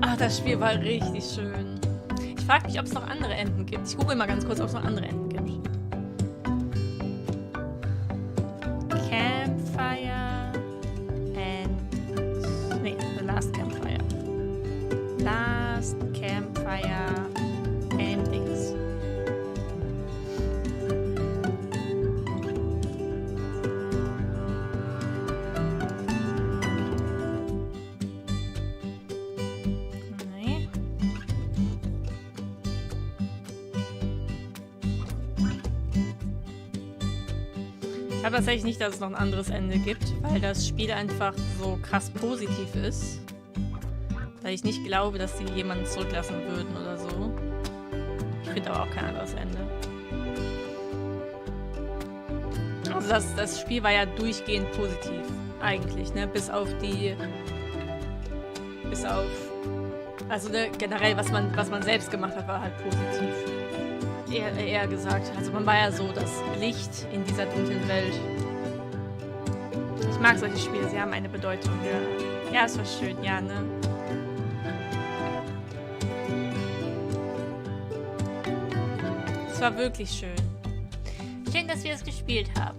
Ach, das Spiel war richtig schön. Ich frage mich, ob es noch andere Enden gibt. Ich google mal ganz kurz, ob es noch andere Enden gibt. Campfire and... Nee, The Last Campfire. Last Campfire Endings. Ich glaube tatsächlich nicht, dass es noch ein anderes Ende gibt, weil das Spiel einfach so krass positiv ist. Weil ich nicht glaube, dass sie jemanden zurücklassen würden oder so. Ich finde aber auch kein anderes Ende. Also das Spiel war ja durchgehend positiv, eigentlich, ne? Bis auf... Also ne, generell, was man selbst gemacht hat, war halt positiv. Eher gesagt. Also man war ja so das Licht in dieser dunklen Welt. Ich mag solche Spiele, sie haben eine Bedeutung. Ja, ja, es war schön, ja, ne? Es war wirklich schön. Schön, dass wir es gespielt haben.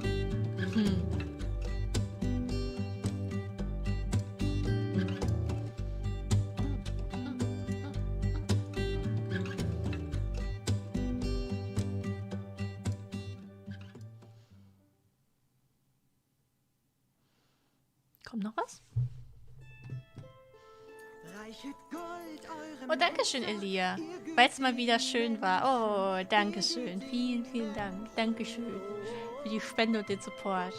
Kommt noch was? Oh, danke schön, Elia. Weil es mal wieder schön war. Oh, danke schön. Vielen, vielen Dank. Dankeschön für die Spende und den Support.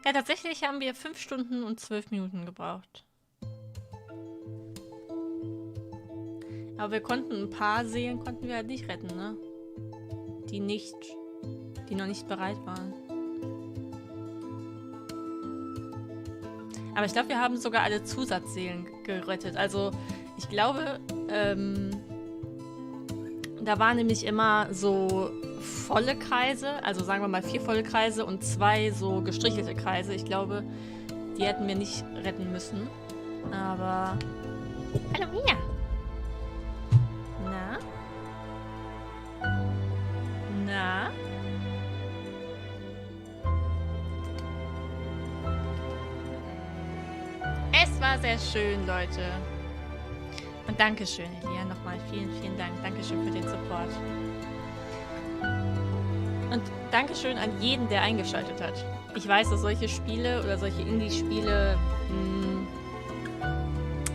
Ja, tatsächlich haben wir 5 Stunden und 12 Minuten gebraucht. Aber wir konnten ein paar Seelen konnten wir halt nicht retten, ne? Die noch nicht bereit waren. Aber ich glaube, wir haben sogar alle Zusatzseelen gerettet. Also, ich glaube, da waren nämlich immer so volle Kreise, also sagen wir mal 4 volle Kreise und 2 so gestrichelte Kreise. Ich glaube, die hätten wir nicht retten müssen. Aber... Hallo, Mia! Na? Na? Es war sehr schön, Leute. Und Dankeschön, Elia, nochmal. Vielen, vielen Dank. Dankeschön für den Support. Und Dankeschön an jeden, der eingeschaltet hat. Ich weiß, dass solche Spiele oder solche Indie-Spiele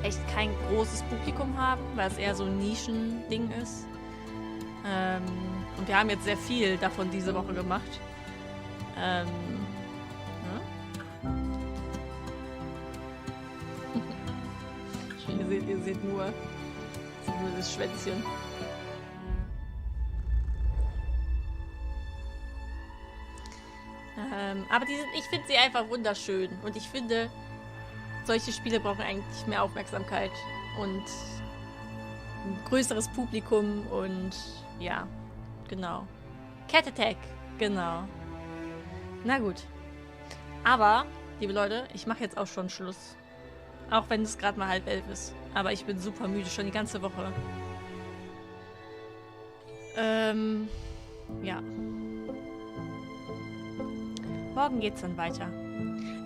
echt kein großes Publikum haben, weil es eher so ein Nischending ist. Und wir haben jetzt sehr viel davon diese Woche gemacht. Ihr seht nur das Schwänzchen. Aber ich finde sie einfach wunderschön. Und ich finde, solche Spiele brauchen eigentlich mehr Aufmerksamkeit und ein größeres Publikum und ja, genau. Cat Attack, genau. Na gut. Aber, liebe Leute, ich mache jetzt auch schon Schluss. Auch wenn es gerade mal 10:30 ist. Aber ich bin super müde, schon die ganze Woche. Ja. Morgen geht's dann weiter.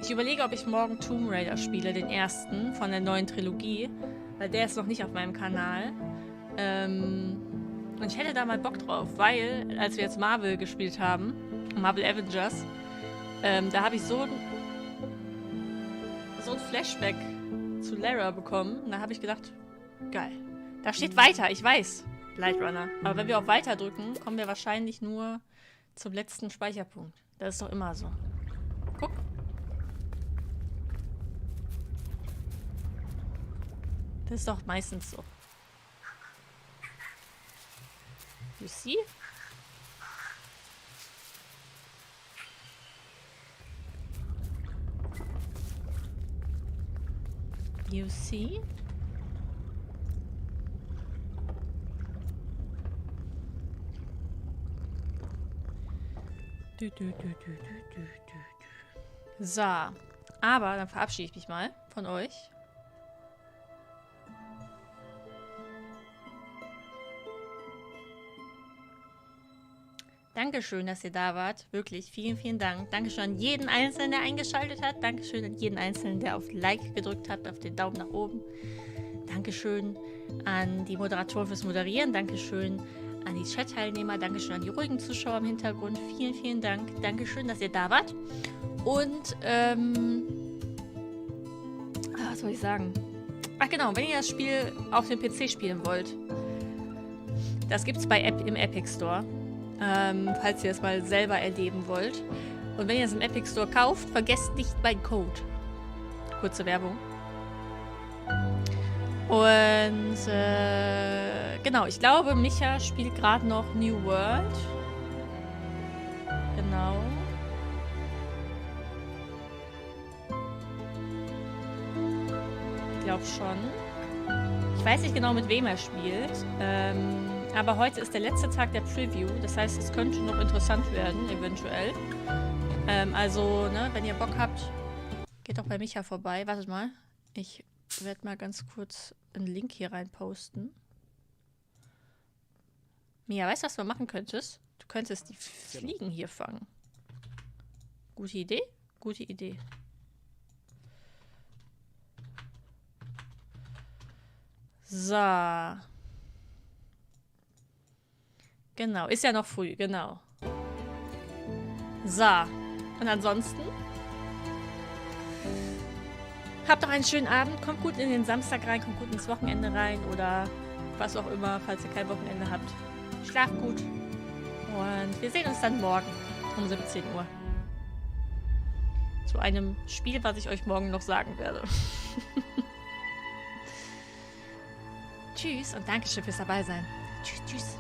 Ich überlege, ob ich morgen Tomb Raider spiele, den ersten von der neuen Trilogie. Weil der ist noch nicht auf meinem Kanal. Und ich hätte da mal Bock drauf, weil, als wir jetzt Marvel gespielt haben, Marvel Avengers, da habe ich so ein Flashback zu Lara bekommen. Und da habe ich gedacht, geil. Da steht weiter, ich weiß. Light Runner. Aber wenn wir auf weiter drücken, kommen wir wahrscheinlich nur zum letzten Speicherpunkt. Das ist doch immer so. Guck. Das ist doch meistens so. You see? You see? So. Aber dann verabschiede ich mich mal von euch. Dankeschön, dass ihr da wart. Wirklich, vielen, vielen Dank. Dankeschön an jeden Einzelnen, der eingeschaltet hat. Dankeschön an jeden Einzelnen, der auf Like gedrückt hat, auf den Daumen nach oben. Dankeschön an die Moderatoren fürs Moderieren. Dankeschön an die Chat-Teilnehmer. Dankeschön an die ruhigen Zuschauer im Hintergrund. Vielen, vielen Dank. Dankeschön, dass ihr da wart. Und, was soll ich sagen? Ach genau, wenn ihr das Spiel auf dem PC spielen wollt, das gibt es im Epic Store. Falls ihr es mal selber erleben wollt. Und wenn ihr es im Epic Store kauft, vergesst nicht meinen Code. Kurze Werbung. Und genau, ich glaube, Micha spielt gerade noch New World. Genau. Ich glaube schon. Ich weiß nicht genau, mit wem er spielt. Aber heute ist der letzte Tag der Preview. Das heißt, es könnte noch interessant werden, eventuell. Also, ne, wenn ihr Bock habt, geht doch bei Micha vorbei. Wartet mal. Ich werde mal ganz kurz einen Link hier rein posten. Mia, weißt du, was du machen könntest? Du könntest die Fliegen hier fangen. Gute Idee? Gute Idee. So. Genau, ist ja noch früh, genau. So. Und ansonsten habt doch einen schönen Abend, kommt gut in den Samstag rein, kommt gut ins Wochenende rein oder was auch immer, falls ihr kein Wochenende habt. Schlaft gut und wir sehen uns dann morgen um 17 Uhr. Zu einem Spiel, was ich euch morgen noch sagen werde. Tschüss und Dankeschön fürs Dabeisein. Tschüss, tschüss.